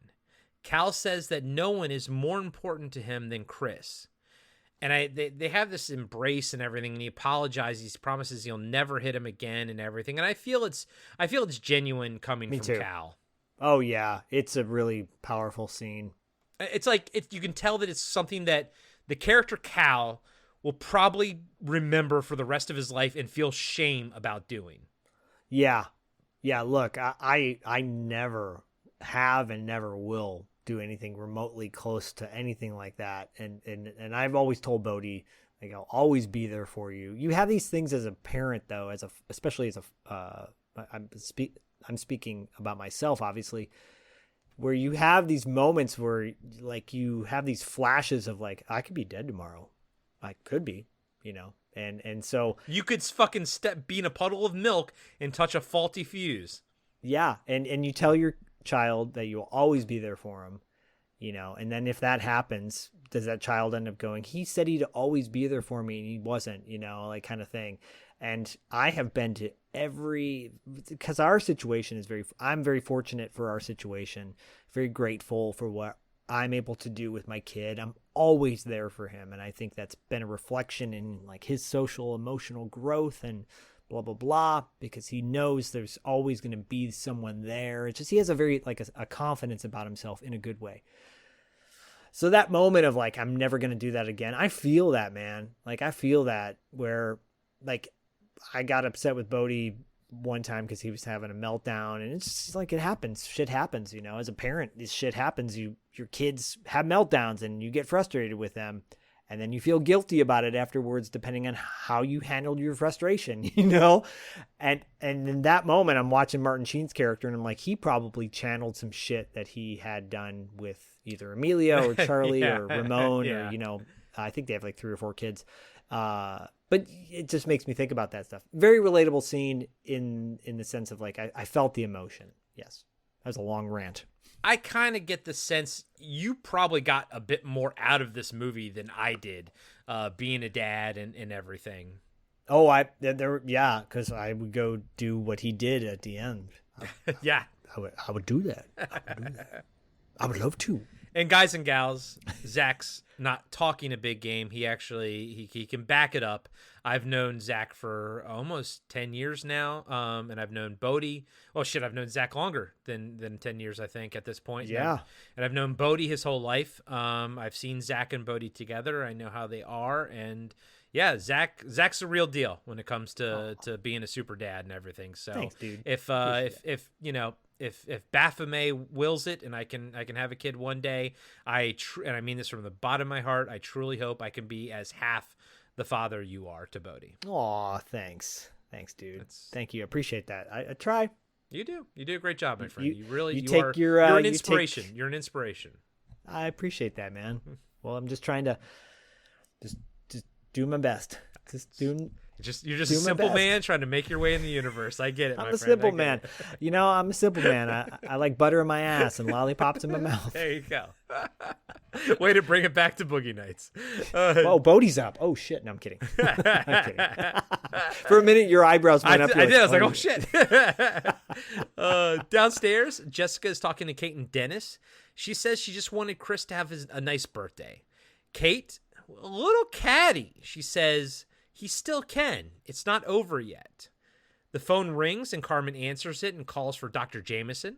B: Cal says that no one is more important to him than Chris. And they have this embrace and everything, and he apologizes. He promises he'll never hit him again and everything. And I feel it's genuine coming from
D: too.
B: Cal.
D: Oh yeah, it's a really powerful scene.
B: It's like you can tell that it's something that the character Cal will probably remember for the rest of his life and feel shame about doing.
D: Yeah. Look, I never have and never will do anything remotely close to anything like that. And I've always told Bodhi, like, I'll always be there for you. You have these things as a parent, though, especially as I'm speaking about myself, obviously, where you have these moments where, like, you have these flashes of, like, I could be dead tomorrow. I could be, and so
B: you could fucking be in a puddle of milk and touch a faulty fuse.
D: Yeah, and you tell your child that you'll always be there for him, and then if that happens, does that child end up going, he said he'd always be there for me and he wasn't, like, kind of thing. And I have been to because our situation is I'm very fortunate for our situation, very grateful for what I'm able to do with my kid. I'm always there for him. And I think that's been a reflection in, like, his social, emotional growth and blah, blah, blah, because he knows there's always going to be someone there. It's just, he has a very, like, a confidence about himself in a good way. So that moment of, like, I'm never going to do that again. I feel that, man. Like, I feel that where, like, I got upset with Bodhi one time because he was having a meltdown, and it's just like, it happens. Shit happens, as a parent, this shit happens. Your kids have meltdowns and you get frustrated with them. And then you feel guilty about it afterwards, depending on how you handled your frustration, And in that moment, I'm watching Martin Sheen's character, and I'm like, he probably channeled some shit that he had done with either Amelia or Charlie or Ramon or, I think they have like 3 or 4 kids. But it just makes me think about that stuff. Very relatable scene in the sense of, like, I felt the emotion. Yes. That was a long rant.
B: I kind of get the sense you probably got a bit more out of this movie than I did, being a dad and everything.
D: Oh, because I would go do what he did at the end.
B: Yeah.
D: I would do that. I would love to.
B: And guys and gals, Zach's not talking a big game. He actually, he can back it up. I've known Zach for almost 10 years now. And I've known Bodhi. Oh shit, I've known Zach longer than 10 years, I think, at this point.
D: Yeah.
B: And I've known Bodhi his whole life. I've seen Zach and Bodhi together. I know how they are. And yeah, Zach's a real deal when it comes to being a super dad and everything. So
D: thanks, dude.
B: If Baphomet wills it and I can have a kid one day, and I mean this from the bottom of my heart, I truly hope I can be as half the father you are to Bodhi.
D: Aw, thanks, dude. Thank you. I appreciate that. I try.
B: You do a great job, my friend.
D: You're
B: an inspiration. You're an inspiration.
D: I appreciate that, man. Well, I'm just trying to just do my best. You're just a simple man trying to make your way in the universe. I get it.
B: I'm
D: a simple man. I'm a simple man. I like butter in my ass and lollipops in my mouth.
B: There you go. Way to bring it back to Boogie Nights.
D: Bodhi's up. Oh shit! No, I'm kidding. I'm kidding. For a minute, your eyebrows went up.
B: I did. I was like, oh shit. Downstairs, Jessica is talking to Kate and Dennis. She says she just wanted Chris to have a nice birthday. Kate, a little catty. She says he still can. It's not over yet. The phone rings and Carmen answers it and calls for Dr. Jameson.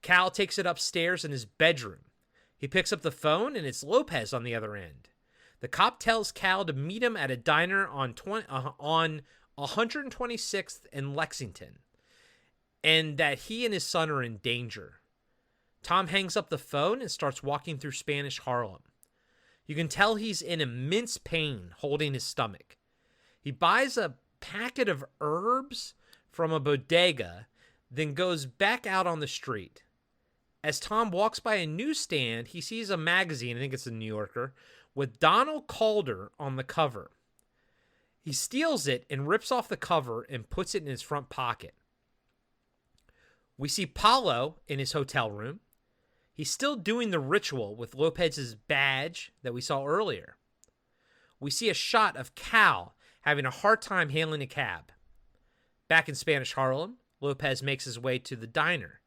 B: Cal takes it upstairs in his bedroom. He picks up the phone and it's Lopez on the other end. The cop tells Cal to meet him at a diner on 126th and Lexington, and that he and his son are in danger. Tom hangs up the phone and starts walking through Spanish Harlem. You can tell he's in immense pain holding his stomach. He buys a packet of herbs from a bodega, then goes back out on the street. As Tom walks by a newsstand, he sees a magazine, I think it's the New Yorker, with Donald Calder on the cover. He steals it and rips off the cover and puts it in his front pocket. We see Paulo in his hotel room. He's still doing the ritual with Lopez's badge that we saw earlier. We see a shot of Cal having a hard time hailing a cab. Back in Spanish Harlem, Lopez makes his way to the diner.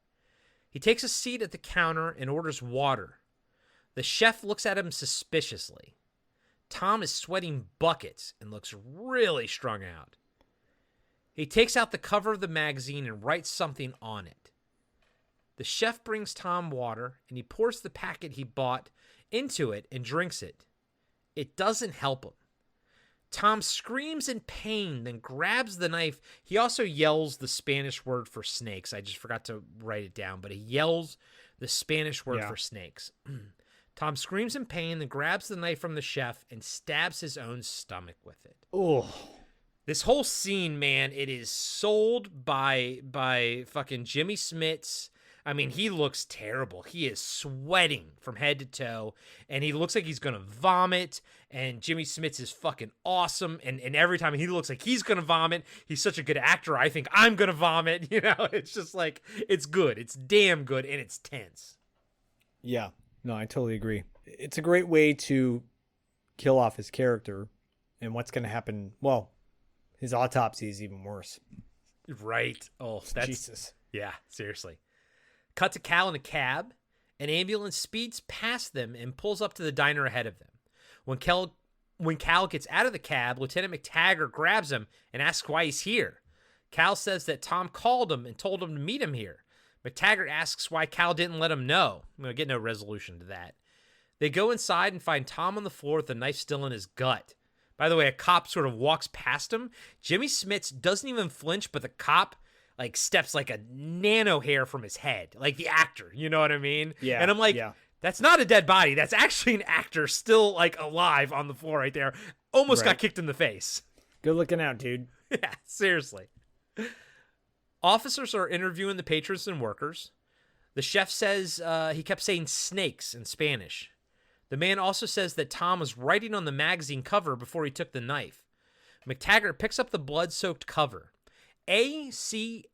B: He takes a seat at the counter and orders water. The chef looks at him suspiciously. Tom is sweating buckets and looks really strung out. He takes out the cover of the magazine and writes something on it. The chef brings Tom water and he pours the packet he bought into it and drinks it. It doesn't help him. Tom screams in pain, then grabs the knife. He also yells the Spanish word for snakes. I just forgot to write it down, but he yells the Spanish word
D: Yeah.
B: for snakes. Tom screams in pain, then grabs the knife from the chef and stabs his own stomach with it.
D: Oh.
B: This whole scene, man, it is sold by fucking Jimmy Smits. I mean, he looks terrible. He is sweating from head to toe, and he looks like he's going to vomit, and Jimmy Smits is fucking awesome, and every time he looks like he's going to vomit, he's such a good actor, I think I'm going to vomit, you know? It's just like, it's good. It's damn good, and it's tense.
D: Yeah. No, I totally agree. It's a great way to kill off his character, and what's going to happen, well, his autopsy is even worse.
B: Right. Oh, that's...
D: Jesus.
B: Yeah, seriously. Cut to Cal in a cab. An ambulance speeds past them and pulls up to the diner ahead of them. When Cal gets out of the cab, Lieutenant McTaggart grabs him and asks why he's here. Cal says that Tom called him and told him to meet him here. McTaggart asks why Cal didn't let him know. I'm going to get no resolution to that. They go inside and find Tom on the floor with the knife still in his gut. By the way, a cop sort of walks past him. Jimmy Smits doesn't even flinch, but the cop like steps like a nano hair from his head, like the actor, you know what I mean?
D: Yeah.
B: And I'm like, that's not a dead body. That's actually an actor still like alive on the floor right there. Almost got kicked in the face.
D: Good looking out, dude.
B: Yeah, seriously. Officers are interviewing the patrons and workers. The chef says he kept saying snakes in Spanish. The man also says that Tom was writing on the magazine cover before he took the knife. McTaggart picks up the blood-soaked cover. ACHE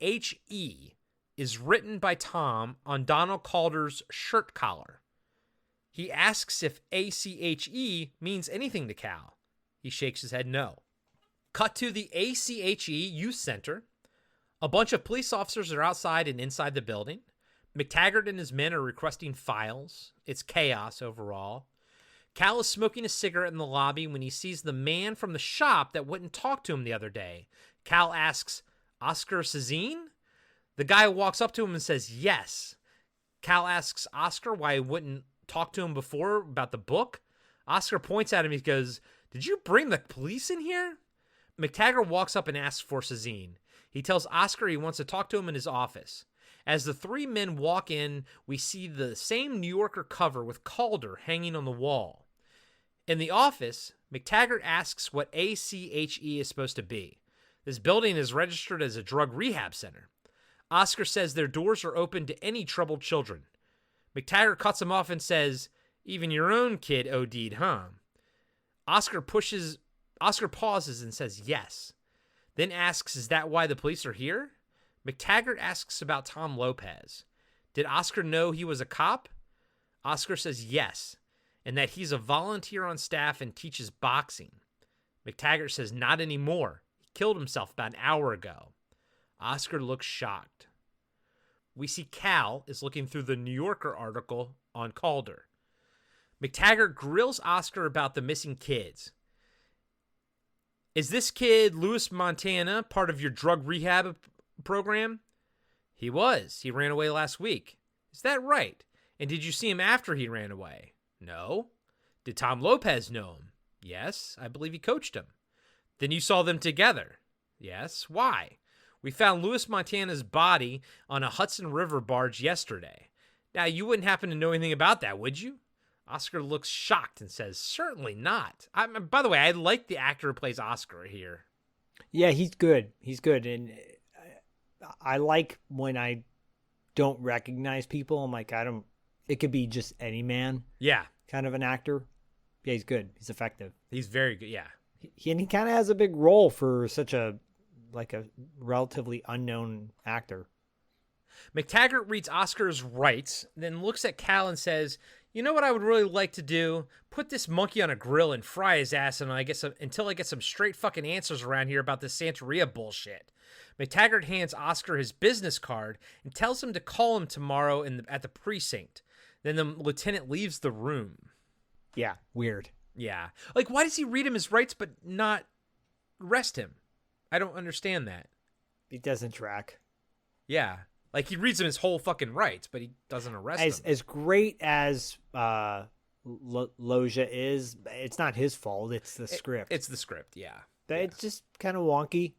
B: is written by Tom on Donald Calder's shirt collar. He asks if ACHE means anything to Cal. He shakes his head no. Cut to the ACHE Youth Center. A bunch of police officers are outside and inside the building. McTaggart and his men are requesting files. It's chaos overall. Cal is smoking a cigarette in the lobby when he sees the man from the shop that wouldn't talk to him the other day. Cal asks, Oscar Cezanne? The guy walks up to him and says yes. Cal asks Oscar why he wouldn't talk to him before about the book. Oscar points at him. He goes, did you bring the police in here? McTaggart walks up and asks for Cezanne. He tells Oscar he wants to talk to him in his office. As the three men walk in, we see the same New Yorker cover with Calder hanging on the wall. In the office, McTaggart asks what ACHE is supposed to be. This building is registered as a drug rehab center. Oscar says their doors are open to any troubled children. McTaggart cuts him off and says, even your own kid OD'd, huh? Oscar pauses and says yes. Then asks, is that why the police are here? McTaggart asks about Tom Lopez. Did Oscar know he was a cop? Oscar says yes, and that he's a volunteer on staff and teaches boxing. McTaggart says not anymore. He killed himself about an hour ago. Oscar looks shocked. We see Cal is looking through the New Yorker article on Calder. McTaggart grills Oscar about the missing kids. Is this kid, Louis Montana, part of your drug rehab program? He was. He ran away last week. Is that right? And did you see him after he ran away? No. Did Tom Lopez know him? Yes, I believe he coached him. Then you saw them together? Yes. Why? We found Louis Montana's body on a Hudson River barge yesterday. Now, you wouldn't happen to know anything about that, would you? Oscar looks shocked and says, certainly not. By the way, I like the actor who plays Oscar here.
D: Yeah, he's good. He's good. And I like when I don't recognize people. I'm like, it could be just any man.
B: Yeah.
D: Kind of an actor. Yeah, he's good. He's effective.
B: He's very good. Yeah.
D: He kind of has a big role for such a relatively unknown actor.
B: McTaggart reads Oscar's rights, then looks at Cal and says, you know what I would really like to do? Put this monkey on a grill and fry his ass until I get some straight fucking answers around here about this Santeria bullshit. McTaggart hands Oscar his business card and tells him to call him tomorrow at the precinct. Then the lieutenant leaves the room.
D: Yeah, weird.
B: Yeah. Like, why does he read him his rights but not arrest him? I don't understand that.
D: He doesn't track.
B: Yeah. Like, he reads him his whole fucking rights, but he doesn't arrest him.
D: As great as Loggia is, it's not his fault. It's the script.
B: It's the script, yeah.
D: It's just kind of wonky.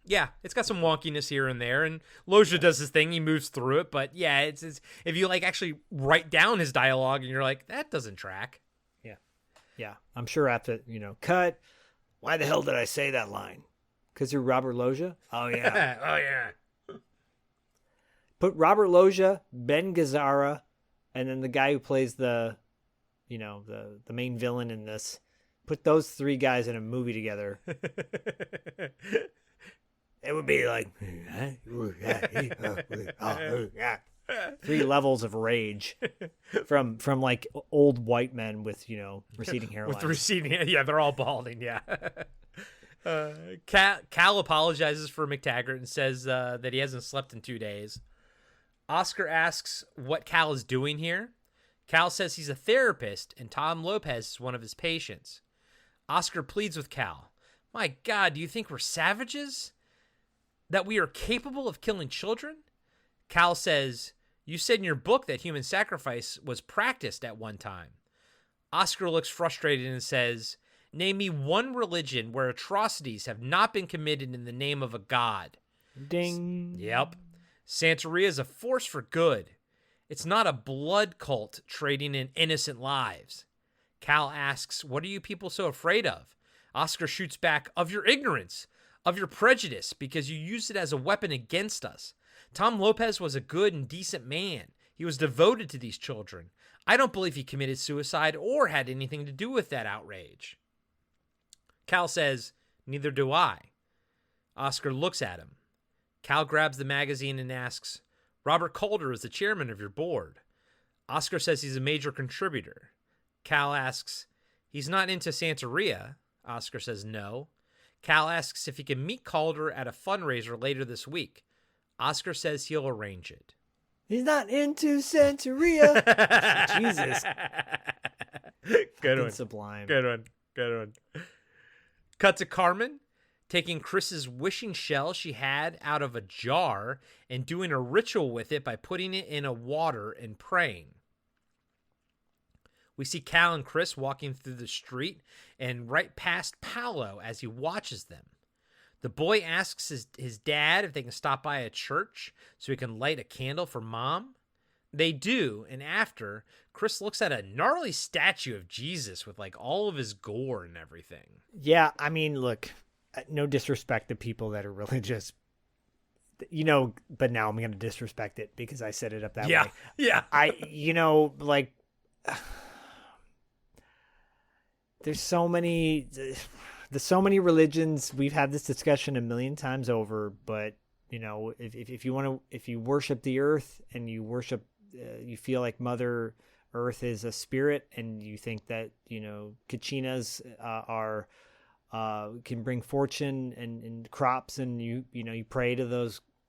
B: Yeah, it's got some wonkiness here and there, and Loggia does his thing. He moves through it, but yeah, it's if you like actually write down his dialogue, and you're like, that doesn't track.
D: Yeah, I'm sure after, cut. Why the hell did I say that line? Because you're Robert Loggia? Oh, yeah.
B: Oh, yeah.
D: Put Robert Loggia, Ben Gazzara, and then the guy who plays the main villain in this. Put those three guys in a movie together. It would be like 3 levels of rage from like old white men with receding hairlines.
B: With receding, yeah, they're all balding. Yeah. Cal apologizes for McTaggart and says that he hasn't slept in 2 days. Oscar asks what Cal is doing here. Cal says he's a therapist and Tom Lopez is one of his patients. Oscar pleads with Cal. My God, do you think we're savages? That we are capable of killing children? Cal says, you said in your book that human sacrifice was practiced at one time. Oscar looks frustrated and says, name me one religion where atrocities have not been committed in the name of a god.
D: Ding.
B: Yep. Santeria is a force for good. It's not a blood cult trading in innocent lives. Cal asks, what are you people so afraid of? Oscar shoots back, of your ignorance, of your prejudice, because you used it as a weapon against us. Tom Lopez was a good and decent man. He was devoted to these children. I don't believe he committed suicide or had anything to do with that outrage. Cal says, neither do I. Oscar looks at him. Cal grabs the magazine and asks, Robert Calder is the chairman of your board. Oscar says he's a major contributor. Cal asks, he's not into Santeria. Oscar says no. Cal asks if he can meet Calder at a fundraiser later this week. Oscar says he'll arrange it.
D: He's not into Santeria. Jesus.
B: Good one.
D: Sublime.
B: Good one. Cut to Carmen taking Chris's wishing shell she had out of a jar and doing a ritual with it by putting it in a water and praying. We see Cal and Chris walking through the street and right past Paolo as he watches them. The boy asks his dad if they can stop by a church so he can light a candle for Mom. They do, and after, Chris looks at a gnarly statue of Jesus with like all of his gore and everything.
D: Yeah, I mean, look, no disrespect to people that are religious, but now I'm going to disrespect it because I set it up that way.
B: Yeah.
D: There's so many religions. We've had this discussion a million times over, but if you worship the earth and you worship, you feel like Mother Earth is a spirit, and you think that Kachinas are can bring fortune and crops, and you pray to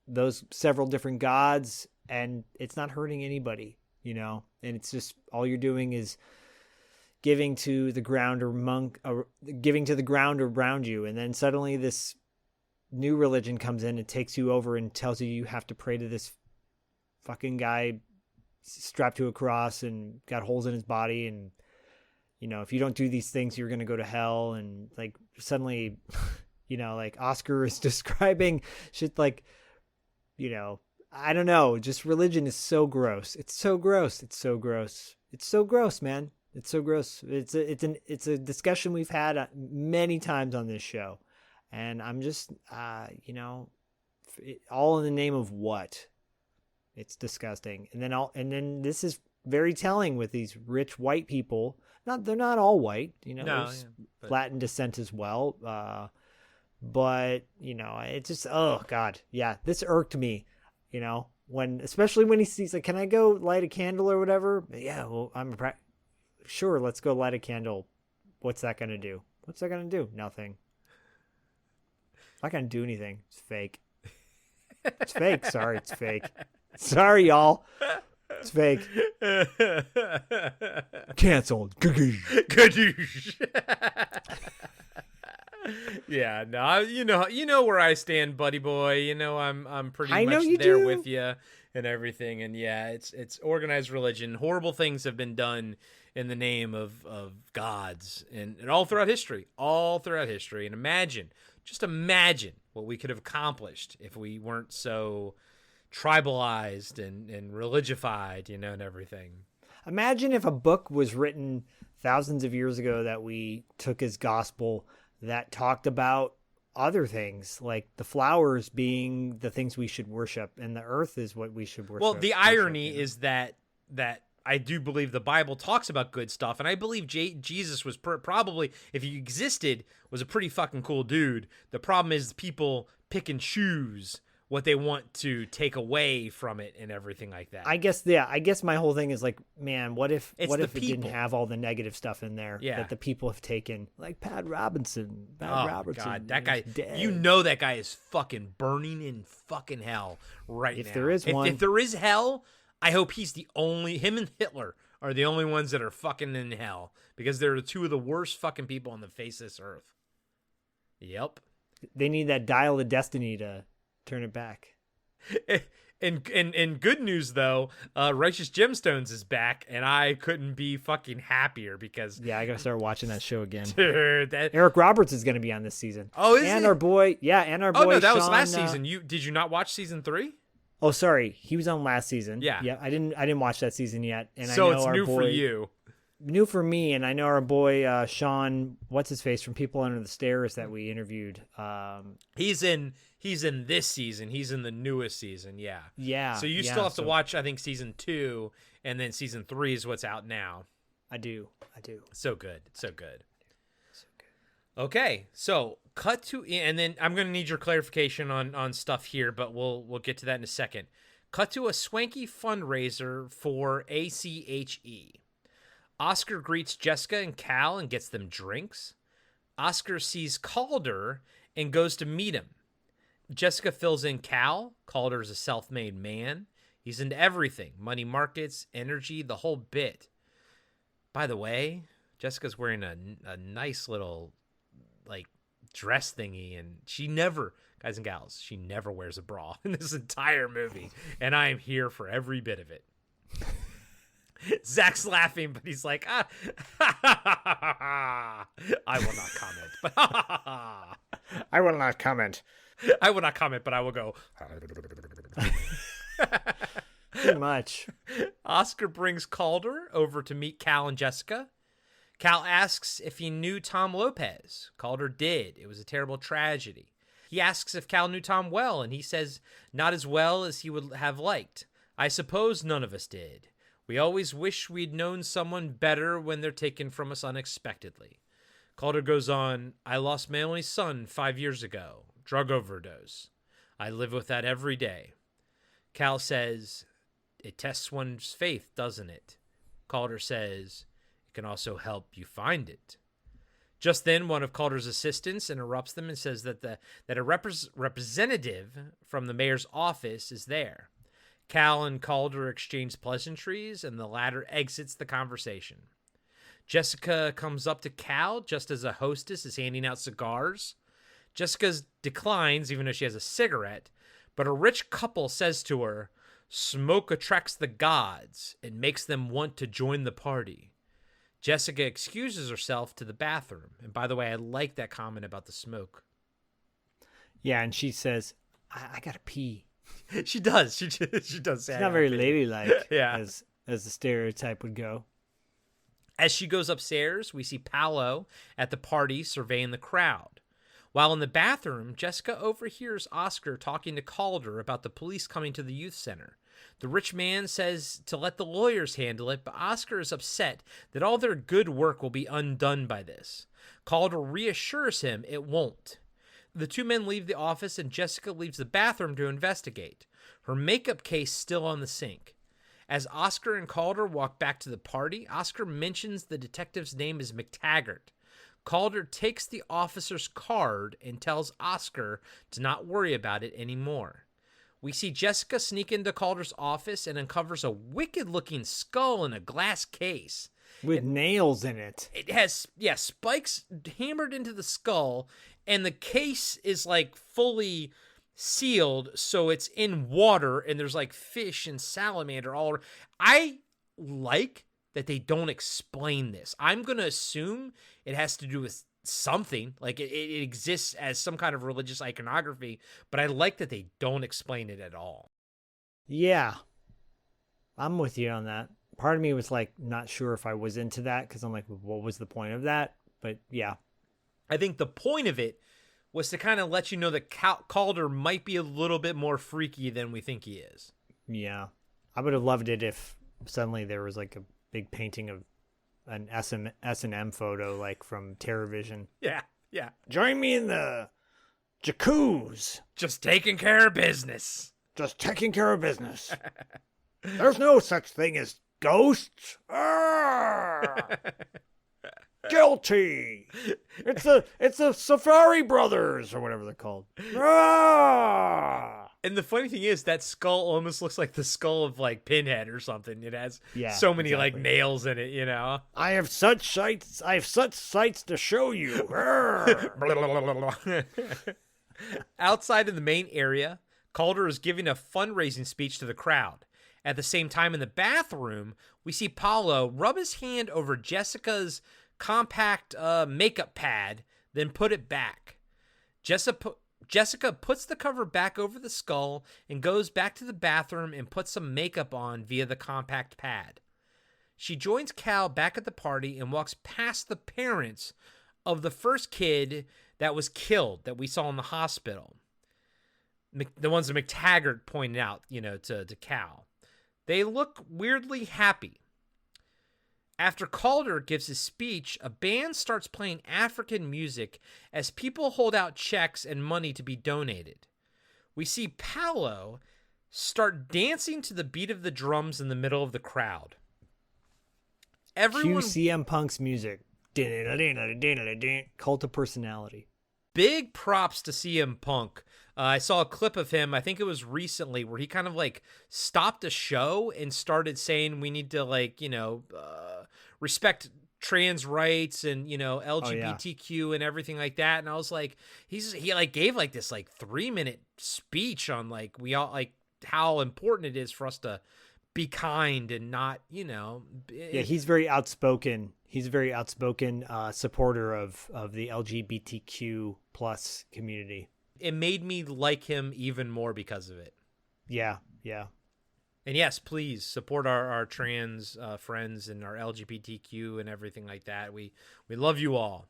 D: those several different gods, and it's not hurting anybody, and it's just all you're doing is giving to the ground giving to the ground around you. And then suddenly this new religion comes in and takes you over and tells you have to pray to this fucking guy strapped to a cross and got holes in his body. And, if you don't do these things, you're going to go to hell. And like suddenly, like Oscar is describing shit like, I don't know, just religion is so gross. It's so gross. It's so gross. It's so gross, man. It's so gross. It's a discussion we've had many times on this show, and I'm just all in the name of what? It's disgusting. And then this is very telling with these rich white people. They're not all white, there's Latin descent as well. But it's just, oh God, yeah, this irked me. Especially when he's like, can I go light a candle or whatever? Yeah, well, sure, let's go light a candle. What's that going to do? What's that going to do? Nothing. It's not going to do anything. It's fake. It's fake. Sorry, it's fake. Sorry, y'all. It's fake. Canceled.
B: Yeah, no, you know where I stand, buddy boy. I'm pretty much there with you and everything. And yeah, it's organized religion. Horrible things have been done in the name of gods and all throughout history. And imagine Just imagine what we could have accomplished if we weren't so tribalized and religified, and everything.
D: Imagine if a book was written thousands of years ago that we took as gospel that talked about other things, like the flowers being the things we should worship and the earth is what we should worship.
B: Well, the irony is that I do believe the Bible talks about good stuff, and I believe Jesus was probably, if he existed, was a pretty fucking cool dude. The problem is people pick and choose what they want to take away from it and everything like that.
D: I guess my whole thing is like, man, what if it didn't have all the negative stuff in there that the people have taken, like Pat Robertson. Robertson,
B: God, that guy,
D: dead.
B: that guy is fucking burning in fucking hell right now.
D: If there is one.
B: If there is hell, I hope him and Hitler are the only ones that are fucking in hell, because they're two of the worst fucking people on the face of this earth. Yep.
D: They need that dial of destiny to turn it back.
B: And good news though, Righteous Gemstones is back, and I couldn't be fucking happier because
D: I gotta start watching that show again.
B: Dude,
D: Eric Roberts is gonna be on this season.
B: Oh, is
D: and
B: he?
D: our boy, and our boy.
B: Oh no, that
D: Sean,
B: was last season. Did you not watch season 3?
D: Oh, sorry, he was on last season.
B: Yeah,
D: I didn't watch that season yet. And
B: so
D: I know
B: it's
D: our
B: new
D: boy,
B: for you.
D: New for me, and I know our boy Sean, what's his face from People Under the Stairs that we interviewed.
B: He's in this season. He's in the newest season. Yeah.
D: Yeah.
B: So you still have to watch, I think, season 2, and then season 3 is what's out now.
D: I do.
B: So good. Okay, so cut to, and then I'm going to need your clarification on stuff here, but we'll get to that in a second. Cut to a swanky fundraiser for ACHE. Oscar greets Jessica and Cal and gets them drinks. Oscar sees Calder and goes to meet him. Jessica fills in Cal. Calder is a self-made man. He's into everything. Money markets, energy, the whole bit. By the way, Jessica's wearing a nice little dress thingy, and she never, guys and gals, she never wears a bra in this entire movie, and I am here for every bit of it. Zach's laughing, but he's like, I will not comment, but
D: I will not comment.
B: I will not comment, but I will go.
D: Too much.
B: Oscar brings Calder over to meet Cal and Jessica. Cal asks if he knew Tom Lopez. Calder did. It was a terrible tragedy. He asks if Cal knew Tom well, and he says not as well as he would have liked. I suppose none of us did. We always wish we'd known someone better when they're taken from us unexpectedly. Calder goes on, I lost my only son 5 years ago. Drug overdose. I live with that every day. Cal says, it tests one's faith, doesn't it? Calder says, it can also help you find it. Just then, one of Calder's assistants interrupts them and says that a representative from the mayor's office is there. Cal and Calder exchange pleasantries, and the latter exits the conversation. Jessica comes up to Cal just as a hostess is handing out cigars. Jessica declines, even though she has a cigarette, but a rich couple says to her, smoke attracts the gods and makes them want to join the party. Jessica excuses herself to the bathroom. And by the way, I like that comment about the smoke.
D: Yeah, and she says, I gotta pee.
B: She does. She does say
D: it's not very ladylike,
B: yeah,
D: as the stereotype would go.
B: As she goes upstairs, we see Paolo at the party surveying the crowd. While in the bathroom, Jessica overhears Oscar talking to Calder about the police coming to the youth center. The rich man says to let the lawyers handle it, but Oscar is upset that all their good work will be undone by this. Calder reassures him it won't. The two men leave the office, and Jessica leaves the bathroom to investigate, her makeup case still on the sink. As Oscar and Calder walk back to the party, Oscar mentions the detective's name is McTaggart. Calder takes the officer's card and tells Oscar to not worry about it anymore. We see Jessica sneak into Calder's office and uncovers a wicked-looking skull in a glass case.
D: With nails in it.
B: It has, spikes hammered into the skull, and the case is fully sealed, so it's in water, and there's fish and salamander all around. I like that they don't explain this. I'm going to assume it has to do with something. Like it exists as some kind of religious iconography, but I like that they don't explain it at all.
D: Yeah, I'm with you on that. Part of me was like not sure if I was into that because I'm like, what was the point of that? But yeah,
B: I think the point of it was to kind of let you know that Calder might be a little bit more freaky than we think he is.
D: Yeah, I would have loved it if suddenly there was like a big painting of an S&M photo, like from TerrorVision.
B: Yeah.
D: Join me in the jacuzzi.
B: Just taking care of business.
D: Just taking care of business. There's no such thing as ghosts. Guilty. It's the Safari Brothers or whatever they're called.
B: And the funny thing is that skull almost looks like the skull of like Pinhead or something. It has so many like nails in it, you know.
D: I have such sights to show you.
B: Outside of the main area, Calder is giving a fundraising speech to the crowd. At the same time, in the bathroom, we see Paulo rub his hand over Jessica's compact makeup pad, then put it back. Jessica puts the cover back over the skull and goes back to the bathroom and puts some makeup on via the compact pad. She joins Cal back at the party and walks past the parents of the first kid that was killed that we saw in the hospital. The ones that McTaggart pointed out, to Cal. They look weirdly happy. After Calder gives his speech, a band starts playing African music as people hold out checks and money to be donated. We see Paulo start dancing to the beat of the drums in the middle of the crowd.
D: Cue CM Punk's music. Cult of personality.
B: Big props to CM Punk. I saw a clip of him, I think it was recently, where he kind of like stopped a show and started saying we need to respect trans rights and, LGBTQ and everything like that. And I was like, he gave like this 3-minute speech on how important it is for us to be kind and not,
D: Yeah, he's very outspoken. He's a very outspoken supporter of the LGBTQ plus community.
B: It made me like him even more because of it.
D: Yeah.
B: And yes, please support our trans friends and our LGBTQ and everything like that. We love you all.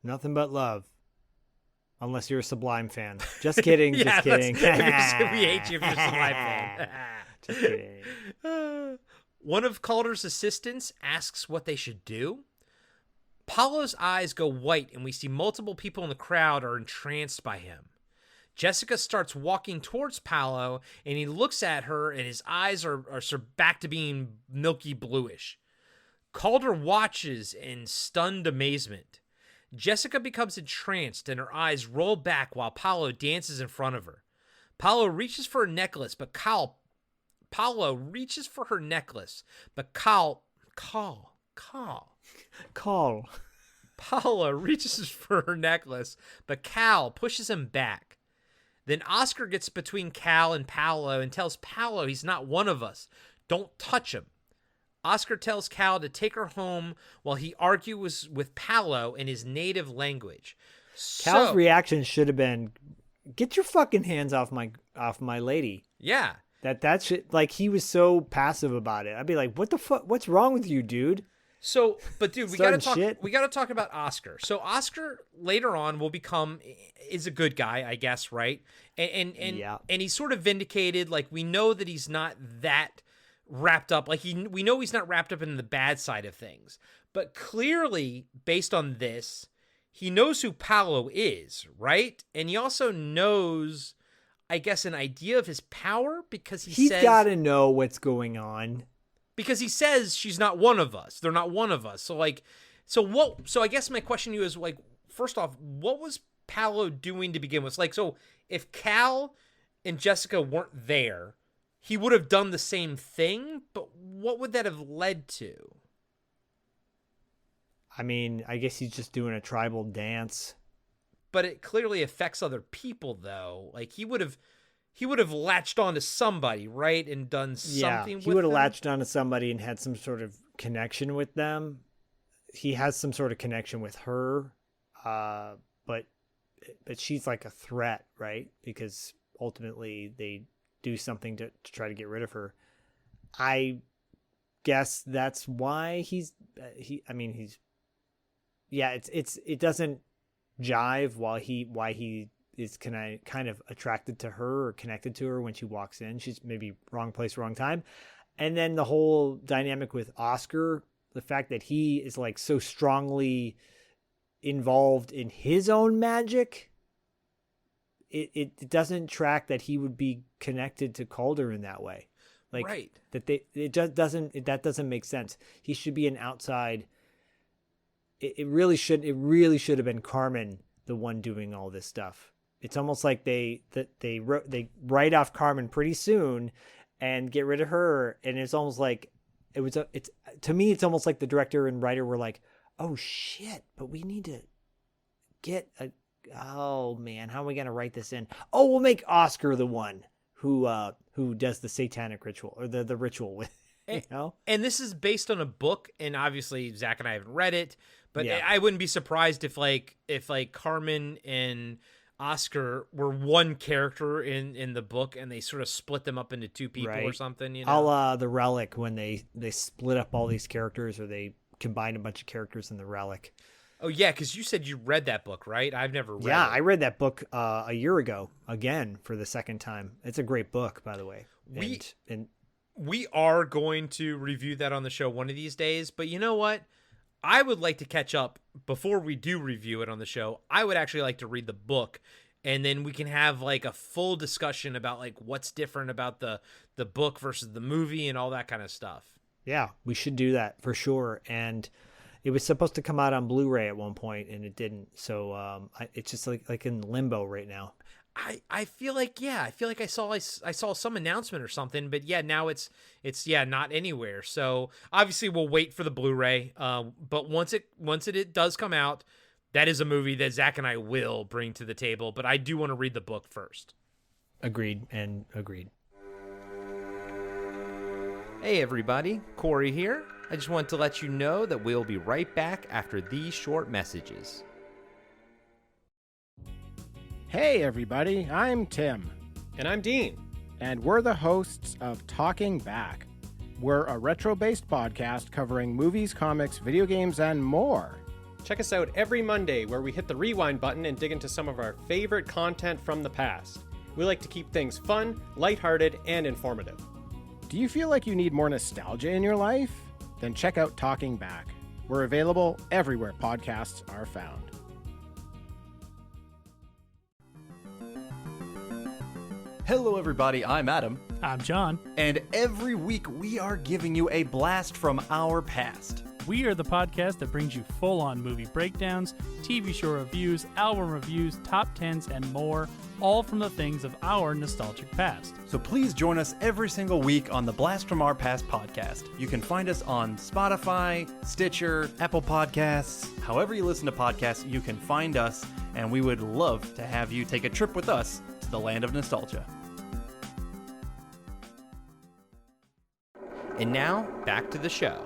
D: Nothing but love. Unless you're a Sublime fan. Just kidding, just kidding.
B: We hate you if you're a Sublime fan.
D: Just kidding.
B: One of Calder's assistants asks what they should do. Paulo's eyes go white, and we see multiple people in the crowd are entranced by him. Jessica starts walking towards Paulo, and he looks at her, and his eyes are back to being milky bluish. Calder watches in stunned amazement. Jessica becomes entranced, and her eyes roll back while Paulo dances in front of her. Paulo reaches for a necklace, but Paulo reaches for her necklace, but Paula reaches for her necklace, but Cal pushes him back. Then Oscar gets between Cal and Paulo and tells Paulo he's not one of us. Don't touch him. Oscar tells Cal to take her home while he argues with Paulo in his native language.
D: Cal's reaction should have been, "Get your fucking hands off my lady."
B: Yeah.
D: That shit, like, he was so passive about it. I'd be like, "What the fuck? What's wrong with you, dude?"
B: So, but dude, we gotta talk about Oscar. So Oscar later on is a good guy, I guess, right? And he's sort of vindicated. Like, we know that he's not that wrapped up. Like, we know he's not wrapped up in the bad side of things. But clearly, based on this, he knows who Paulo is, right? And he also knows, I guess, an idea of his power because he's
D: got to know what's going on.
B: Because he says she's not one of us. They're not one of us. So I guess my question to you is, like, first off, what was Paulo doing to begin with? Like, so if Cal and Jessica weren't there, he would have done the same thing, but what would that have led to?
D: I mean, I guess he's just doing a tribal dance.
B: But it clearly affects other people, though. Like, he would have latched on to somebody, right? And done something with them.
D: He would have latched on to somebody and had some sort of connection with them. He has some sort of connection with her. but she's like a threat, right? Because ultimately they do something to try to get rid of her. I guess that's why it doesn't jive why he is kind of attracted to her or connected to her when she walks in. She's maybe wrong place, wrong time. And then the whole dynamic with Oscar, the fact that he is like so strongly involved in his own magic, it doesn't track that he would be connected to Calder in that way. Like,
B: right.
D: That doesn't make sense. He should be an outside. It really should have been Carmen, the one doing all this stuff. It's almost like they write off Carmen pretty soon and get rid of her, and it's almost like to me it's almost like the director and writer were like, oh shit, but we need to get oh man, how are we gonna write this in? Oh, we'll make Oscar the one who does the satanic ritual or the ritual with, you know?
B: And this is based on a book, and obviously Zach and I haven't read it, but
D: yeah.
B: I wouldn't be surprised if Carmen and Oscar were one character in the book, and they sort of split them up into two people or something. You know,
D: a la The Relic, when they split up all these characters, or they combined a bunch of characters in The Relic.
B: Oh yeah, because you said you read that book, right? I've never read it.
D: Yeah, I read that book a year ago again for the second time. It's a great book, by the way.
B: We are going to review that on the show one of these days, but you know what? I would like to catch up before we do review it on the show. I would actually like to read the book, and then we can have like a full discussion about like what's different about the book versus the movie and all that kind of stuff.
D: Yeah, we should do that for sure. And it was supposed to come out on Blu-ray at one point, and it didn't. So it's just like in limbo right now.
B: I feel like I saw some announcement or something, but yeah, now it's not anywhere. So obviously we'll wait for the Blu-ray. But once it does come out, that is a movie that Zach and I will bring to the table. But I do want to read the book first.
D: Agreed.
B: Hey everybody, Corey here. I just want to let you know that we'll be right back after these short messages.
P: Hey everybody, I'm Tim.
Q: And I'm Dean.
P: And we're the hosts of Talking Back. We're a retro-based podcast covering movies, comics, video games, and more.
Q: Check us out every Monday where we hit the rewind button and dig into some of our favorite content from the past. We like to keep things fun, lighthearted, and informative.
P: Do you feel like you need more nostalgia in your life? Then check out Talking Back. We're available everywhere podcasts are found.
M: Hello everybody, I'm Adam.
N: I'm John.
M: And every week we are giving you a blast from our past.
N: We are the podcast that brings you full-on movie breakdowns, TV show reviews, album reviews, top 10s, and more, all from the things of our nostalgic past.
M: So please join us every single week on the Blast from Our Past podcast. You can find us on Spotify, Stitcher, Apple Podcasts. However you listen to podcasts, you can find us, and we would love to have you take a trip with us to the land of nostalgia.
B: And now, back to the show.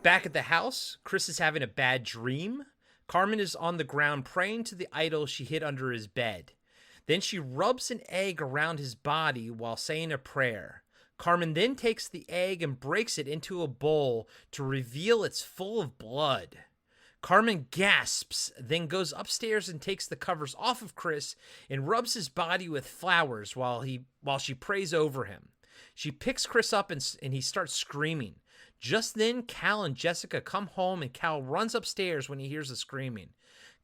B: Back at the house, Chris is having a bad dream. Carmen is on the ground praying to the idol she hid under his bed. Then she rubs an egg around his body while saying a prayer. Carmen then takes the egg and breaks it into a bowl to reveal it's full of blood. Carmen gasps, then goes upstairs and takes the covers off of Chris and rubs his body with flowers while she prays over him. She picks Chris up and he starts screaming. Just then, Cal and Jessica come home and Cal runs upstairs when he hears the screaming.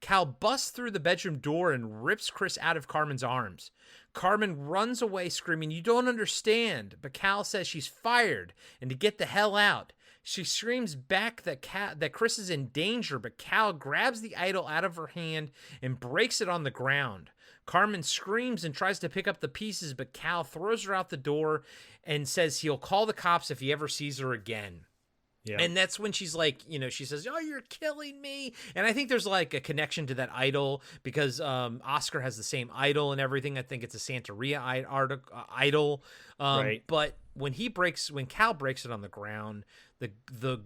B: Cal busts through the bedroom door and rips Chris out of Carmen's arms. Carmen runs away screaming, "You don't understand," but Cal says she's fired and to get the hell out. She screams back that Chris is in danger, but Cal grabs the idol out of her hand and breaks it on the ground. Carmen screams and tries to pick up the pieces, but Cal throws her out the door and says he'll call the cops if he ever sees her again. Yeah. And that's when she's like, she says, "Oh, you're killing me." And I think there's like a connection to that idol because Oscar has the same idol and everything. I think it's a Santeria idol. Right. But when Cal breaks it on the ground, the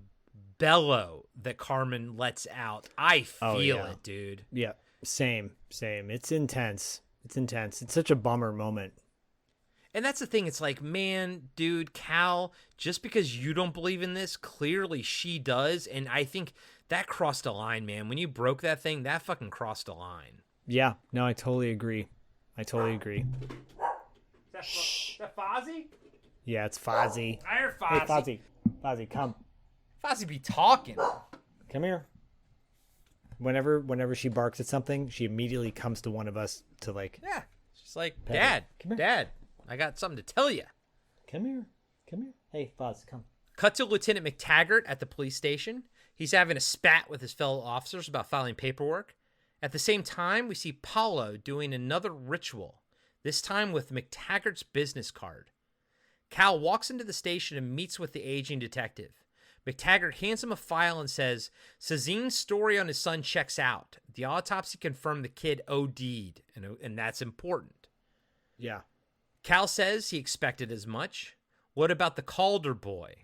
B: bellow that Carmen lets out. I feel it, dude.
D: Yeah, same. It's intense. It's such a bummer moment.
B: And that's the thing. It's like, man, dude, Cal, just because you don't believe in this, clearly she does. And I think that crossed a line, man. When you broke that thing, that fucking crossed a line.
D: Yeah, no, I totally agree.
B: Is that Fozzie?
D: Yeah, it's Fozzie.
B: I heard Fozzie.
D: Hey, Fozzie, come.
B: Fozzie be talking.
D: Come here. Whenever she barks at something, she immediately comes to one of us to like.
B: Yeah, she's like,
D: Pet
B: Dad,
D: come here.
B: Dad, I got something to tell you.
D: Come here. Hey, Foz, come.
B: Cut to Lieutenant McTaggart at the police station. He's having a spat with his fellow officers about filing paperwork. At the same time, we see Paulo doing another ritual, this time with McTaggart's business card. Cal walks into the station and meets with the aging detective. McTaggart hands him a file and says, Sazine's story on his son checks out. The autopsy confirmed the kid OD'd, and that's important.
D: Yeah.
B: Cal says he expected as much. What about the Calder boy?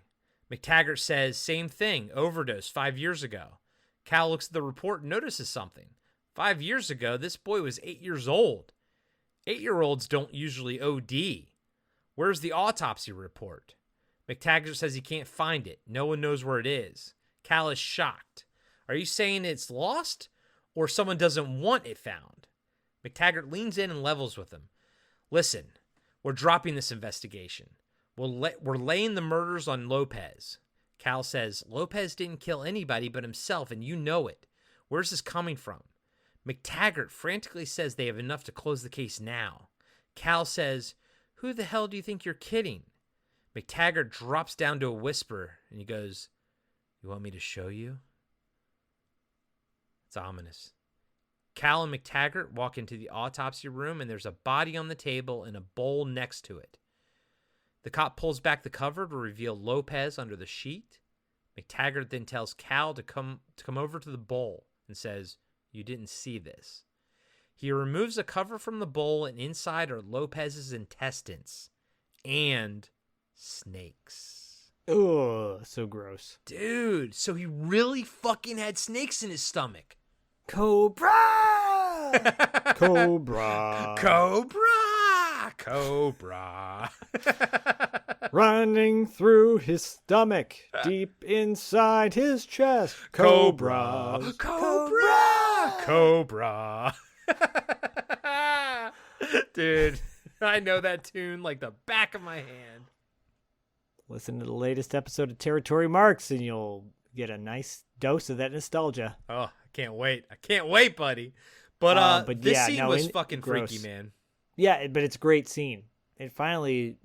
B: McTaggart says, same thing, overdose 5 years ago. Cal looks at the report and notices something. 5 years ago, this boy was 8 years old. 8-year-olds don't usually OD. Where's the autopsy report? McTaggart says he can't find it. No one knows where it is. Cal is shocked. Are you saying it's lost or someone doesn't want it found? McTaggart leans in and levels with him. Listen, we're dropping this investigation. We're laying the murders on Lopez. Cal says, Lopez didn't kill anybody but himself, and you know it. Where's this coming from? McTaggart frantically says they have enough to close the case now. Cal says, who the hell do you think you're kidding? McTaggart drops down to a whisper, and he goes, you want me to show you? It's ominous. Cal and McTaggart walk into the autopsy room, and there's a body on the table and a bowl next to it. The cop pulls back the cover to reveal Lopez under the sheet. McTaggart then tells Cal to come over to the bowl and says, you didn't see this. He removes the cover from the bowl, and inside are Lopez's intestines and snakes.
D: Ugh, so gross.
B: Dude, so he really fucking had snakes in his stomach.
D: Cobra! Cobra! Running through his stomach, deep inside his chest. Cobra!
B: Dude, I know that tune like the back of my hand.
D: Listen to the latest episode of Territory Marks and you'll get a nice dose of that nostalgia.
B: Oh, I can't wait, buddy. But this scene was fucking
D: gross.
B: Freaky, man.
D: Yeah, but it's a great scene. It finally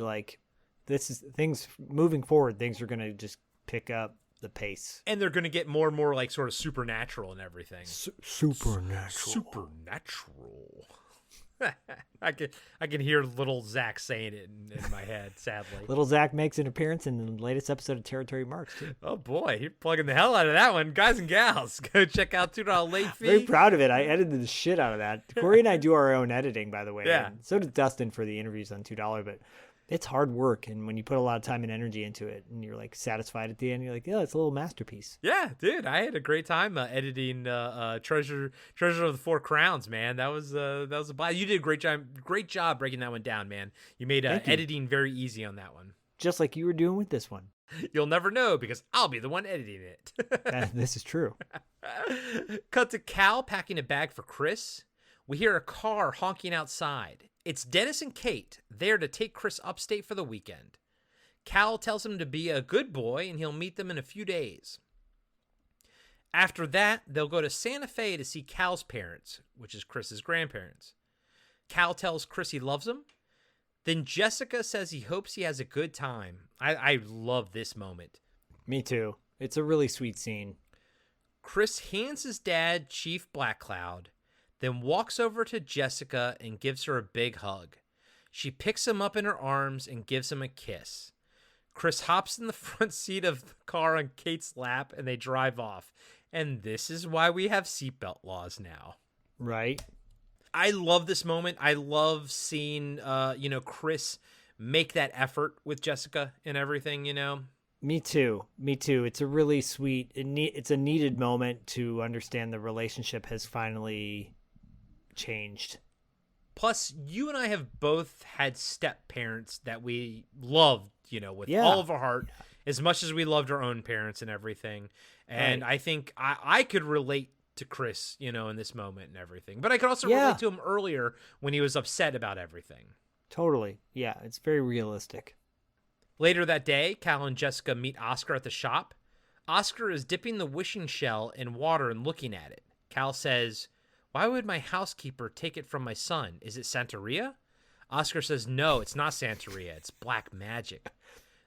D: like, this is things moving forward. Things are gonna just pick up the pace,
B: and they're gonna get more and more like sort of supernatural and everything.
D: Supernatural.
B: I can hear little Zach saying it in my head, sadly.
D: Little Zach makes an appearance in the latest episode of Territory Marks, too.
B: Oh, boy. You're plugging the hell out of that one. Guys and gals, go check out $2 late fee.
D: Very proud of it. I edited the shit out of that. Corey and I do our own editing, by the way.
B: Yeah.
D: And so does Dustin for the interviews on $2, but it's hard work. And when you put a lot of time and energy into it and you're like satisfied at the end, you're like, yeah, it's a little masterpiece.
B: Yeah, dude. I had a great time editing Treasure of the Four Crowns, man. That was a blast. You did a great job breaking that one down, man. You made editing very easy on that one.
D: Just like you were doing with this one.
B: You'll never know because I'll be the one editing it.
D: This is true.
B: Cut to Cal packing a bag for Chris. We hear a car honking outside. It's Dennis and Kate there to take Chris upstate for the weekend. Cal tells him to be a good boy and he'll meet them in a few days. After that, they'll go to Santa Fe to see Cal's parents, which is Chris's grandparents. Cal tells Chris he loves him. Then Jessica says he hopes he has a good time. I love this moment.
D: Me too. It's a really sweet scene.
B: Chris hands his dad Chief Black Cloud, then walks over to Jessica and gives her a big hug. She picks him up in her arms and gives him a kiss. Chris hops in the front seat of the car on Kate's lap and they drive off. And this is why we have seatbelt laws now.
D: Right.
B: I love this moment. I love seeing, Chris make that effort with Jessica and everything,
D: Me too. It's a really sweet, it's a needed moment to understand the relationship has finally changed.
B: Plus, you and I have both had step parents that we loved, with all of our heart, as much as we loved our own parents and everything. And I think I could relate to Chris, in this moment and everything. But I could also relate to him earlier when he was upset about everything.
D: Totally. Yeah, it's very realistic.
B: Later that day, Cal and Jessica meet Oscar at the shop. Oscar is dipping the wishing shell in water and looking at it. Cal says, "Why would my housekeeper take it from my son? Is it Santeria?" Oscar says, "No, it's not Santeria. It's black magic."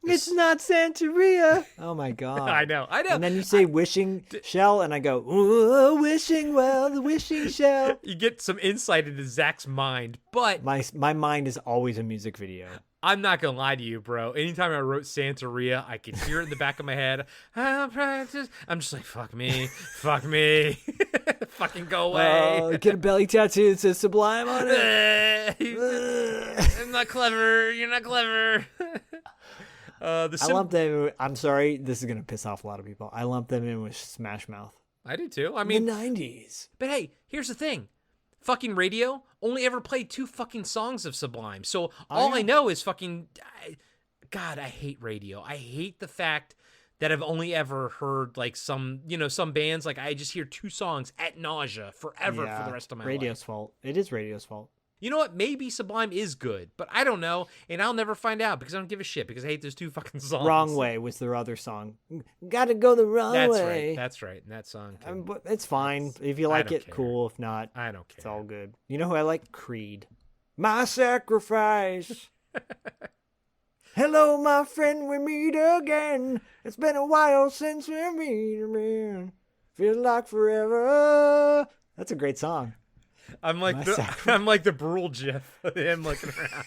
D: It's not Santeria. Oh my God.
B: I know.
D: And then you say wishing shell, and I go, ooh, wishing well, the wishing shell.
B: You get some insight into Zach's mind, but
D: my mind is always a music video.
B: I'm not going to lie to you, bro. Anytime I wrote Santeria, I could hear it in the back of my head. I'm just like, fuck me. Fucking go away.
D: Get a belly tattoo that says Sublime on it.
B: I'm not clever. You're not clever.
D: I lump them. I'm sorry, this is gonna piss off a lot of people. I lump them in with Smash Mouth.
B: I do too. I mean,
D: the 90s.
B: But hey, here's the thing: fucking radio only ever played 2 fucking songs of Sublime. So all I know is fucking. God, I hate radio. I hate the fact that I've only ever heard like some bands. Like I just hear 2 songs at nausea forever for the rest of my life.
D: Radio's fault. It is radio's fault.
B: You know what? Maybe Sublime is good, but I don't know, and I'll never find out because I don't give a shit because I hate those 2 fucking songs.
D: Wrong Way was their other song. Gotta go the wrong way.
B: That's right. And that song.
D: It's fine. If you like it, cool. If not,
B: I don't care.
D: It's all good. You know who I like? Creed. My sacrifice. Hello, my friend, we meet again. It's been a while since we meet again. Feels like forever. That's a great song.
B: I'm like the Brule gif of him looking around.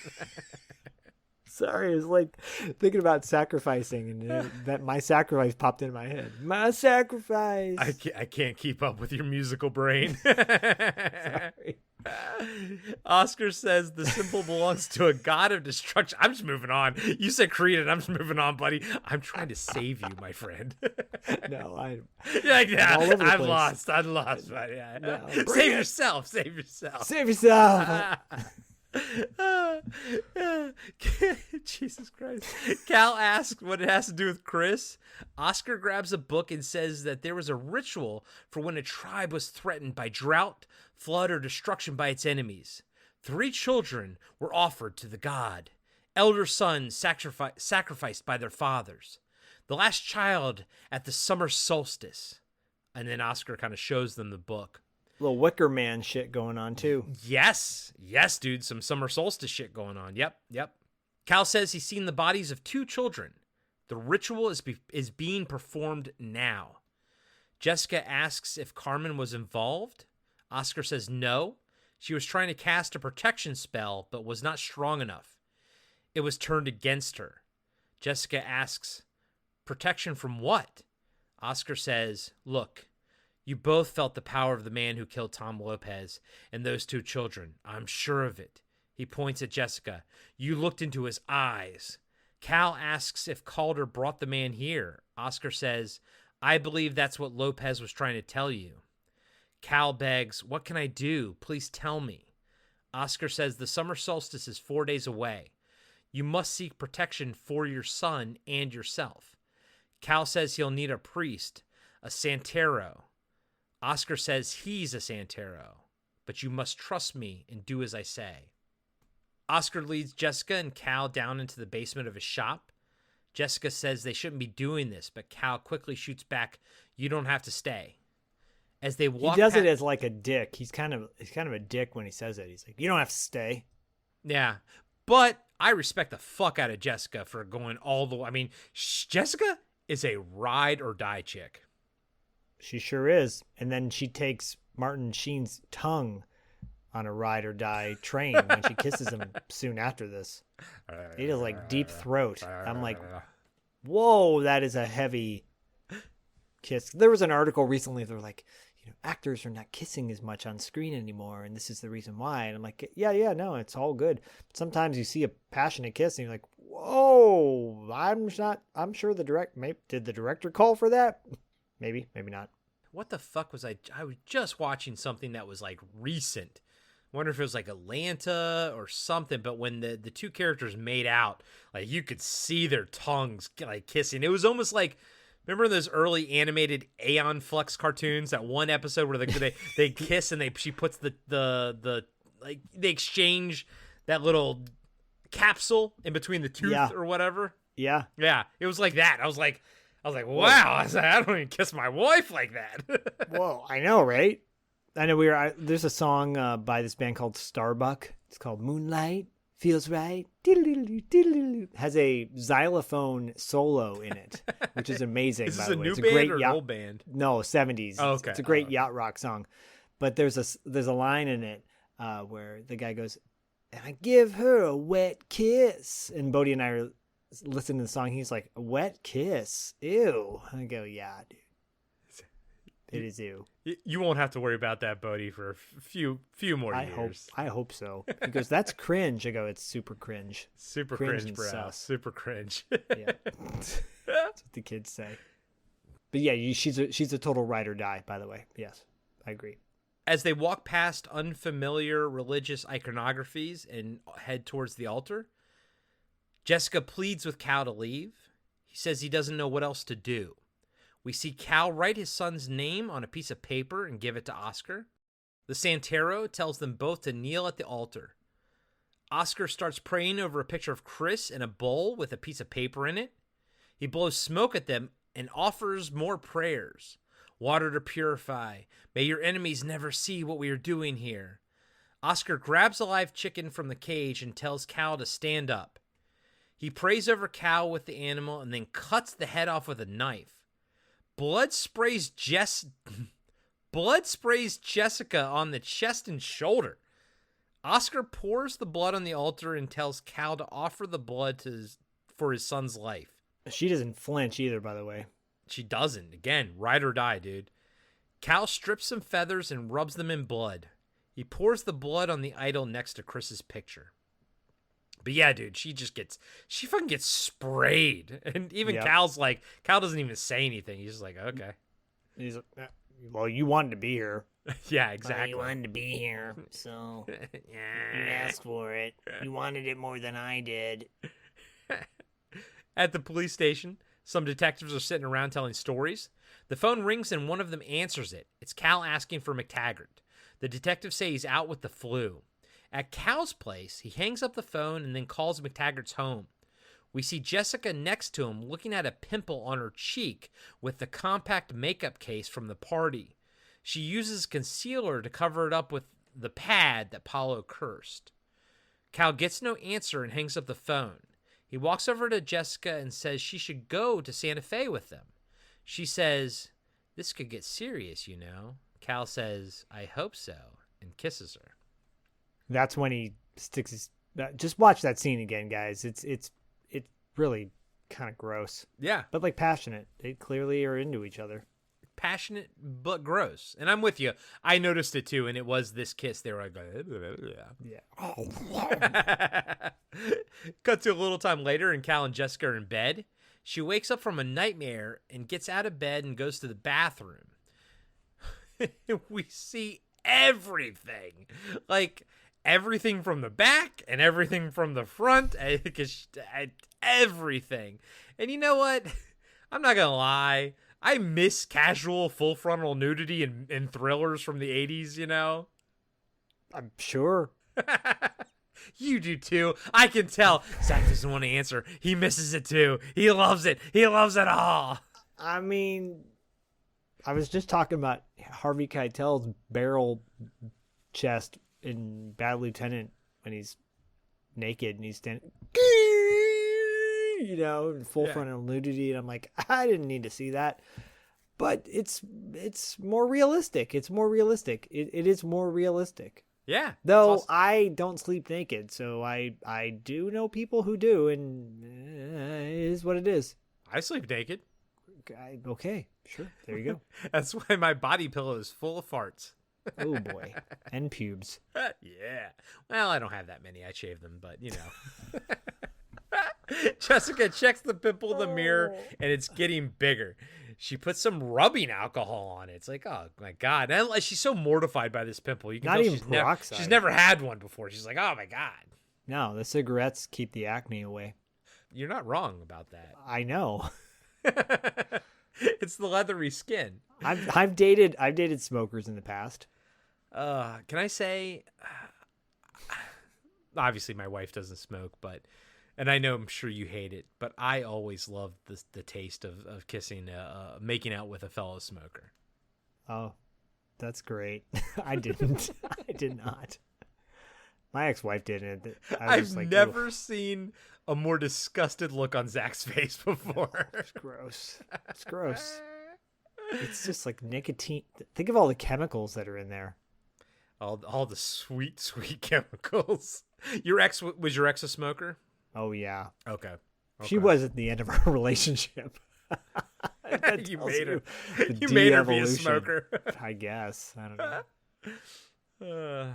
D: Sorry, it's like thinking about sacrificing, and that my sacrifice popped in my head. My sacrifice.
B: I can't keep up with your musical brain.
D: Sorry.
B: Oscar says the symbol belongs to a god of destruction. I'm just moving on. You said Creed, and I'm just moving on, buddy. I'm trying to save you, my friend.
D: No, I'm
B: lost. I'm lost, buddy. No, save yourself. Jesus Christ. Cal asks what it has to do with Chris. Oscar grabs a book and says that there was a ritual for when a tribe was threatened by drought, flood, or destruction by its enemies. 3 children were offered to the god. Elder sons sacrificed by their fathers. The last child at the summer solstice. And then Oscar kind of shows them the book.
D: Little Wicker Man shit going on too.
B: Yes, dude. Some summer solstice shit going on. Yep. Cal says he's seen the bodies of 2 children. The ritual is being performed now. Jessica asks if Carmen was involved. Oscar says no. She was trying to cast a protection spell, but was not strong enough. It was turned against her. Jessica asks, protection from what? Oscar says, look, you both felt the power of the man who killed Tom Lopez and those 2 children. I'm sure of it. He points at Jessica. You looked into his eyes. Cal asks if Calder brought the man here. Oscar says, I believe that's what Lopez was trying to tell you. Cal begs, what can I do? Please tell me. Oscar says the summer solstice is 4 days away. You must seek protection for your son and yourself. Cal says he'll need a priest, a Santero. Oscar says he's a Santero, but you must trust me and do as I say. Oscar leads Jessica and Cal down into the basement of his shop. Jessica says they shouldn't be doing this, but Cal quickly shoots back, you don't have to stay. As they walk,
D: he does it as like a dick. He's kind of a dick when he says it. He's like, you don't have to stay.
B: Yeah, but I respect the fuck out of Jessica for going all the way. I mean, Jessica is a ride or die chick.
D: She sure is. And then she takes Martin Sheen's tongue on a ride or die train when she kisses him soon after this. He does like deep throat. I'm like, whoa, that is a heavy kiss. There was an article recently. They were like, actors are not kissing as much on screen anymore, and this is the reason why. And I'm like, yeah, no, it's all good. But sometimes you see a passionate kiss, and you're like, whoa. Oh, I'm sure did the director call for that? Maybe not.
B: What the fuck was I was just watching something that was like recent. I wonder if it was like Atlanta or something, but when the two characters made out, like you could see their tongues like kissing. It was almost like, remember those early animated Aeon Flux cartoons, that one episode where they kiss and she puts the like they exchange that little capsule in between the tooth or whatever.
D: Yeah.
B: Yeah. It was like that. I was like, wow, I don't even kiss my wife like that.
D: Whoa, I know, right? I know there's a song by this band called Starbuck. It's called Moonlight Feels Right. Has a xylophone solo in it, which is amazing.
B: Is this
D: by the
B: a
D: way.
B: new
D: It's a
B: band
D: great
B: or an old band?
D: No, 70s.
B: Oh, okay.
D: It's a great yacht rock song. But there's a line in it where the guy goes, "And I give her a wet kiss." And Bodhi and I are listening to the song. He's like, "A wet kiss? Ew." I go, "Yeah, dude. It is ew."
B: You won't have to worry about that, Bodhi, for a few more years.
D: I hope so. He goes, "That's cringe." I go, "It's super cringe."
B: Super cringe, bro. Sus. Super cringe.
D: Yeah. That's what the kids say. But yeah, she's a total ride or die, by the way. Yes, I agree.
B: As they walk past unfamiliar religious iconographies and head towards the altar, Jessica pleads with Cal to leave. He says he doesn't know what else to do. We see Cal write his son's name on a piece of paper and give it to Oscar. The Santero tells them both to kneel at the altar. Oscar starts praying over a picture of Chris in a bowl with a piece of paper in it. He blows smoke at them and offers more prayers. Water to purify. May your enemies never see what we are doing here. Oscar grabs a live chicken from the cage and tells Cal to stand up. He prays over Cal with the animal and then cuts the head off with a knife. Blood sprays Jessica on the chest and shoulder. Oscar pours the blood on the altar and tells Cal to offer the blood for his son's life.
D: She doesn't flinch either, by the way.
B: She doesn't. Again, ride or die, dude. Cal strips some feathers and rubs them in blood. He pours the blood on the idol next to Chris's picture. But yeah, dude, she fucking gets sprayed. And even Cal doesn't even say anything. He's just like, okay.
D: He's like, well, you wanted to be here.
B: Yeah, exactly.
O: You wanted to be here, so you asked for it. You wanted it more than I did.
B: At the police station, some detectives are sitting around telling stories. The phone rings and one of them answers it. It's Cal asking for McTaggart. The detectives say he's out with the flu. At Cal's place, he hangs up the phone and then calls McTaggart's home. We see Jessica next to him looking at a pimple on her cheek with the compact makeup case from the party. She uses concealer to cover it up with the pad that Paulo cursed. Cal gets no answer and hangs up the phone. He walks over to Jessica and says she should go to Santa Fe with them. She says, "This could get serious, you know." Cal says, "I hope so," and kisses her.
D: That's when he sticks his... Just watch that scene again, guys. It's really kind of gross.
B: Yeah.
D: But like passionate. They clearly are into each other.
B: Passionate but gross. And I'm with you. I noticed it too, and it was this kiss. They were like, yeah. Cut to a little time later, and Cal and Jessica are in bed. She wakes up from a nightmare and gets out of bed and goes to the bathroom. We see everything. Like, everything from the back and everything from the front. Everything. And you know what? I'm not going to lie. I miss casual full frontal nudity in thrillers from the 80s, you know?
D: I'm sure.
B: You do too. I can tell. Zach doesn't want to answer. He misses it too. He loves it. He loves it all.
D: I mean, I was just talking about Harvey Keitel's barrel chest in Bad Lieutenant when he's naked and he's standing, you know, full frontal nudity, and I'm like, I didn't need to see that. But it's more realistic. It's more realistic. It is more realistic.
B: Yeah.
D: Though awesome. I don't sleep naked, so I do know people who do, and it is what it is.
B: I sleep naked.
D: Okay, sure. There you go.
B: That's why my body pillow is full of farts.
D: Oh boy. And pubes.
B: Yeah. Well, I don't have that many. I shave them, but you know. Jessica checks the pimple in the mirror, and it's getting bigger. She puts some rubbing alcohol on it. It's like, oh my God. And she's so mortified by this pimple. You can
D: Not
B: tell
D: even peroxide.
B: she's never had one before. She's like, oh my God.
D: No, the cigarettes keep the acne away.
B: You're not wrong about that.
D: I know.
B: It's the leathery skin.
D: I've dated smokers in the past.
B: Can I say, obviously my wife doesn't smoke, and I know I'm sure you hate it, but I always loved the taste of kissing, making out with a fellow smoker.
D: Oh, that's great. I didn't. I did not. My ex-wife didn't.
B: I've never seen a more disgusted look on Zach's face before.
D: It's gross. It's gross. It's just like nicotine. Think of all the chemicals that are in there.
B: All the sweet, sweet chemicals. Was your ex a smoker?
D: Oh yeah.
B: Okay.
D: She was at the end of our relationship.
B: You made her. You made her be a smoker.
D: I guess. I don't know.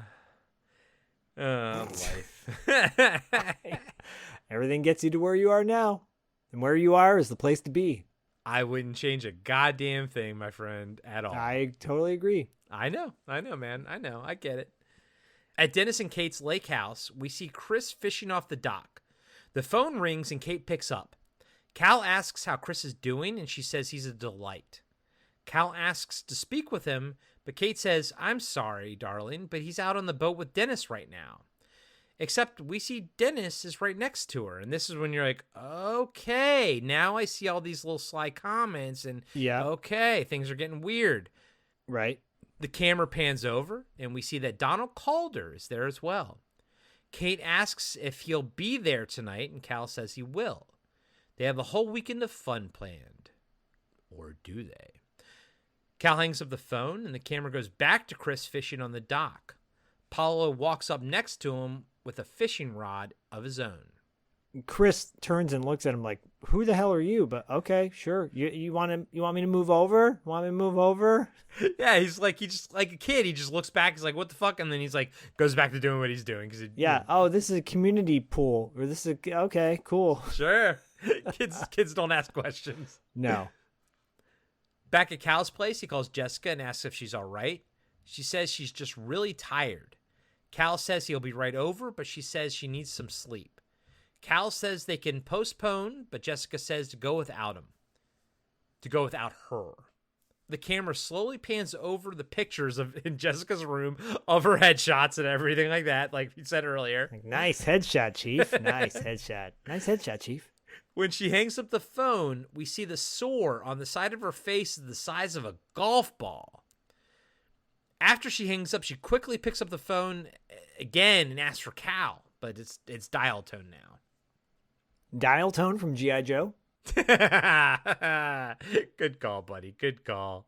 B: Life.
D: Everything gets you to where you are now, and where you are is the place to be.
B: I wouldn't change a goddamn thing, my friend, at all.
D: I totally agree.
B: I know, man. I know. I get it. At Dennis and Kate's lake house, we see Chris fishing off the dock. The phone rings and Kate picks up. Cal asks how Chris is doing, and she says he's a delight. Cal asks to speak with him, but Kate says, I'm sorry, darling, but he's out on the boat with Dennis right now. Except we see Dennis is right next to her, and this is when you're like, okay, now I see all these little sly comments, and okay, things are getting weird.
D: Right.
B: The camera pans over, and we see that Donald Calder is there as well. Kate asks if he'll be there tonight, and Cal says he will. They have a whole weekend of fun planned. Or do they? Cal hangs up the phone, and the camera goes back to Chris fishing on the dock. Paulo walks up next to him with a fishing rod of his own.
D: Chris turns and looks at him like, who the hell are you? But okay, sure. You want me to move over? Want me to move over?
B: Yeah, he just like a kid. He just looks back. He's like, what the fuck? And then he's like, goes back to doing what he's doing.
D: Oh, this is a community pool. Or this is okay, cool.
B: Sure. Kids don't ask questions.
D: No.
B: Back at Cal's place, he calls Jessica and asks if she's all right. She says she's just really tired. Cal says he'll be right over, but she says she needs some sleep. Cal says they can postpone, but Jessica says to go without him. To go without her. The camera slowly pans over the pictures in Jessica's room of her headshots and everything like that, like you said earlier.
D: Nice headshot, Chief. Nice headshot. Nice headshot, Chief.
B: When she hangs up the phone, we see the sore on the side of her face is the size of a golf ball. After she hangs up, she quickly picks up the phone again and asks for Cal, but it's dial tone now.
D: Dial tone from G.I. Joe?
B: Good call, buddy. Good call.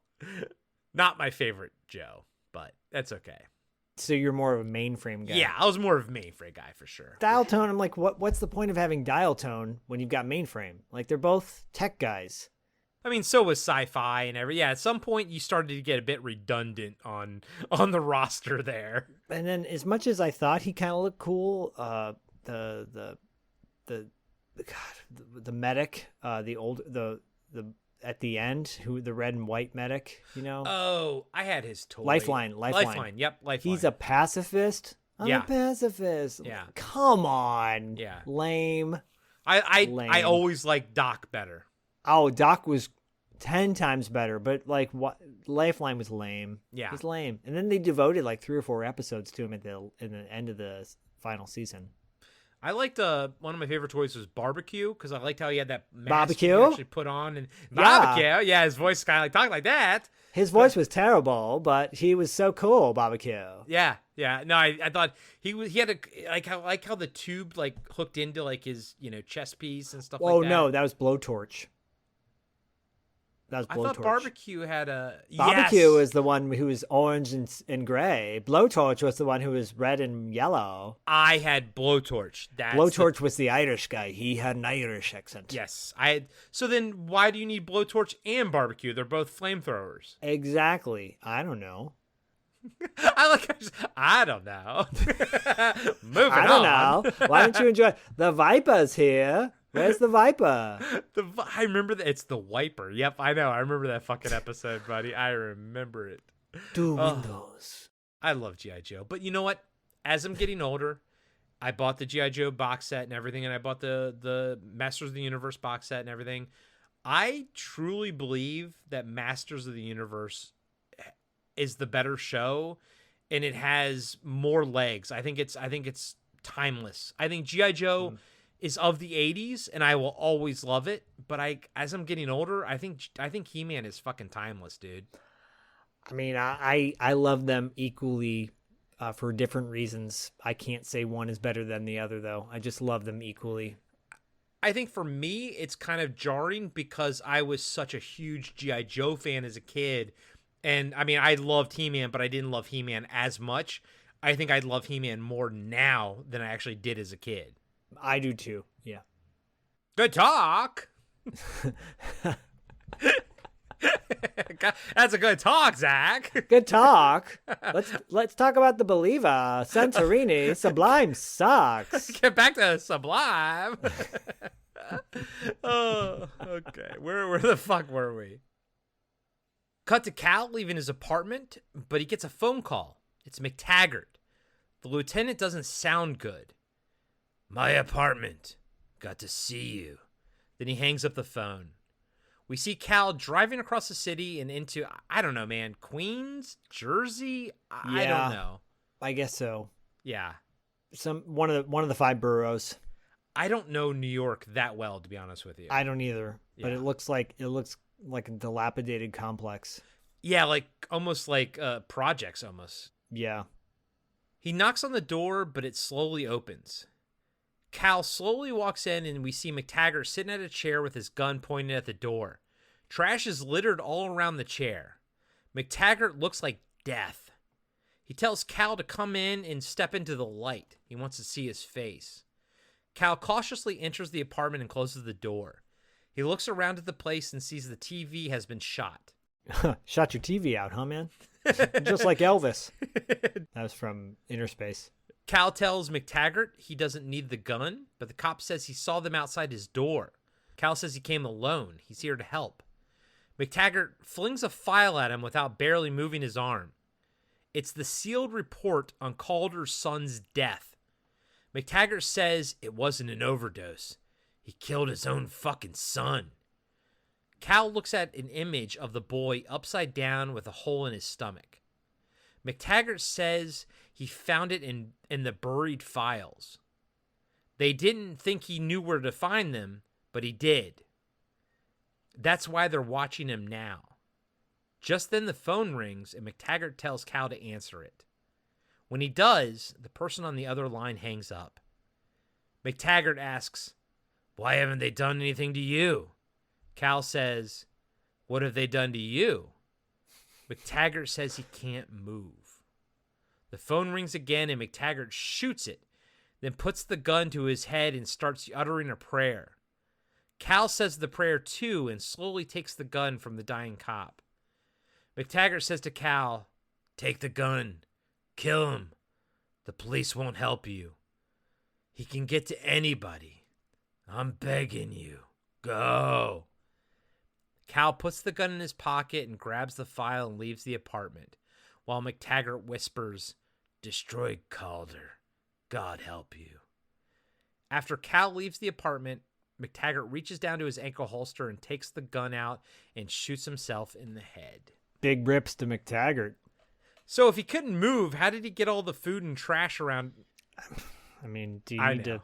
B: Not my favorite Joe, but that's okay.
D: So you're more of a mainframe guy.
B: Yeah, I was more of a mainframe guy for sure.
D: Dial tone, I'm like, what's the point of having dial tone when you've got mainframe? Like, they're both tech guys.
B: I mean, so was sci-fi and everything. Yeah, at some point you started to get a bit redundant on the roster there.
D: And then, as much as I thought he kind of looked cool, the medic, the at the end, the red and white medic, you know?
B: Oh, I had his toy.
D: Lifeline.
B: Yep, Lifeline.
D: He's a pacifist. I'm a pacifist.
B: Yeah.
D: Come on.
B: Yeah.
D: Lame.
B: I always liked Doc better.
D: Oh, Doc was 10 times better, but like what Lifeline was lame.
B: Yeah.
D: He's lame. And then they devoted like 3 or 4 episodes to him in the end of the final season.
B: I liked one of my favorite toys was Barbecue because I liked how he had that mask
D: Barbecue?
B: he actually put on and Barbecue. Yeah, his voice kind of like talking like that.
D: His voice was terrible, but he was so cool, Barbecue.
B: Yeah. No, I thought he had a like how the tube like hooked into like his chest piece and stuff like that.
D: Oh no, that was Blowtorch.
B: I thought Barbecue had a
D: Barbecue was the one who was orange and gray. Blowtorch was the one who was red and yellow.
B: I had Blowtorch.
D: Blowtorch was the Irish guy. He had an Irish accent.
B: Yes, I had. So then, why do you need Blowtorch and Barbecue? They're both flamethrowers.
D: Exactly. I don't know.
B: I don't know. Moving on.
D: I don't know. Why don't you enjoy the Vipers here? Where's the Viper?
B: I remember that. It's the Wiper. Yep, I know. I remember that fucking episode, buddy. I remember it.
D: Two windows.
B: I love G.I. Joe. But you know what? As I'm getting older, I bought the G.I. Joe box set and everything, and I bought the Masters of the Universe box set and everything. I truly believe that Masters of the Universe is the better show, and it has more legs. I think it's timeless. I think G.I. Joe is of the 80s, and I will always love it. But as I'm getting older, I think He-Man is fucking timeless, dude.
D: I mean, I love them equally for different reasons. I can't say one is better than the other, though. I just love them equally.
B: I think for me, it's kind of jarring because I was such a huge G.I. Joe fan as a kid. And, I mean, I loved He-Man, but I didn't love He-Man as much. I think I love He-Man more now than I actually did as a kid.
D: I do, too. Yeah.
B: Good talk! That's a good talk, Zach.
D: Good talk. Let's talk about the Believer. Santorini Sublime sucks.
B: Get back to Sublime. Oh, okay. Where the fuck were we? Cut to Cal leaving his apartment, but he gets a phone call. It's McTaggart. The lieutenant doesn't sound good. My apartment. Got to see you. Then he hangs up the phone. We see Cal driving across the city and into, I don't know, man, Queens, Jersey? I don't know.
D: I guess so.
B: Yeah.
D: One of the 5 boroughs.
B: I don't know New York that well, to be honest with you.
D: I don't either.
B: Yeah.
D: But it looks like a dilapidated complex.
B: Yeah, almost like projects almost.
D: Yeah.
B: He knocks on the door, but it slowly opens. Cal slowly walks in, and we see McTaggart sitting at a chair with his gun pointed at the door. Trash is littered all around the chair. McTaggart looks like death. He tells Cal to come in and step into the light. He wants to see his face. Cal cautiously enters the apartment and closes the door. He looks around at the place and sees the TV has been shot.
D: Shot your TV out, huh, man? Just like Elvis. That was from Inner Space.
B: Cal tells McTaggart he doesn't need the gun, but the cop says he saw them outside his door. Cal says he came alone. He's here to help. McTaggart flings a file at him without barely moving his arm. It's the sealed report on Calder's son's death. McTaggart says it wasn't an overdose. He killed his own fucking son. Cal looks at an image of the boy upside down with a hole in his stomach. McTaggart says he found it in the buried files. They didn't think he knew where to find them, but he did. That's why they're watching him now. Just then the phone rings and McTaggart tells Cal to answer it. When he does, the person on the other line hangs up. McTaggart asks, "Why haven't they done anything to you?" Cal says, "What have they done to you?" McTaggart says he can't move. The phone rings again and McTaggart shoots it, then puts the gun to his head and starts uttering a prayer. Cal says the prayer too and slowly takes the gun from the dying cop. McTaggart says to Cal, "Take the gun. Kill him. The police won't help you. He can get to anybody. I'm begging you. Go." Cal puts the gun in his pocket and grabs the file and leaves the apartment, while McTaggart whispers, "Destroy Calder. God help you." After Cal leaves the apartment, McTaggart reaches down to his ankle holster and takes the gun out and shoots himself in the head.
D: Big rips to McTaggart.
B: So if he couldn't move, how did he get all the food and trash around?
D: I mean, do you need to...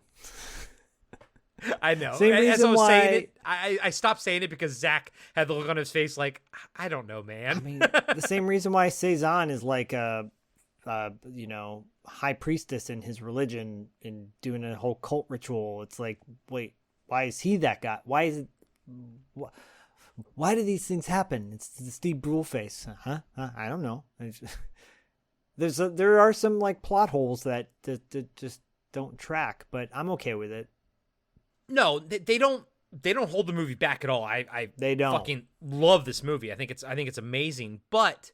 B: I know.
D: Same reason
B: As I was
D: why...
B: saying it, I stopped saying it because Zach had the look on his face like, I don't know, man.
D: I mean, the same reason why Cezanne is like a high priestess in his religion and doing a whole cult ritual. It's like, wait, why is he that guy? Why is it... Why do these things happen? It's the Steve Brule face. Huh? I don't know. There are some like plot holes that just don't track, but I'm okay with it.
B: No, they don't hold the movie back at all.
D: They don't.
B: Fucking love this movie. I think it's amazing, but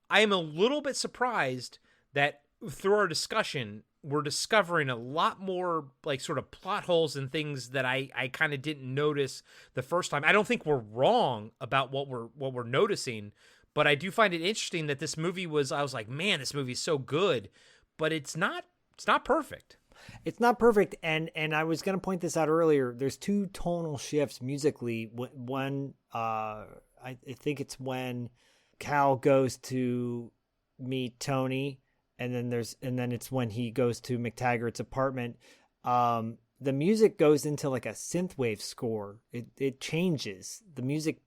B: I am a little bit surprised that through our discussion we're discovering a lot more like sort of plot holes and things that I kind of didn't notice the first time. I don't think we're wrong about what we're noticing, but I do find it interesting that this movie I was like, man, this movie is so good, but it's not perfect.
D: It's not perfect, and I was going to point this out earlier. There's two tonal shifts musically. One, I think it's when Cal goes to meet Tony, and then it's when he goes to McTaggart's apartment. The music goes into like a synthwave score. It changes. The music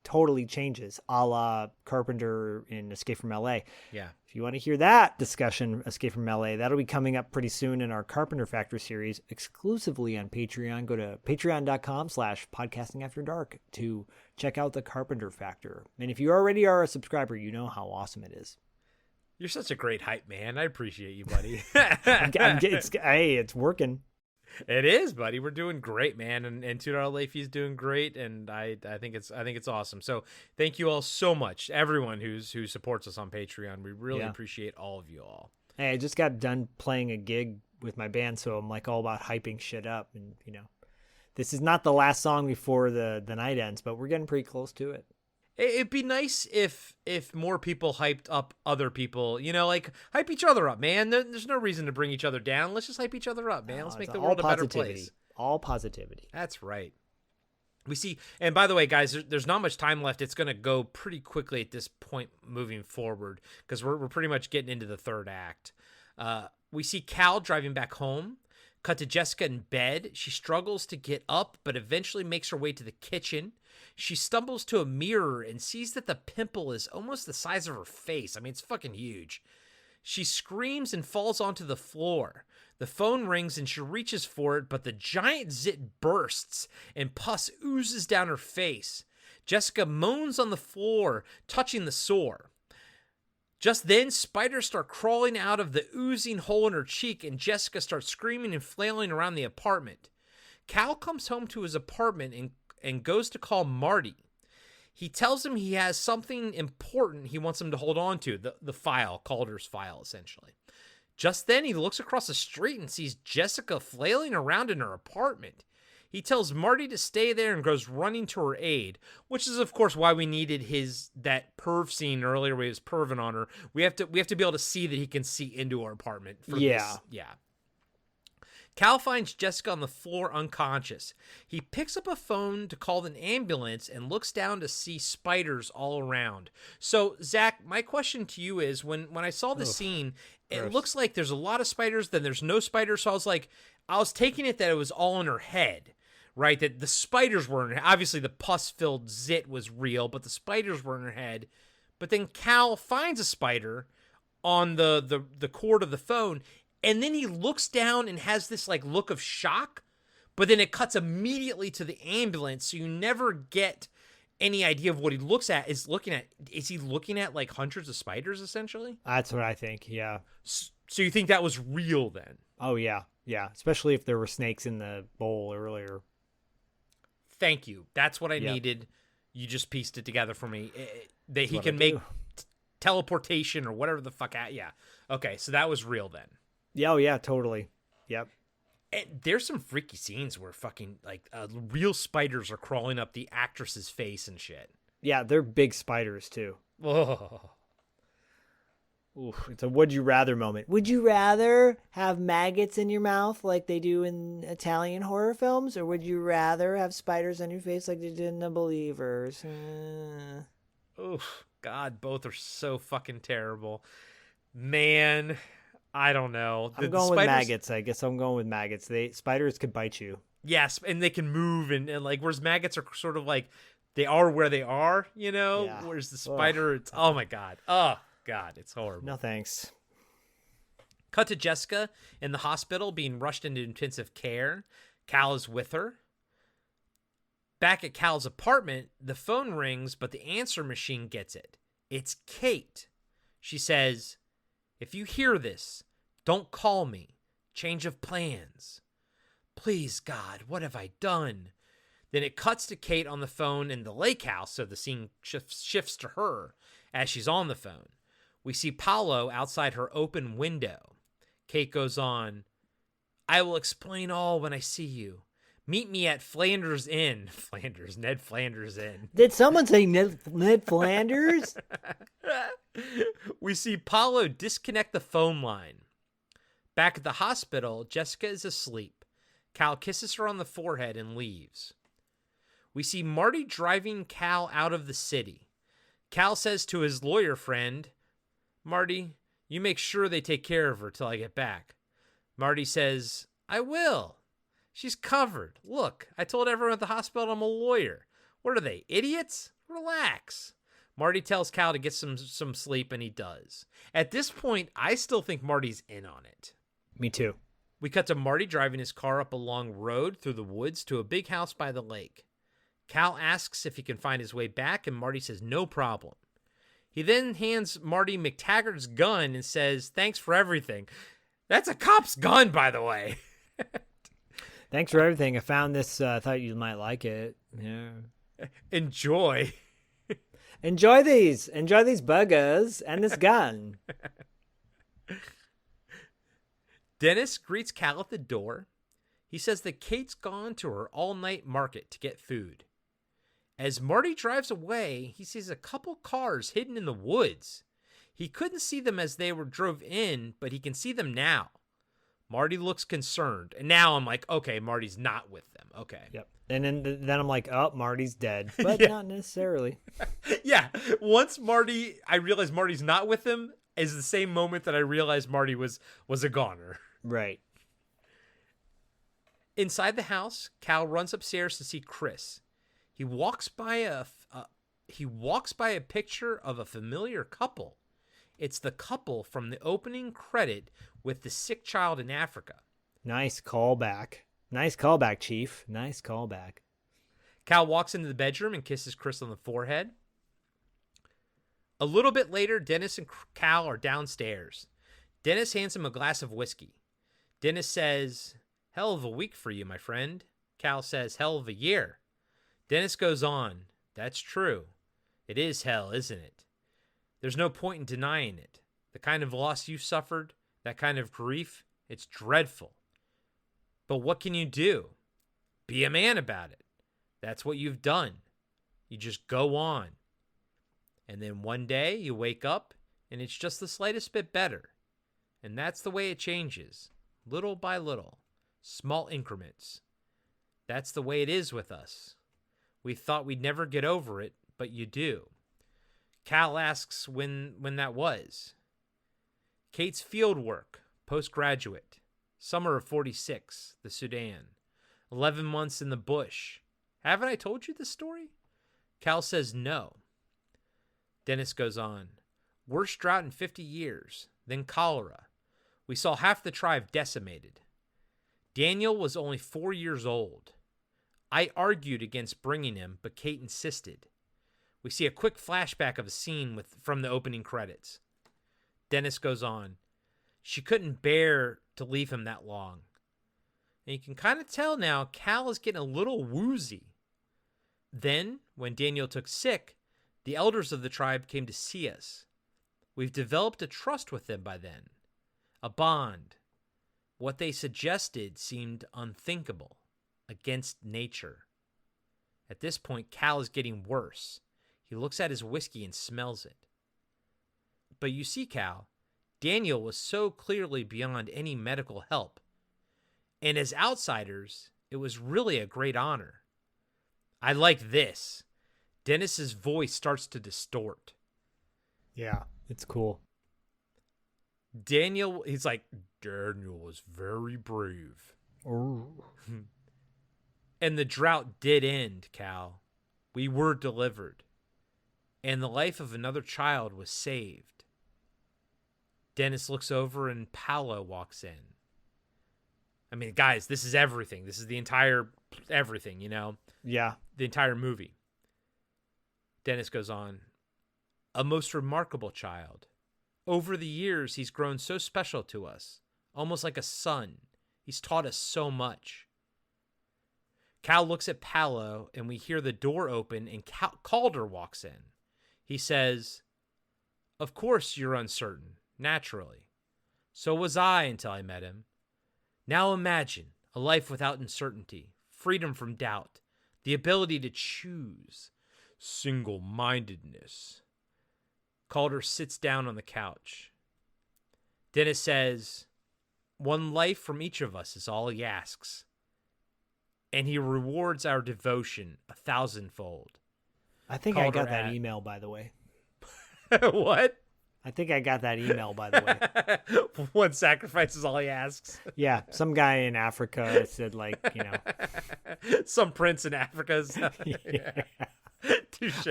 D: totally changes, a la Carpenter in Escape from LA.
B: Yeah.
D: If you want to hear that discussion, Escape from LA, that'll be coming up pretty soon in our Carpenter Factor series, exclusively on Patreon. Go to patreon.com/podcastingafterdark to check out the Carpenter Factor. And if you already are a subscriber, you know how awesome it is.
B: You're such a great hype man. I appreciate you, buddy.
D: It's working.
B: It is, buddy. We're doing great, man, and $2 late fee's doing great, and I think it's awesome. So thank you all so much, everyone who supports us on Patreon. We really appreciate all of you all.
D: Hey, I just got done playing a gig with my band, so I'm like all about hyping shit up, and this is not the last song before the night ends, but we're getting pretty close to it.
B: It'd be nice if more people hyped up other people, like hype each other up, man. There's no reason to bring each other down. Let's just hype each other up, man. Let's make the world a better place.
D: All positivity.
B: That's right. We see, and by the way, guys, there's not much time left. It's going to go pretty quickly at this point moving forward because we're pretty much getting into the third act. We see Cal driving back home. Cut to Jessica in bed. She struggles to get up, but eventually makes her way to the kitchen. She stumbles to a mirror and sees that the pimple is almost the size of her face. I mean, it's fucking huge. She screams and falls onto the floor. The phone rings and she reaches for it, but the giant zit bursts and pus oozes down her face. Jessica moans on the floor, touching the sore. Just then, spiders start crawling out of the oozing hole in her cheek, and Jessica starts screaming and flailing around the apartment. Cal comes home to his apartment and goes to call Marty. He tells him he has something important he wants him to hold on to, the file, Calder's file, essentially. Just then, he looks across the street and sees Jessica flailing around in her apartment. He tells Marty to stay there and goes running to her aid, which is, of course, why we needed that perv scene earlier where he was perving on her. We have to be able to see that he can see into her apartment. This. Cal finds Jessica on the floor unconscious. He picks up a phone to call an ambulance and looks down to see spiders all around. So, Zach, my question to you is, when I saw the scene, it looks like there's a lot of spiders, then there's no spiders. So I was taking it that it was all in her head. Right, that the spiders were in her head. Obviously, the pus-filled zit was real, but the spiders were in her head. But then Cal finds a spider on the cord of the phone, and then he looks down and has this like look of shock, but then it cuts immediately to the ambulance, so you never get any idea of what he looks at. Is he looking at like hundreds of spiders, essentially?
D: That's what I think, yeah.
B: So you think that was real then?
D: Oh, yeah, especially if there were snakes in the bowl earlier.
B: Thank you. That's what I needed. You just pieced it together for me. That he can make teleportation or whatever the fuck. Yeah. Okay, so that was real then.
D: Yeah, oh yeah, totally. Yep.
B: And there's some freaky scenes where fucking like real spiders are crawling up the actress's face and shit.
D: Yeah, they're big spiders too.
B: Oh.
D: Oof, it's a would you rather moment. Would you rather have maggots in your mouth like they do in Italian horror films, or would you rather have spiders on your face like they did in The Believers?
B: Oof, God, both are so fucking terrible. Man, I don't know.
D: I'm going with maggots. I guess I'm going with maggots. Spiders could bite you.
B: Yes, and they can move and like, whereas maggots are sort of like, they are where they are,
D: Yeah.
B: Whereas the spider, it's, oh my God. Oh. God, it's horrible.
D: No thanks.
B: Cut to Jessica in the hospital being rushed into intensive care. Cal is with her. Back at Cal's apartment, the phone rings, but the answer machine gets it. It's Kate. She says, "If you hear this, don't call me. Change of plans. Please, God, what have I done?" Then it cuts to Kate on the phone in the lake house, so the scene shifts to her as she's on the phone. We see Paolo outside her open window. Kate goes on, I will explain all when I see you. Meet me at Flanders Inn. Ned Flanders Inn.
D: Did someone say Ned Flanders?
B: We see Paulo disconnect the phone line. Back at the hospital, Jessica is asleep. Cal kisses her on the forehead and leaves. We see Marty driving Cal out of the city. Cal says to his lawyer friend, Marty, you make sure they take care of her till I get back. Marty says, I will. She's covered. Look, I told everyone at the hospital I'm a lawyer. What are they, idiots? Relax. Marty tells Cal to get some sleep, and he does. At this point, I still think Marty's in on it.
D: Me too.
B: We cut to Marty driving his car up a long road through the woods to a big house by the lake. Cal asks if he can find his way back, and Marty says no problem. He then hands Marty McTaggart's gun and says, thanks for everything. That's a cop's gun, by the way.
D: Thanks for everything. I found this. I thought you might like it. Yeah.
B: Enjoy.
D: Enjoy these. Enjoy these burgers and this gun.
B: Dennis greets Cal at the door. He says that Kate's gone to her all-night market to get food. As Marty drives away, he sees a couple cars hidden in the woods. He couldn't see them as they drove in, but he can see them now. Marty looks concerned, and now I'm like, okay, Marty's not with them. Okay.
D: Yep. And then I'm like, oh, Marty's dead, but
B: Yeah.
D: not necessarily.
B: Yeah. Once I realized Marty's not with him, is the same moment that I realized Marty was a goner.
D: Right.
B: Inside the house, Cal runs upstairs to see Chris. He walks by a picture of a familiar couple. It's the couple from the opening credit with the sick child in Africa.
D: Nice callback. Nice callback, Chief. Nice callback.
B: Cal walks into the bedroom and kisses Chris on the forehead. A little bit later, Dennis and Cal are downstairs. Dennis hands him a glass of whiskey. Dennis says, hell of a week for you, my friend. Cal says, hell of a year. Dennis goes on, that's true. It is hell, isn't it? There's no point in denying it. The kind of loss you suffered, that kind of grief, it's dreadful. But what can you do? Be a man about it. That's what you've done. You just go on. And then one day you wake up and it's just the slightest bit better. And that's the way it changes, little by little, small increments. That's the way it is with us. We thought we'd never get over it, but you do. Cal asks when that was. Kate's field work, postgraduate, summer of 46, the Sudan, 11 months in the bush. Haven't I told you this story? Cal says no. Dennis goes on. Worst drought in 50 years, then cholera. We saw half the tribe decimated. Daniel was only 4 years old. I argued against bringing him, but Kate insisted. We see a quick flashback of a scene from the opening credits. Dennis goes on. She couldn't bear to leave him that long. And you can kind of tell now Cal is getting a little woozy. Then, when Daniel took sick, the elders of the tribe came to see us. We've developed a trust with them by then. A bond. What they suggested seemed unthinkable, against nature. At this point, Cal is getting worse. He looks at his whiskey and smells it. But you see, Cal, Daniel was so clearly beyond any medical help. And as outsiders, it was really a great honor. I like this. Dennis's voice starts to distort.
D: Yeah, it's cool.
B: Daniel, he's like, Daniel was very brave.
D: Ooh.
B: And the drought did end, Cal. We were delivered. And the life of another child was saved. Dennis looks over and Paolo walks in. I mean, guys, this is everything. This is the entire everything, you know?
D: Yeah.
B: The entire movie. Dennis goes on. A most remarkable child. Over the years, he's grown so special to us. Almost like a son. He's taught us so much. Cal looks at Paolo, and we hear the door open, and Calder walks in. He says, of course you're uncertain, naturally. So was I until I met him. Now imagine a life without uncertainty, freedom from doubt, the ability to choose, single-mindedness. Calder sits down on the couch. Dennis says, one life from each of us is all he asks. And he rewards our devotion 1,000-fold.
D: I think
B: Calder
D: I got that email, by the way.
B: What?
D: I think I got that email, by the way.
B: One sacrifice is all he asks.
D: Yeah, some guy in Africa said, like, you know.
B: Some prince in Africa.
D: Yeah.
B: Touche.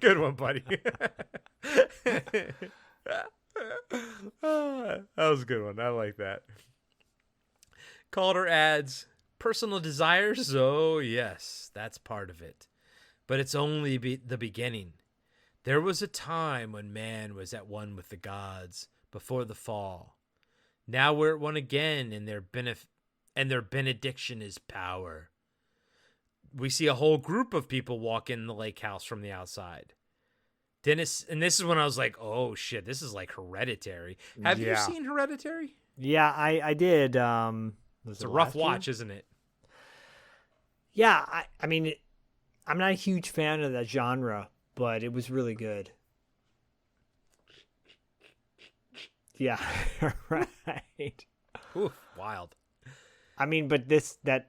B: Good one, buddy. That was a good one. I like that. Calder adds, personal desires? Oh, yes, that's part of it. But it's only the beginning. There was a time when man was at one with the gods before the fall. Now we're at one again, and their benediction is power. We see a whole group of people walk in the lake house from the outside. Dennis, and this is when I was like, oh shit, this is like Hereditary. Have you seen Hereditary?
D: Yeah, I did.
B: It's a rough watch, isn't it?
D: Yeah, I mean, I'm not a huge fan of that genre, but it was really good. Yeah, right.
B: Oof, wild.
D: I mean, but that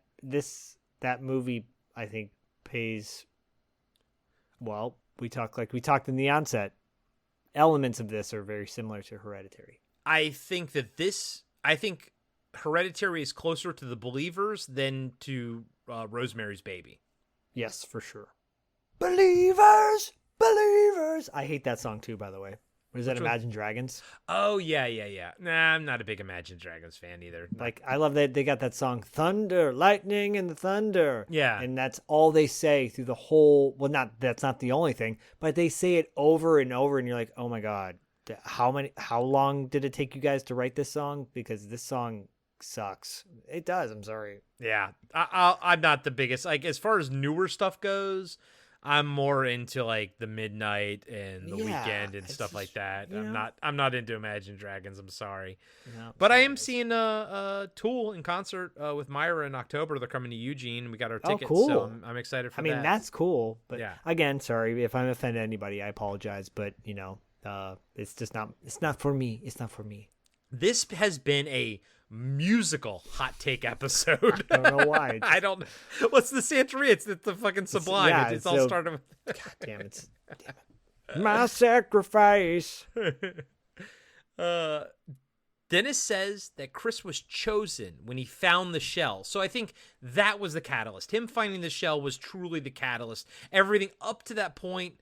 D: movie, I think, pays. Well, we talked in the onset. Elements of this are very similar to Hereditary.
B: I think Hereditary is closer to The Believers than to Rosemary's Baby.
D: Yes, for sure. Believers. I hate that song too, by the way. What is that, Imagine Dragons?
B: Oh, yeah. Nah, I'm not a big Imagine Dragons fan either.
D: Like, I love that they got that song, Thunder, Lightning and the Thunder.
B: Yeah.
D: And that's all they say through the whole, well, that's not the only thing, but they say it over and over, and you're like, oh my God, how long did it take you guys to write this song? Because this song sucks. It does, I'm sorry.
B: Yeah. I'm not the biggest, like, as far as newer stuff goes, I'm more into like the Midnight and the Weekend and stuff like that. I'm not into Imagine Dragons. I'm sorry, but I am seeing Tool in concert with Myra in October. They're coming to Eugene. We got our tickets,
D: cool.
B: so I'm excited for that.
D: I mean, that's cool. But
B: yeah.
D: Again, sorry if I'm offending anybody. I apologize, but it's just not. It's not for me. It's not for me.
B: This has been a musical hot take episode.
D: I don't know why.
B: I don't. What's the Santeria? It's the fucking Sublime. It's all started with.
D: God damn it! My sacrifice.
B: Dennis says that Chris was chosen when he found the shell. So I think that was the catalyst. Him finding the shell was truly the catalyst. Everything up to that point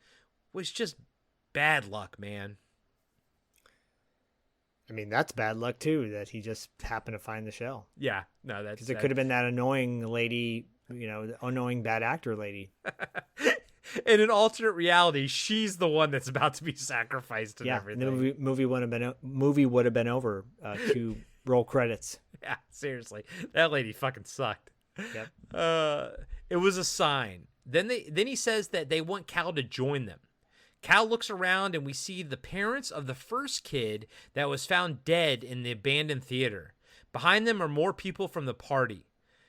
B: was just bad luck, man.
D: I mean, that's bad luck too, that he just happened to find the shell.
B: Yeah, no, that's
D: because it could have been that annoying lady, the annoying bad actor lady.
B: In an alternate reality, she's the one that's about to be sacrificed and everything.
D: The movie would have been over to roll credits.
B: Yeah, seriously, that lady fucking sucked.
D: Yep.
B: It was a sign. Then he says that they want Cal to join them. Cal looks around and we see the parents of the first kid that was found dead in the abandoned theater. Behind them are more people from the party.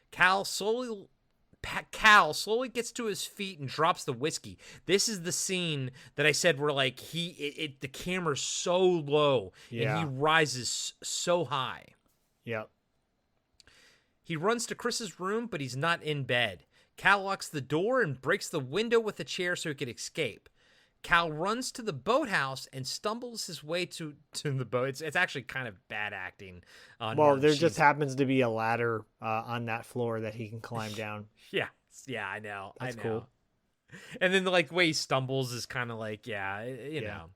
B: Cal slowly gets to his feet and drops the whiskey. This is the scene that I said where like the camera's so low and he rises so high.
D: Yep.
B: He runs to Chris's room, but he's not in bed. Cal locks the door and breaks the window with a chair so he could escape. Cal runs to the boathouse and stumbles his way to the boat. It's actually kind of bad acting.
D: There just happens to be a ladder on that floor that he can climb down.
B: Yeah, I know.
D: That's
B: I know.
D: cool.
B: And then the way he stumbles is kind of like, you know.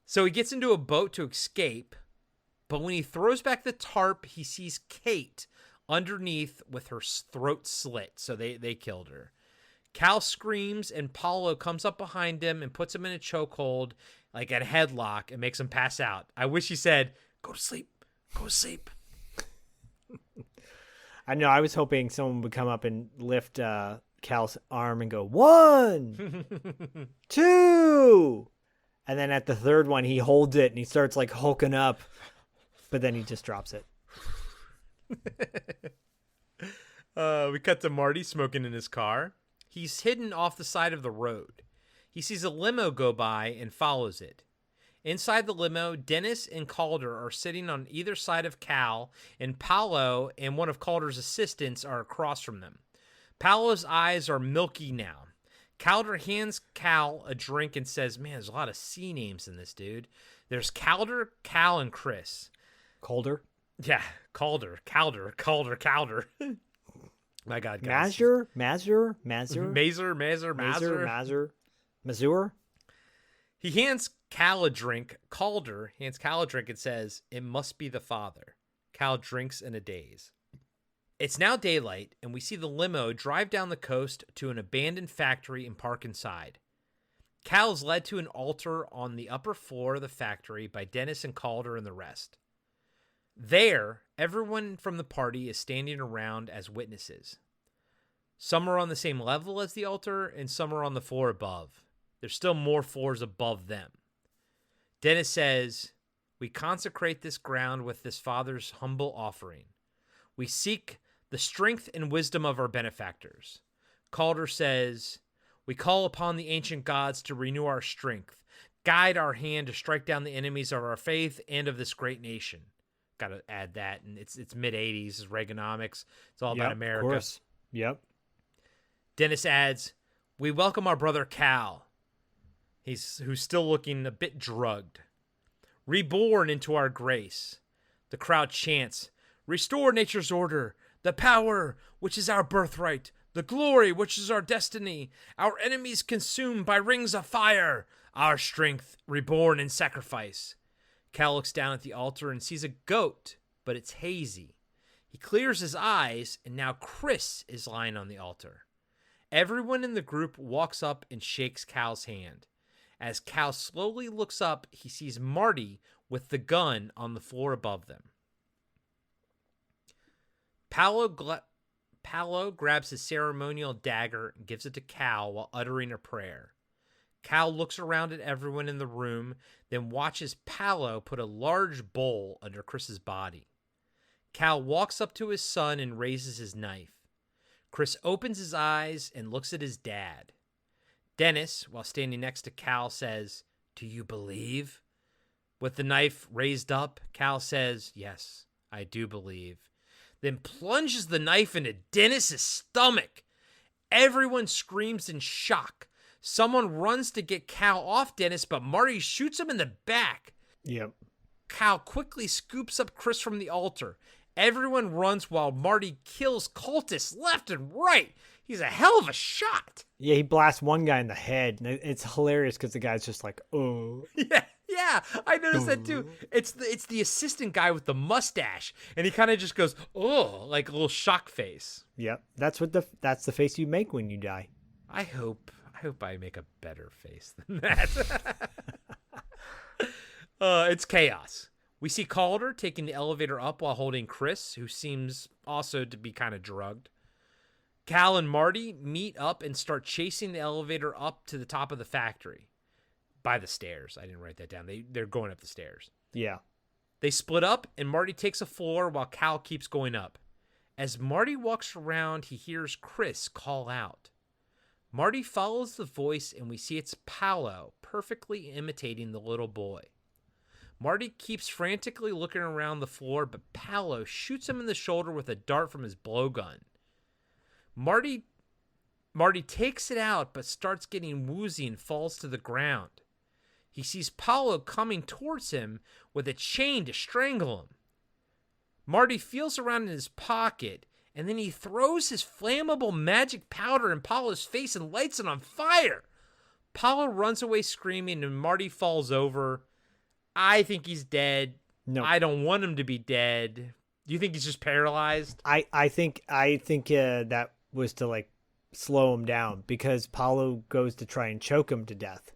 B: So he gets into a boat to escape, but when he throws back the tarp, he sees Kate underneath with her throat slit. So they killed her. Cal screams, and Paulo comes up behind him and puts him in a chokehold, like a headlock, and makes him pass out. I wish he said, go to sleep. Go to sleep.
D: I know. I was hoping someone would come up and lift Cal's arm and go, 1, 2. And then at the third one, he holds it and he starts like hulking up. But then he just drops it.
B: We cut to Marty smoking in his car. He's hidden off the side of the road. He sees a limo go by and follows it. Inside the limo, Dennis and Calder are sitting on either side of Cal, and Paolo and one of Calder's assistants are across from them. Paolo's eyes are milky now. Calder hands Cal a drink and says, man, there's a lot of C names in this, dude. There's Calder, Cal, and Chris.
D: Calder?
B: Yeah, Calder. My God, guys.
D: Masur.
B: He hands Cal a drink. Calder hands Cal a drink and says, it must be the father. Cal drinks in a daze. It's now daylight, and we see the limo drive down the coast to an abandoned factory and park inside. Cal is led to an altar on the upper floor of the factory by Dennis and Calder and the rest. There, everyone from the party is standing around as witnesses. Some are on the same level as the altar, and some are on the floor above. There's still more floors above them. Dennis says, we consecrate this ground with this father's humble offering. We seek the strength and wisdom of our benefactors. Calder says, we call upon the ancient gods to renew our strength, guide our hand to strike down the enemies of our faith and of this great nation. Got to add that, and it's mid-'80s, it's Reaganomics. It's all about America.
D: Of course. Yep.
B: Dennis adds, we welcome our brother Cal, who's still looking a bit drugged. Reborn into our grace. The crowd chants, restore nature's order, the power which is our birthright, the glory which is our destiny, our enemies consumed by rings of fire, our strength reborn in sacrifice. Cal looks down at the altar and sees a goat, but it's hazy. He clears his eyes, and now Chris is lying on the altar. Everyone in the group walks up and shakes Cal's hand. As Cal slowly looks up, he sees Marty with the gun on the floor above them. Paolo grabs his ceremonial dagger and gives it to Cal while uttering a prayer. Cal looks around at everyone in the room, then watches Paolo put a large bowl under Chris's body. Cal walks up to his son and raises his knife. Chris opens his eyes and looks at his dad. Dennis, while standing next to Cal, says, do you believe? With the knife raised up, Cal says, yes, I do believe. Then plunges the knife into Dennis's stomach. Everyone screams in shock. Someone runs to get Cal off Dennis, but Marty shoots him in the back.
D: Yep.
B: Cal quickly scoops up Chris from the altar. Everyone runs while Marty kills cultists left and right. He's a hell of a shot.
D: Yeah, he blasts one guy in the head. And it's hilarious because the guy's just like, oh.
B: Yeah, I noticed that too. It's the assistant guy with the mustache, and he kind of just goes, oh, like a little shock face.
D: Yep, that's the face you make when you die.
B: I hope I make a better face than that. It's chaos. We see Calder taking the elevator up while holding Chris, who seems also to be kind of drugged. Cal and Marty meet up and start chasing the elevator up to the top of the factory. By the stairs. I didn't write that down. They're going up the stairs.
D: Yeah.
B: They split up, and Marty takes a floor while Cal keeps going up. As Marty walks around, he hears Chris call out. Marty follows the voice, and we see it's Paolo, perfectly imitating the little boy. Marty keeps frantically looking around the floor, but Paolo shoots him in the shoulder with a dart from his blowgun. Marty takes it out, but starts getting woozy and falls to the ground. He sees Paolo coming towards him with a chain to strangle him. Marty feels around in his pocket, and then he throws his flammable magic powder in Paolo's face and lights it on fire. Paolo runs away screaming, and Marty falls over. I think he's dead. No, I don't want him to be dead. Do you think he's just paralyzed?
D: I think that was to like slow him down because Paolo goes to try and choke him to death.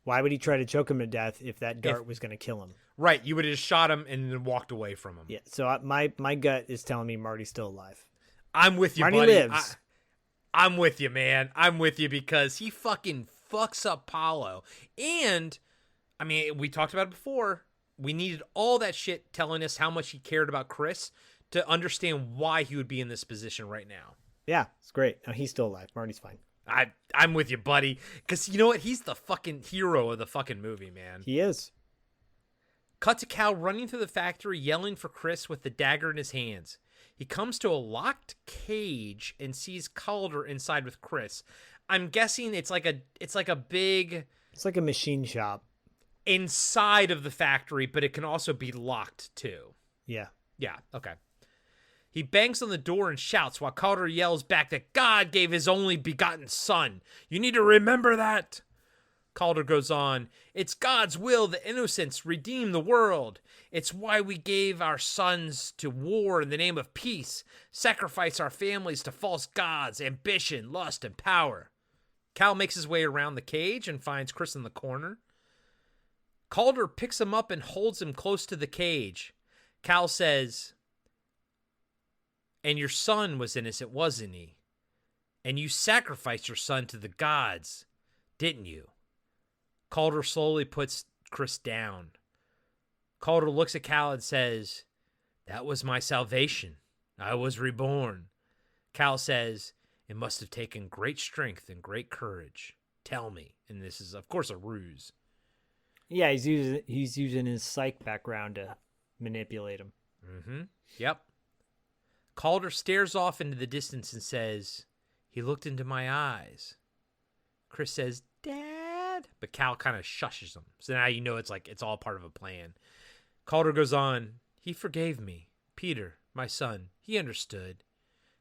D: Why would he try to choke him to death if that dart was going to kill him?
B: Right, you would have just shot him and then walked away from him.
D: Yeah, so my gut is telling me Marty's still alive.
B: I'm with you,
D: Marty
B: buddy.
D: Lives.
B: I'm with you, man. I'm with you because he fucking fucks up Paolo. And, I mean, we talked about it before. We needed all that shit telling us how much he cared about Chris to understand why he would be in this position right now.
D: Yeah, it's great. No, he's still alive. Marty's fine.
B: I'm with you, buddy. Because you know what? He's the fucking hero of the fucking movie, man.
D: He is.
B: Cut to Cal running through the factory, yelling for Chris with the dagger in his hands. He comes to a locked cage and sees Calder inside with Chris. I'm guessing it's like a big...
D: It's like a machine shop.
B: Inside of the factory, but it can also be locked too.
D: Yeah.
B: Yeah, okay. He bangs on the door and shouts while Calder yells back that God gave his only begotten son. You need to remember that. Calder goes on, it's God's will that innocents redeem the world. It's why we gave our sons to war in the name of peace, sacrifice our families to false gods, ambition, lust, and power. Cal makes his way around the cage and finds Chris in the corner. Calder picks him up and holds him close to the cage. Cal says, and your son was innocent, wasn't he? And you sacrificed your son to the gods, didn't you? Calder slowly puts Chris down. Calder looks at Cal and says, that was my salvation. I was reborn. Cal says, it must have taken great strength and great courage. Tell me. And this is, of course, a ruse.
D: Yeah, he's using his psych background to manipulate him.
B: Mm-hmm. Yep. Calder stares off into the distance and says, he looked into my eyes. Chris says, Dad. But Cal kind of shushes him. So now you know it's all part of a plan. Calder goes on, he forgave me. Peter, my son, he understood.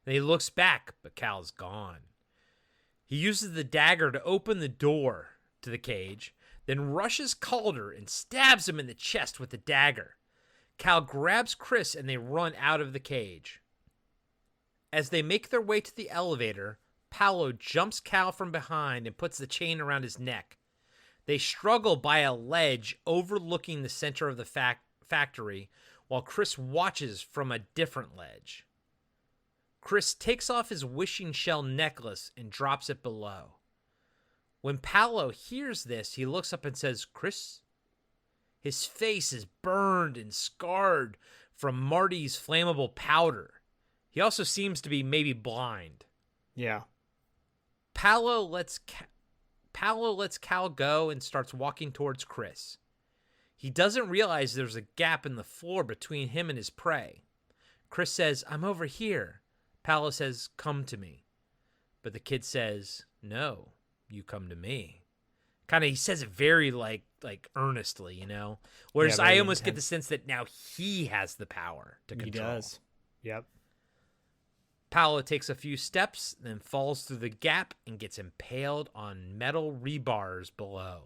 B: And he looks back, but Cal's gone. He uses the dagger to open the door to the cage, then rushes Calder and stabs him in the chest with the dagger. Cal grabs Chris and they run out of the cage. As they make their way to the elevator, Paolo jumps Cal from behind and puts the chain around his neck. They struggle by a ledge overlooking the center of the factory, while Chris watches from a different ledge. Chris takes off his wishing shell necklace and drops it below. When Paolo hears this, he looks up and says, Chris? His face is burned and scarred from Marty's flammable powder. He also seems to be maybe blind.
D: Yeah.
B: Paolo lets Cal go and starts walking towards Chris. He doesn't realize there's a gap in the floor between him and his prey. Chris says, I'm over here. Paolo says, come to me. But the kid says, no, you come to me. Kind of, he says it very like earnestly, you know? Whereas I almost get the sense that now he has the power to control.
D: He does. Yep.
B: Paolo takes a few steps, then falls through the gap and gets impaled on metal rebars below.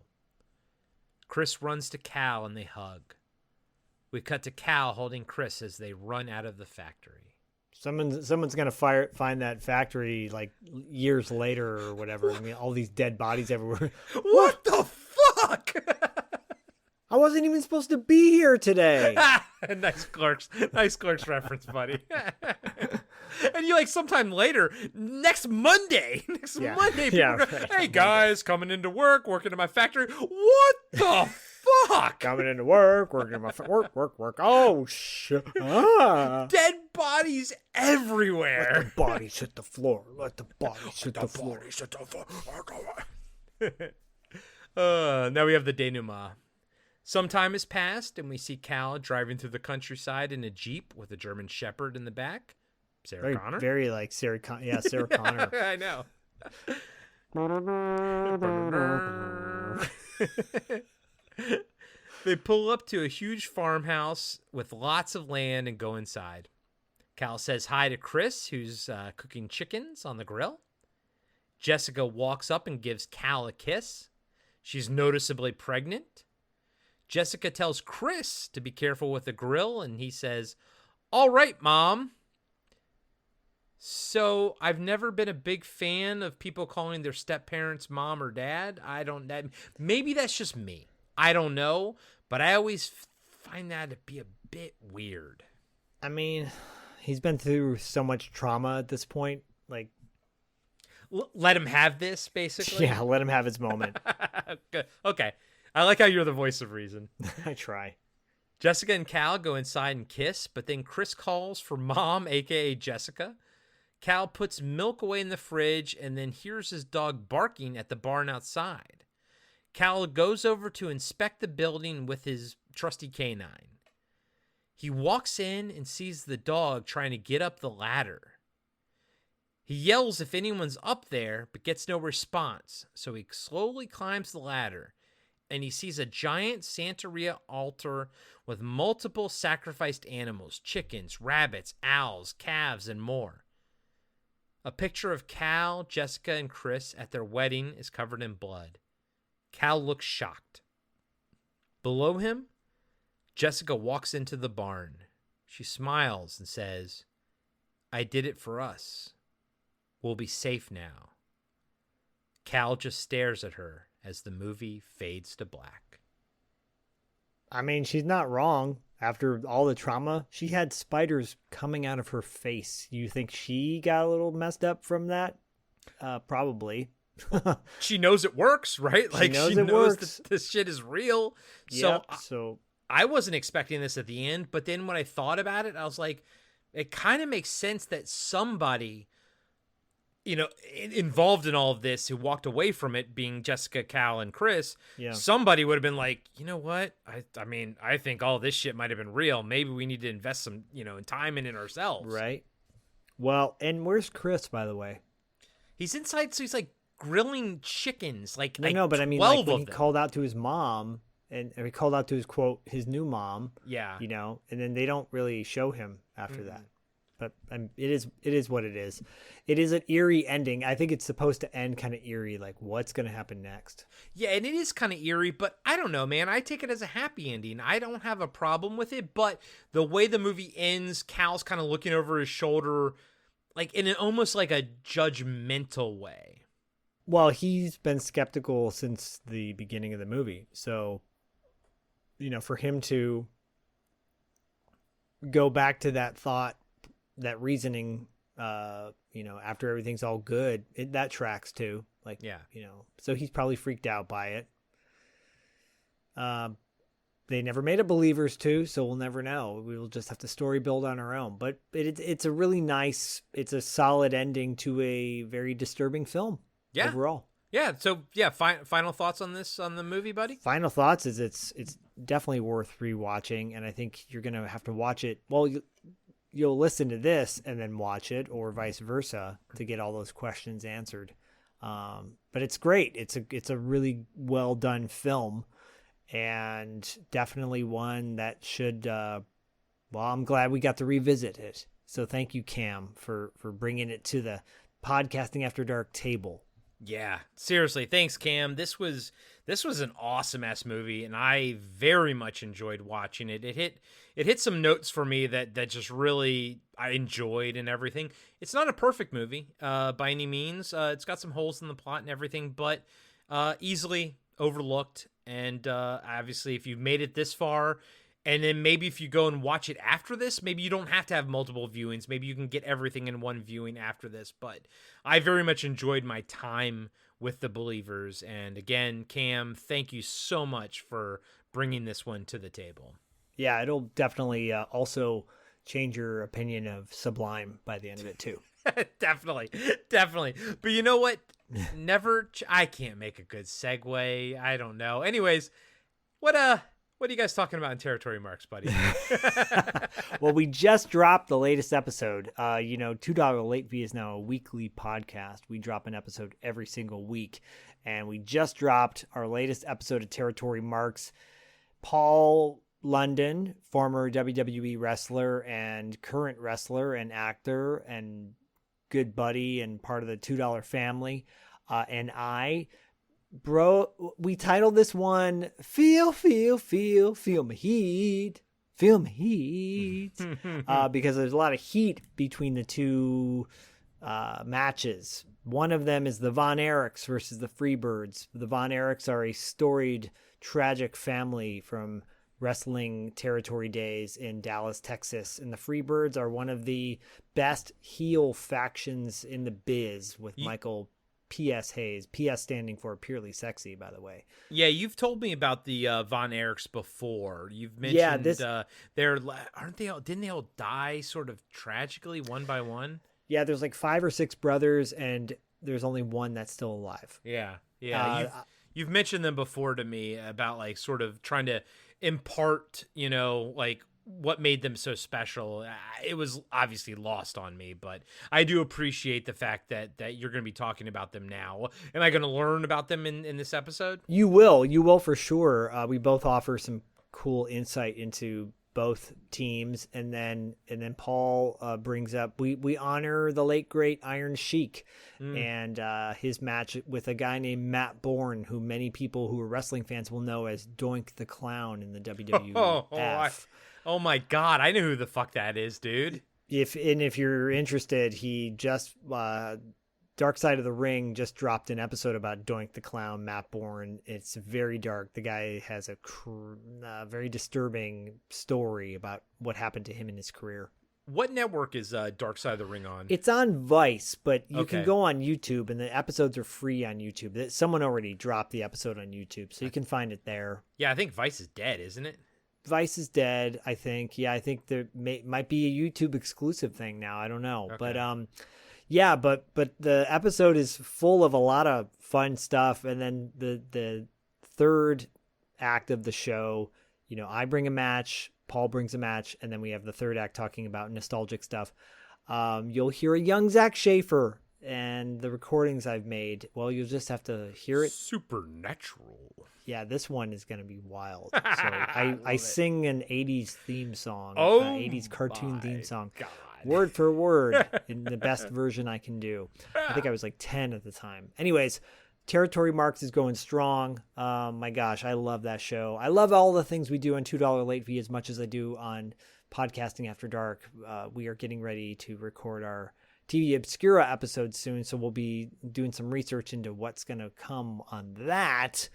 B: Chris runs to Cal and they hug. We cut to Cal holding Chris as they run out of the factory.
D: Someone's gonna find that factory like years later or whatever. I mean, all these dead bodies everywhere.
B: What the fuck?
D: I wasn't even supposed to be here today.
B: Nice Clerks reference, buddy. And you sometime later, next Monday, hey guys, coming into working in my factory. What the fuck?
D: Coming into working in my work. Oh shit!
B: Dead bodies everywhere.
D: Let the bodies hit the floor. Let the bodies hit the floor.
B: Now we have the denouement. Some time has passed, and we see Cal driving through the countryside in a Jeep with a German Shepherd in the back. Sarah Connor?
D: Very like Sarah Connor. Yeah, Sarah Connor.
B: I know. They pull up to a huge farmhouse with lots of land and go inside. Cal says hi to Chris, who's cooking chickens on the grill. Jessica walks up and gives Cal a kiss. She's noticeably pregnant. Jessica tells Chris to be careful with the grill, and he says, all right, Mom. So I've never been a big fan of people calling their step-parents mom or dad. Maybe that's just me. I don't know, but I always find that to be a bit weird.
D: I mean, he's been through so much trauma at this point. Like,
B: let him have this, basically?
D: Yeah, let him have his moment.
B: Okay. I like how you're the voice of reason.
D: I try.
B: Jessica and Cal go inside and kiss, but then Chris calls for Mom, aka Jessica. Cal puts milk away in the fridge and then hears his dog barking at the barn outside. Cal goes over to inspect the building with his trusty canine. He walks in and sees the dog trying to get up the ladder. He yells if anyone's up there, but gets no response, so he slowly climbs the ladder, and he sees a giant Santeria altar with multiple sacrificed animals, chickens, rabbits, owls, calves, and more. A picture of Cal, Jessica, and Chris at their wedding is covered in blood. Cal looks shocked. Below him, Jessica walks into the barn. She smiles and says, "I did it for us. We'll be safe now." Cal just stares at her as the movie fades to black.
D: I mean, she's not wrong. After all the trauma, she had spiders coming out of her face. You think she got a little messed up from that? Probably.
B: She knows it works, right? Like she knows that this shit is real.
D: So
B: I wasn't expecting this at the end, but then when I thought about it, I was like, it kind of makes sense that somebody, involved in all of this who walked away from it, being Jessica, Cal, and Chris, somebody would have been like, you know what? I mean, I think all this shit might have been real. Maybe we need to invest some, time in it ourselves.
D: Right. Well, and where's Chris, by the way?
B: He's inside, so he's like grilling chickens. Like,
D: no, but I mean,
B: 12
D: like when
B: of
D: he
B: them.
D: called out to his mom, and he called out to his quote, his new mom.
B: Yeah.
D: And then they don't really show him after that. But it is what it is. It is an eerie ending. I think it's supposed to end kind of eerie, like what's going to happen next.
B: Yeah, and it is kind of eerie, but I don't know, man. I take it as a happy ending. I don't have a problem with it, but the way the movie ends, Cal's kind of looking over his shoulder, like in almost like a judgmental way.
D: Well, he's been skeptical since the beginning of the movie. So, for him to go back to that thought, that reasoning, after everything's all good, that tracks too. Like, so he's probably freaked out by it. They never made a Believers 2, so we'll never know. We'll just have to story build on our own. But it's a really nice, it's a solid ending to a very disturbing film.
B: Yeah.
D: Overall.
B: Yeah. So final thoughts on this, on the movie, buddy?
D: Final thoughts is it's definitely worth rewatching, and I think you're gonna have to watch it. Well, you'll listen to this and then watch it, or vice versa, to get all those questions answered. But it's great. It's a really well done film, and definitely one that should. I'm glad we got to revisit it. So thank you, Cam, for bringing it to the Podcasting After Dark table.
B: Yeah, seriously, thanks, Cam. This was an awesome ass movie, and I very much enjoyed watching it. It hit some notes for me that just really I enjoyed and everything. It's not a perfect movie by any means. It's got some holes in the plot and everything, but easily overlooked. And obviously, if you've made it this far, and then maybe if you go and watch it after this, maybe you don't have to have multiple viewings. Maybe you can get everything in one viewing after this. But I very much enjoyed my time with the Believers. And again, Cam, thank you so much for bringing this one to the table.
D: Yeah, it'll definitely also change your opinion of Sublime by the end of it too.
B: Definitely. But you know what? I can't make a good segue. I don't know. Anyways, what are you guys talking about in Territory Marks, buddy?
D: Well, we just dropped the latest episode. $2 Late Fee is now a weekly podcast. We drop an episode every single week. And we just dropped our latest episode of Territory Marks. Paul London, former WWE wrestler and current wrestler and actor and good buddy and part of the $2 family, and we titled this one Feel My Heat. Feel My Heat. Because there's a lot of heat between the two matches. One of them is the Von Erichs versus the Freebirds. The Von Erichs are a storied, tragic family from wrestling territory days in Dallas, Texas. And the Freebirds are one of the best heel factions in the biz with Michael P.S. Hayes. P.S. standing for Purely Sexy, by the way.
B: Yeah, you've told me about the Von Erichs before. You've mentioned they're aren't they all? Didn't they all die sort of tragically one by one?
D: Yeah, there's like 5 or 6 brothers, and there's only one that's still alive.
B: Yeah. You've mentioned them before to me about like sort of trying to impart, like what made them so special. It was obviously lost on me, but I do appreciate the fact that you're going to be talking about them now. Am I going to learn about them in this episode?
D: You will for sure. We both offer some cool insight into both teams, and then Paul brings up we honor the late great Iron Sheik and his match with a guy named Matt Bourne, who many people who are wrestling fans will know as Doink the Clown in the WWF.
B: Oh my God, I know who the fuck that is, dude.
D: If you're interested, he just Dark Side of the Ring just dropped an episode about Doink the Clown, Matt Bourne. It's very dark. The guy has a very disturbing story about what happened to him in his career.
B: What network is Dark Side of the Ring on?
D: It's on Vice, but you can go on YouTube, and the episodes are free on YouTube. Someone already dropped the episode on YouTube, so you can find it there.
B: Yeah, I think Vice is dead, isn't it?
D: Vice is dead, I think. Yeah, I think there might be a YouTube exclusive thing now. I don't know.
B: Okay.
D: But yeah, but the episode is full of a lot of fun stuff, and then the third act of the show, I bring a match, Paul brings a match, and then we have the third act talking about nostalgic stuff. You'll hear a young Zach Schaefer, and the recordings I've made, well, you'll just have to hear it.
B: Supernatural.
D: Yeah, this one is going to be wild. So I sing an 80s theme song, 80s cartoon theme song.
B: God.
D: Word for word in the best version I can do. I think I was like 10 at the time. Anyways, Territory Marks is going strong. My gosh, I love that show. I love all the things we do on $2 Late Fee as much as I do on Podcasting After Dark. We are getting ready to record our TV Obscura episode soon, so we'll be doing some research into what's going to come on that.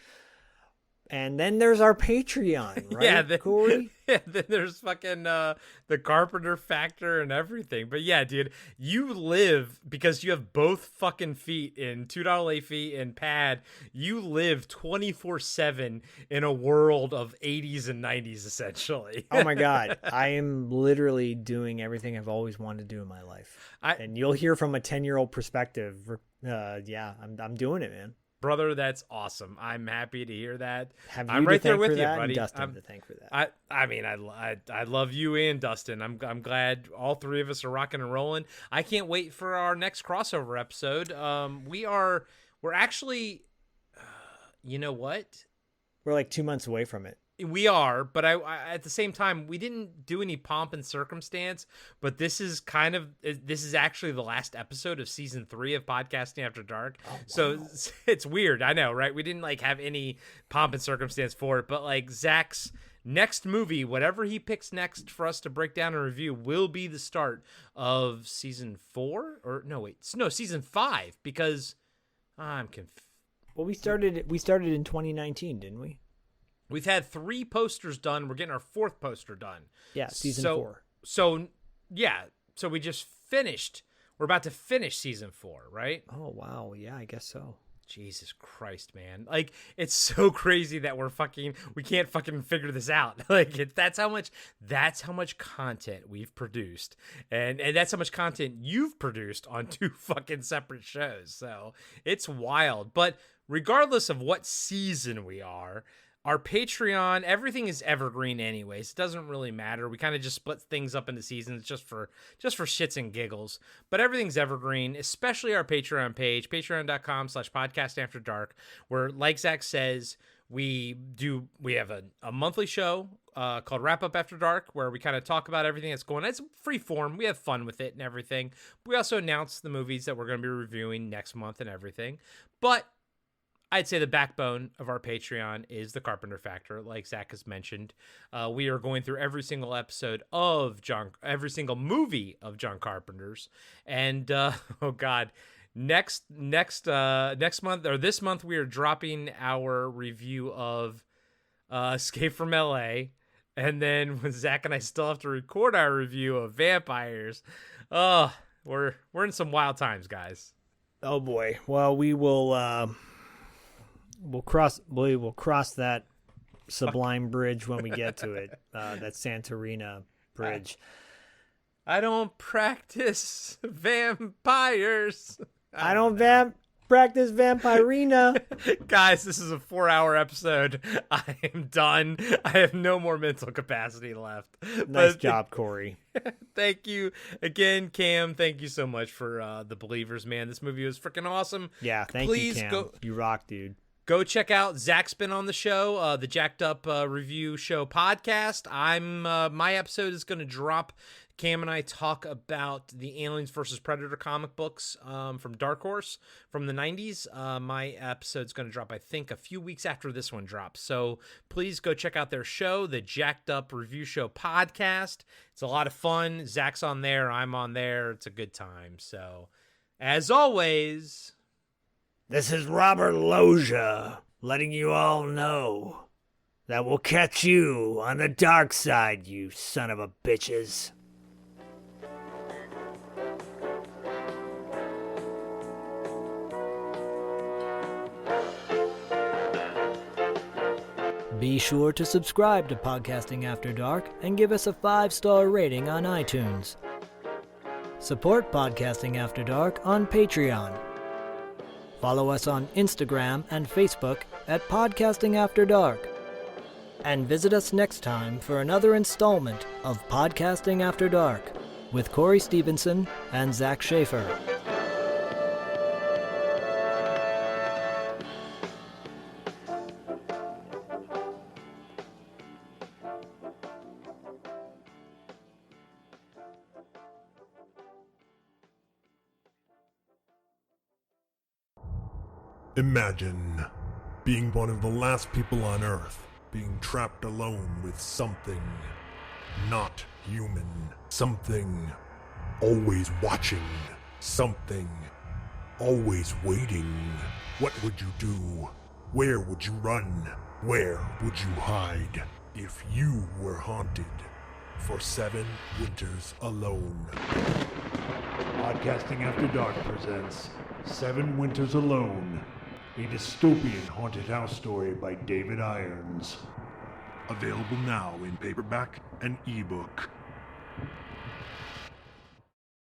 D: And then there's our Patreon, right, Corey?
B: Yeah, then there's fucking the Carpenter Factor and everything. But yeah, dude, you live, because you have both fucking feet in $2 late fee and pad, you live 24/7 in a world of 80s and 90s, essentially.
D: Oh my God. I am literally doing everything I've always wanted to do in my life. And you'll hear from a 10-year-old perspective. Yeah, I'm doing it, man.
B: Brother, that's awesome. I'm happy to hear that.
D: I'm right there with you, buddy. Dustin to thank for that.
B: I mean, I love you and Dustin. I'm glad all three of us are rocking and rolling. I can't wait for our next crossover episode. We're actually, you know what?
D: We're like 2 months away from it.
B: We are, but I at the same time, we didn't do any pomp and circumstance, but this is actually the last episode of season 3 of Podcasting After Dark. Oh, wow. So it's weird. I know, right? We didn't like have any pomp and circumstance for it, but like Zach's next movie, whatever he picks next for us to break down and review, will be the start of season 4 season 5, because I'm confused.
D: Well, we started in 2019, didn't we?
B: We've had 3 posters done. We're getting our 4th poster done.
D: Yeah, season 4.
B: So we just finished. We're about to finish season 4, right?
D: Oh, wow. Yeah, I guess so.
B: Jesus Christ, man. Like, it's so crazy that we can't fucking figure this out. Like, that's how much content we've produced. And that's how much content you've produced on 2 fucking separate shows. So it's wild. But regardless of what season we are, our Patreon, everything is evergreen anyways. It doesn't really matter. We kind of just split things up into seasons just for shits and giggles. But everything's evergreen, especially our Patreon page, patreon.com/podcastafterdark, where, like Zach says, we have a monthly show called Wrap Up After Dark, where we kind of talk about everything that's going on. It's free form. We have fun with it and everything. We also announce the movies that we're going to be reviewing next month and everything. But I'd say the backbone of our Patreon is the Carpenter Factor, like Zach has mentioned. We are going through every single episode of every single movie of John Carpenter's, and oh god, next month, or this month, we are dropping our review of Escape from LA, and then when Zach and I still have to record our review of Vampires, we're in some wild times, guys.
D: Oh boy. Well, we will we'll cross that sublime bridge when we get to it. That Santorina bridge.
B: I don't practice vampires.
D: I don't practice vampirina.
B: Guys, this is a 4-hour episode. I am done. I have no more mental capacity left.
D: Nice job, Corey.
B: Thank you again, Cam. Thank you so much for The Believers, man. This movie was freaking awesome.
D: Yeah, thank you, Cam. You rock, dude.
B: Go check out Zach's been on the show, the Jacked Up Review Show podcast. My episode is going to drop. Cam and I talk about the Aliens vs. Predator comic books from Dark Horse from the 90s. My episode's going to drop, I think, a few weeks after this one drops. So please go check out their show, the Jacked Up Review Show podcast. It's a lot of fun. Zach's on there. I'm on there. It's a good time. So, as always,
O: this is Robert Loggia letting you all know that we'll catch you on the dark side, you son of a bitches.
C: Be sure to subscribe to Podcasting After Dark and give us a 5-star rating on iTunes. Support Podcasting After Dark on Patreon. Follow us on Instagram and Facebook at Podcasting After Dark. And visit us next time for another installment of Podcasting After Dark with Corey Stevenson and Zach Schaefer.
R: Imagine being one of the last people on Earth, being trapped alone with something not human, something always watching, something always waiting. What would you do? Where would you run? Where would you hide if you were haunted for 7 winters alone?
S: Podcasting After Dark presents 7 Winters Alone, a dystopian haunted house story by David Irons.
R: Available now in paperback and ebook.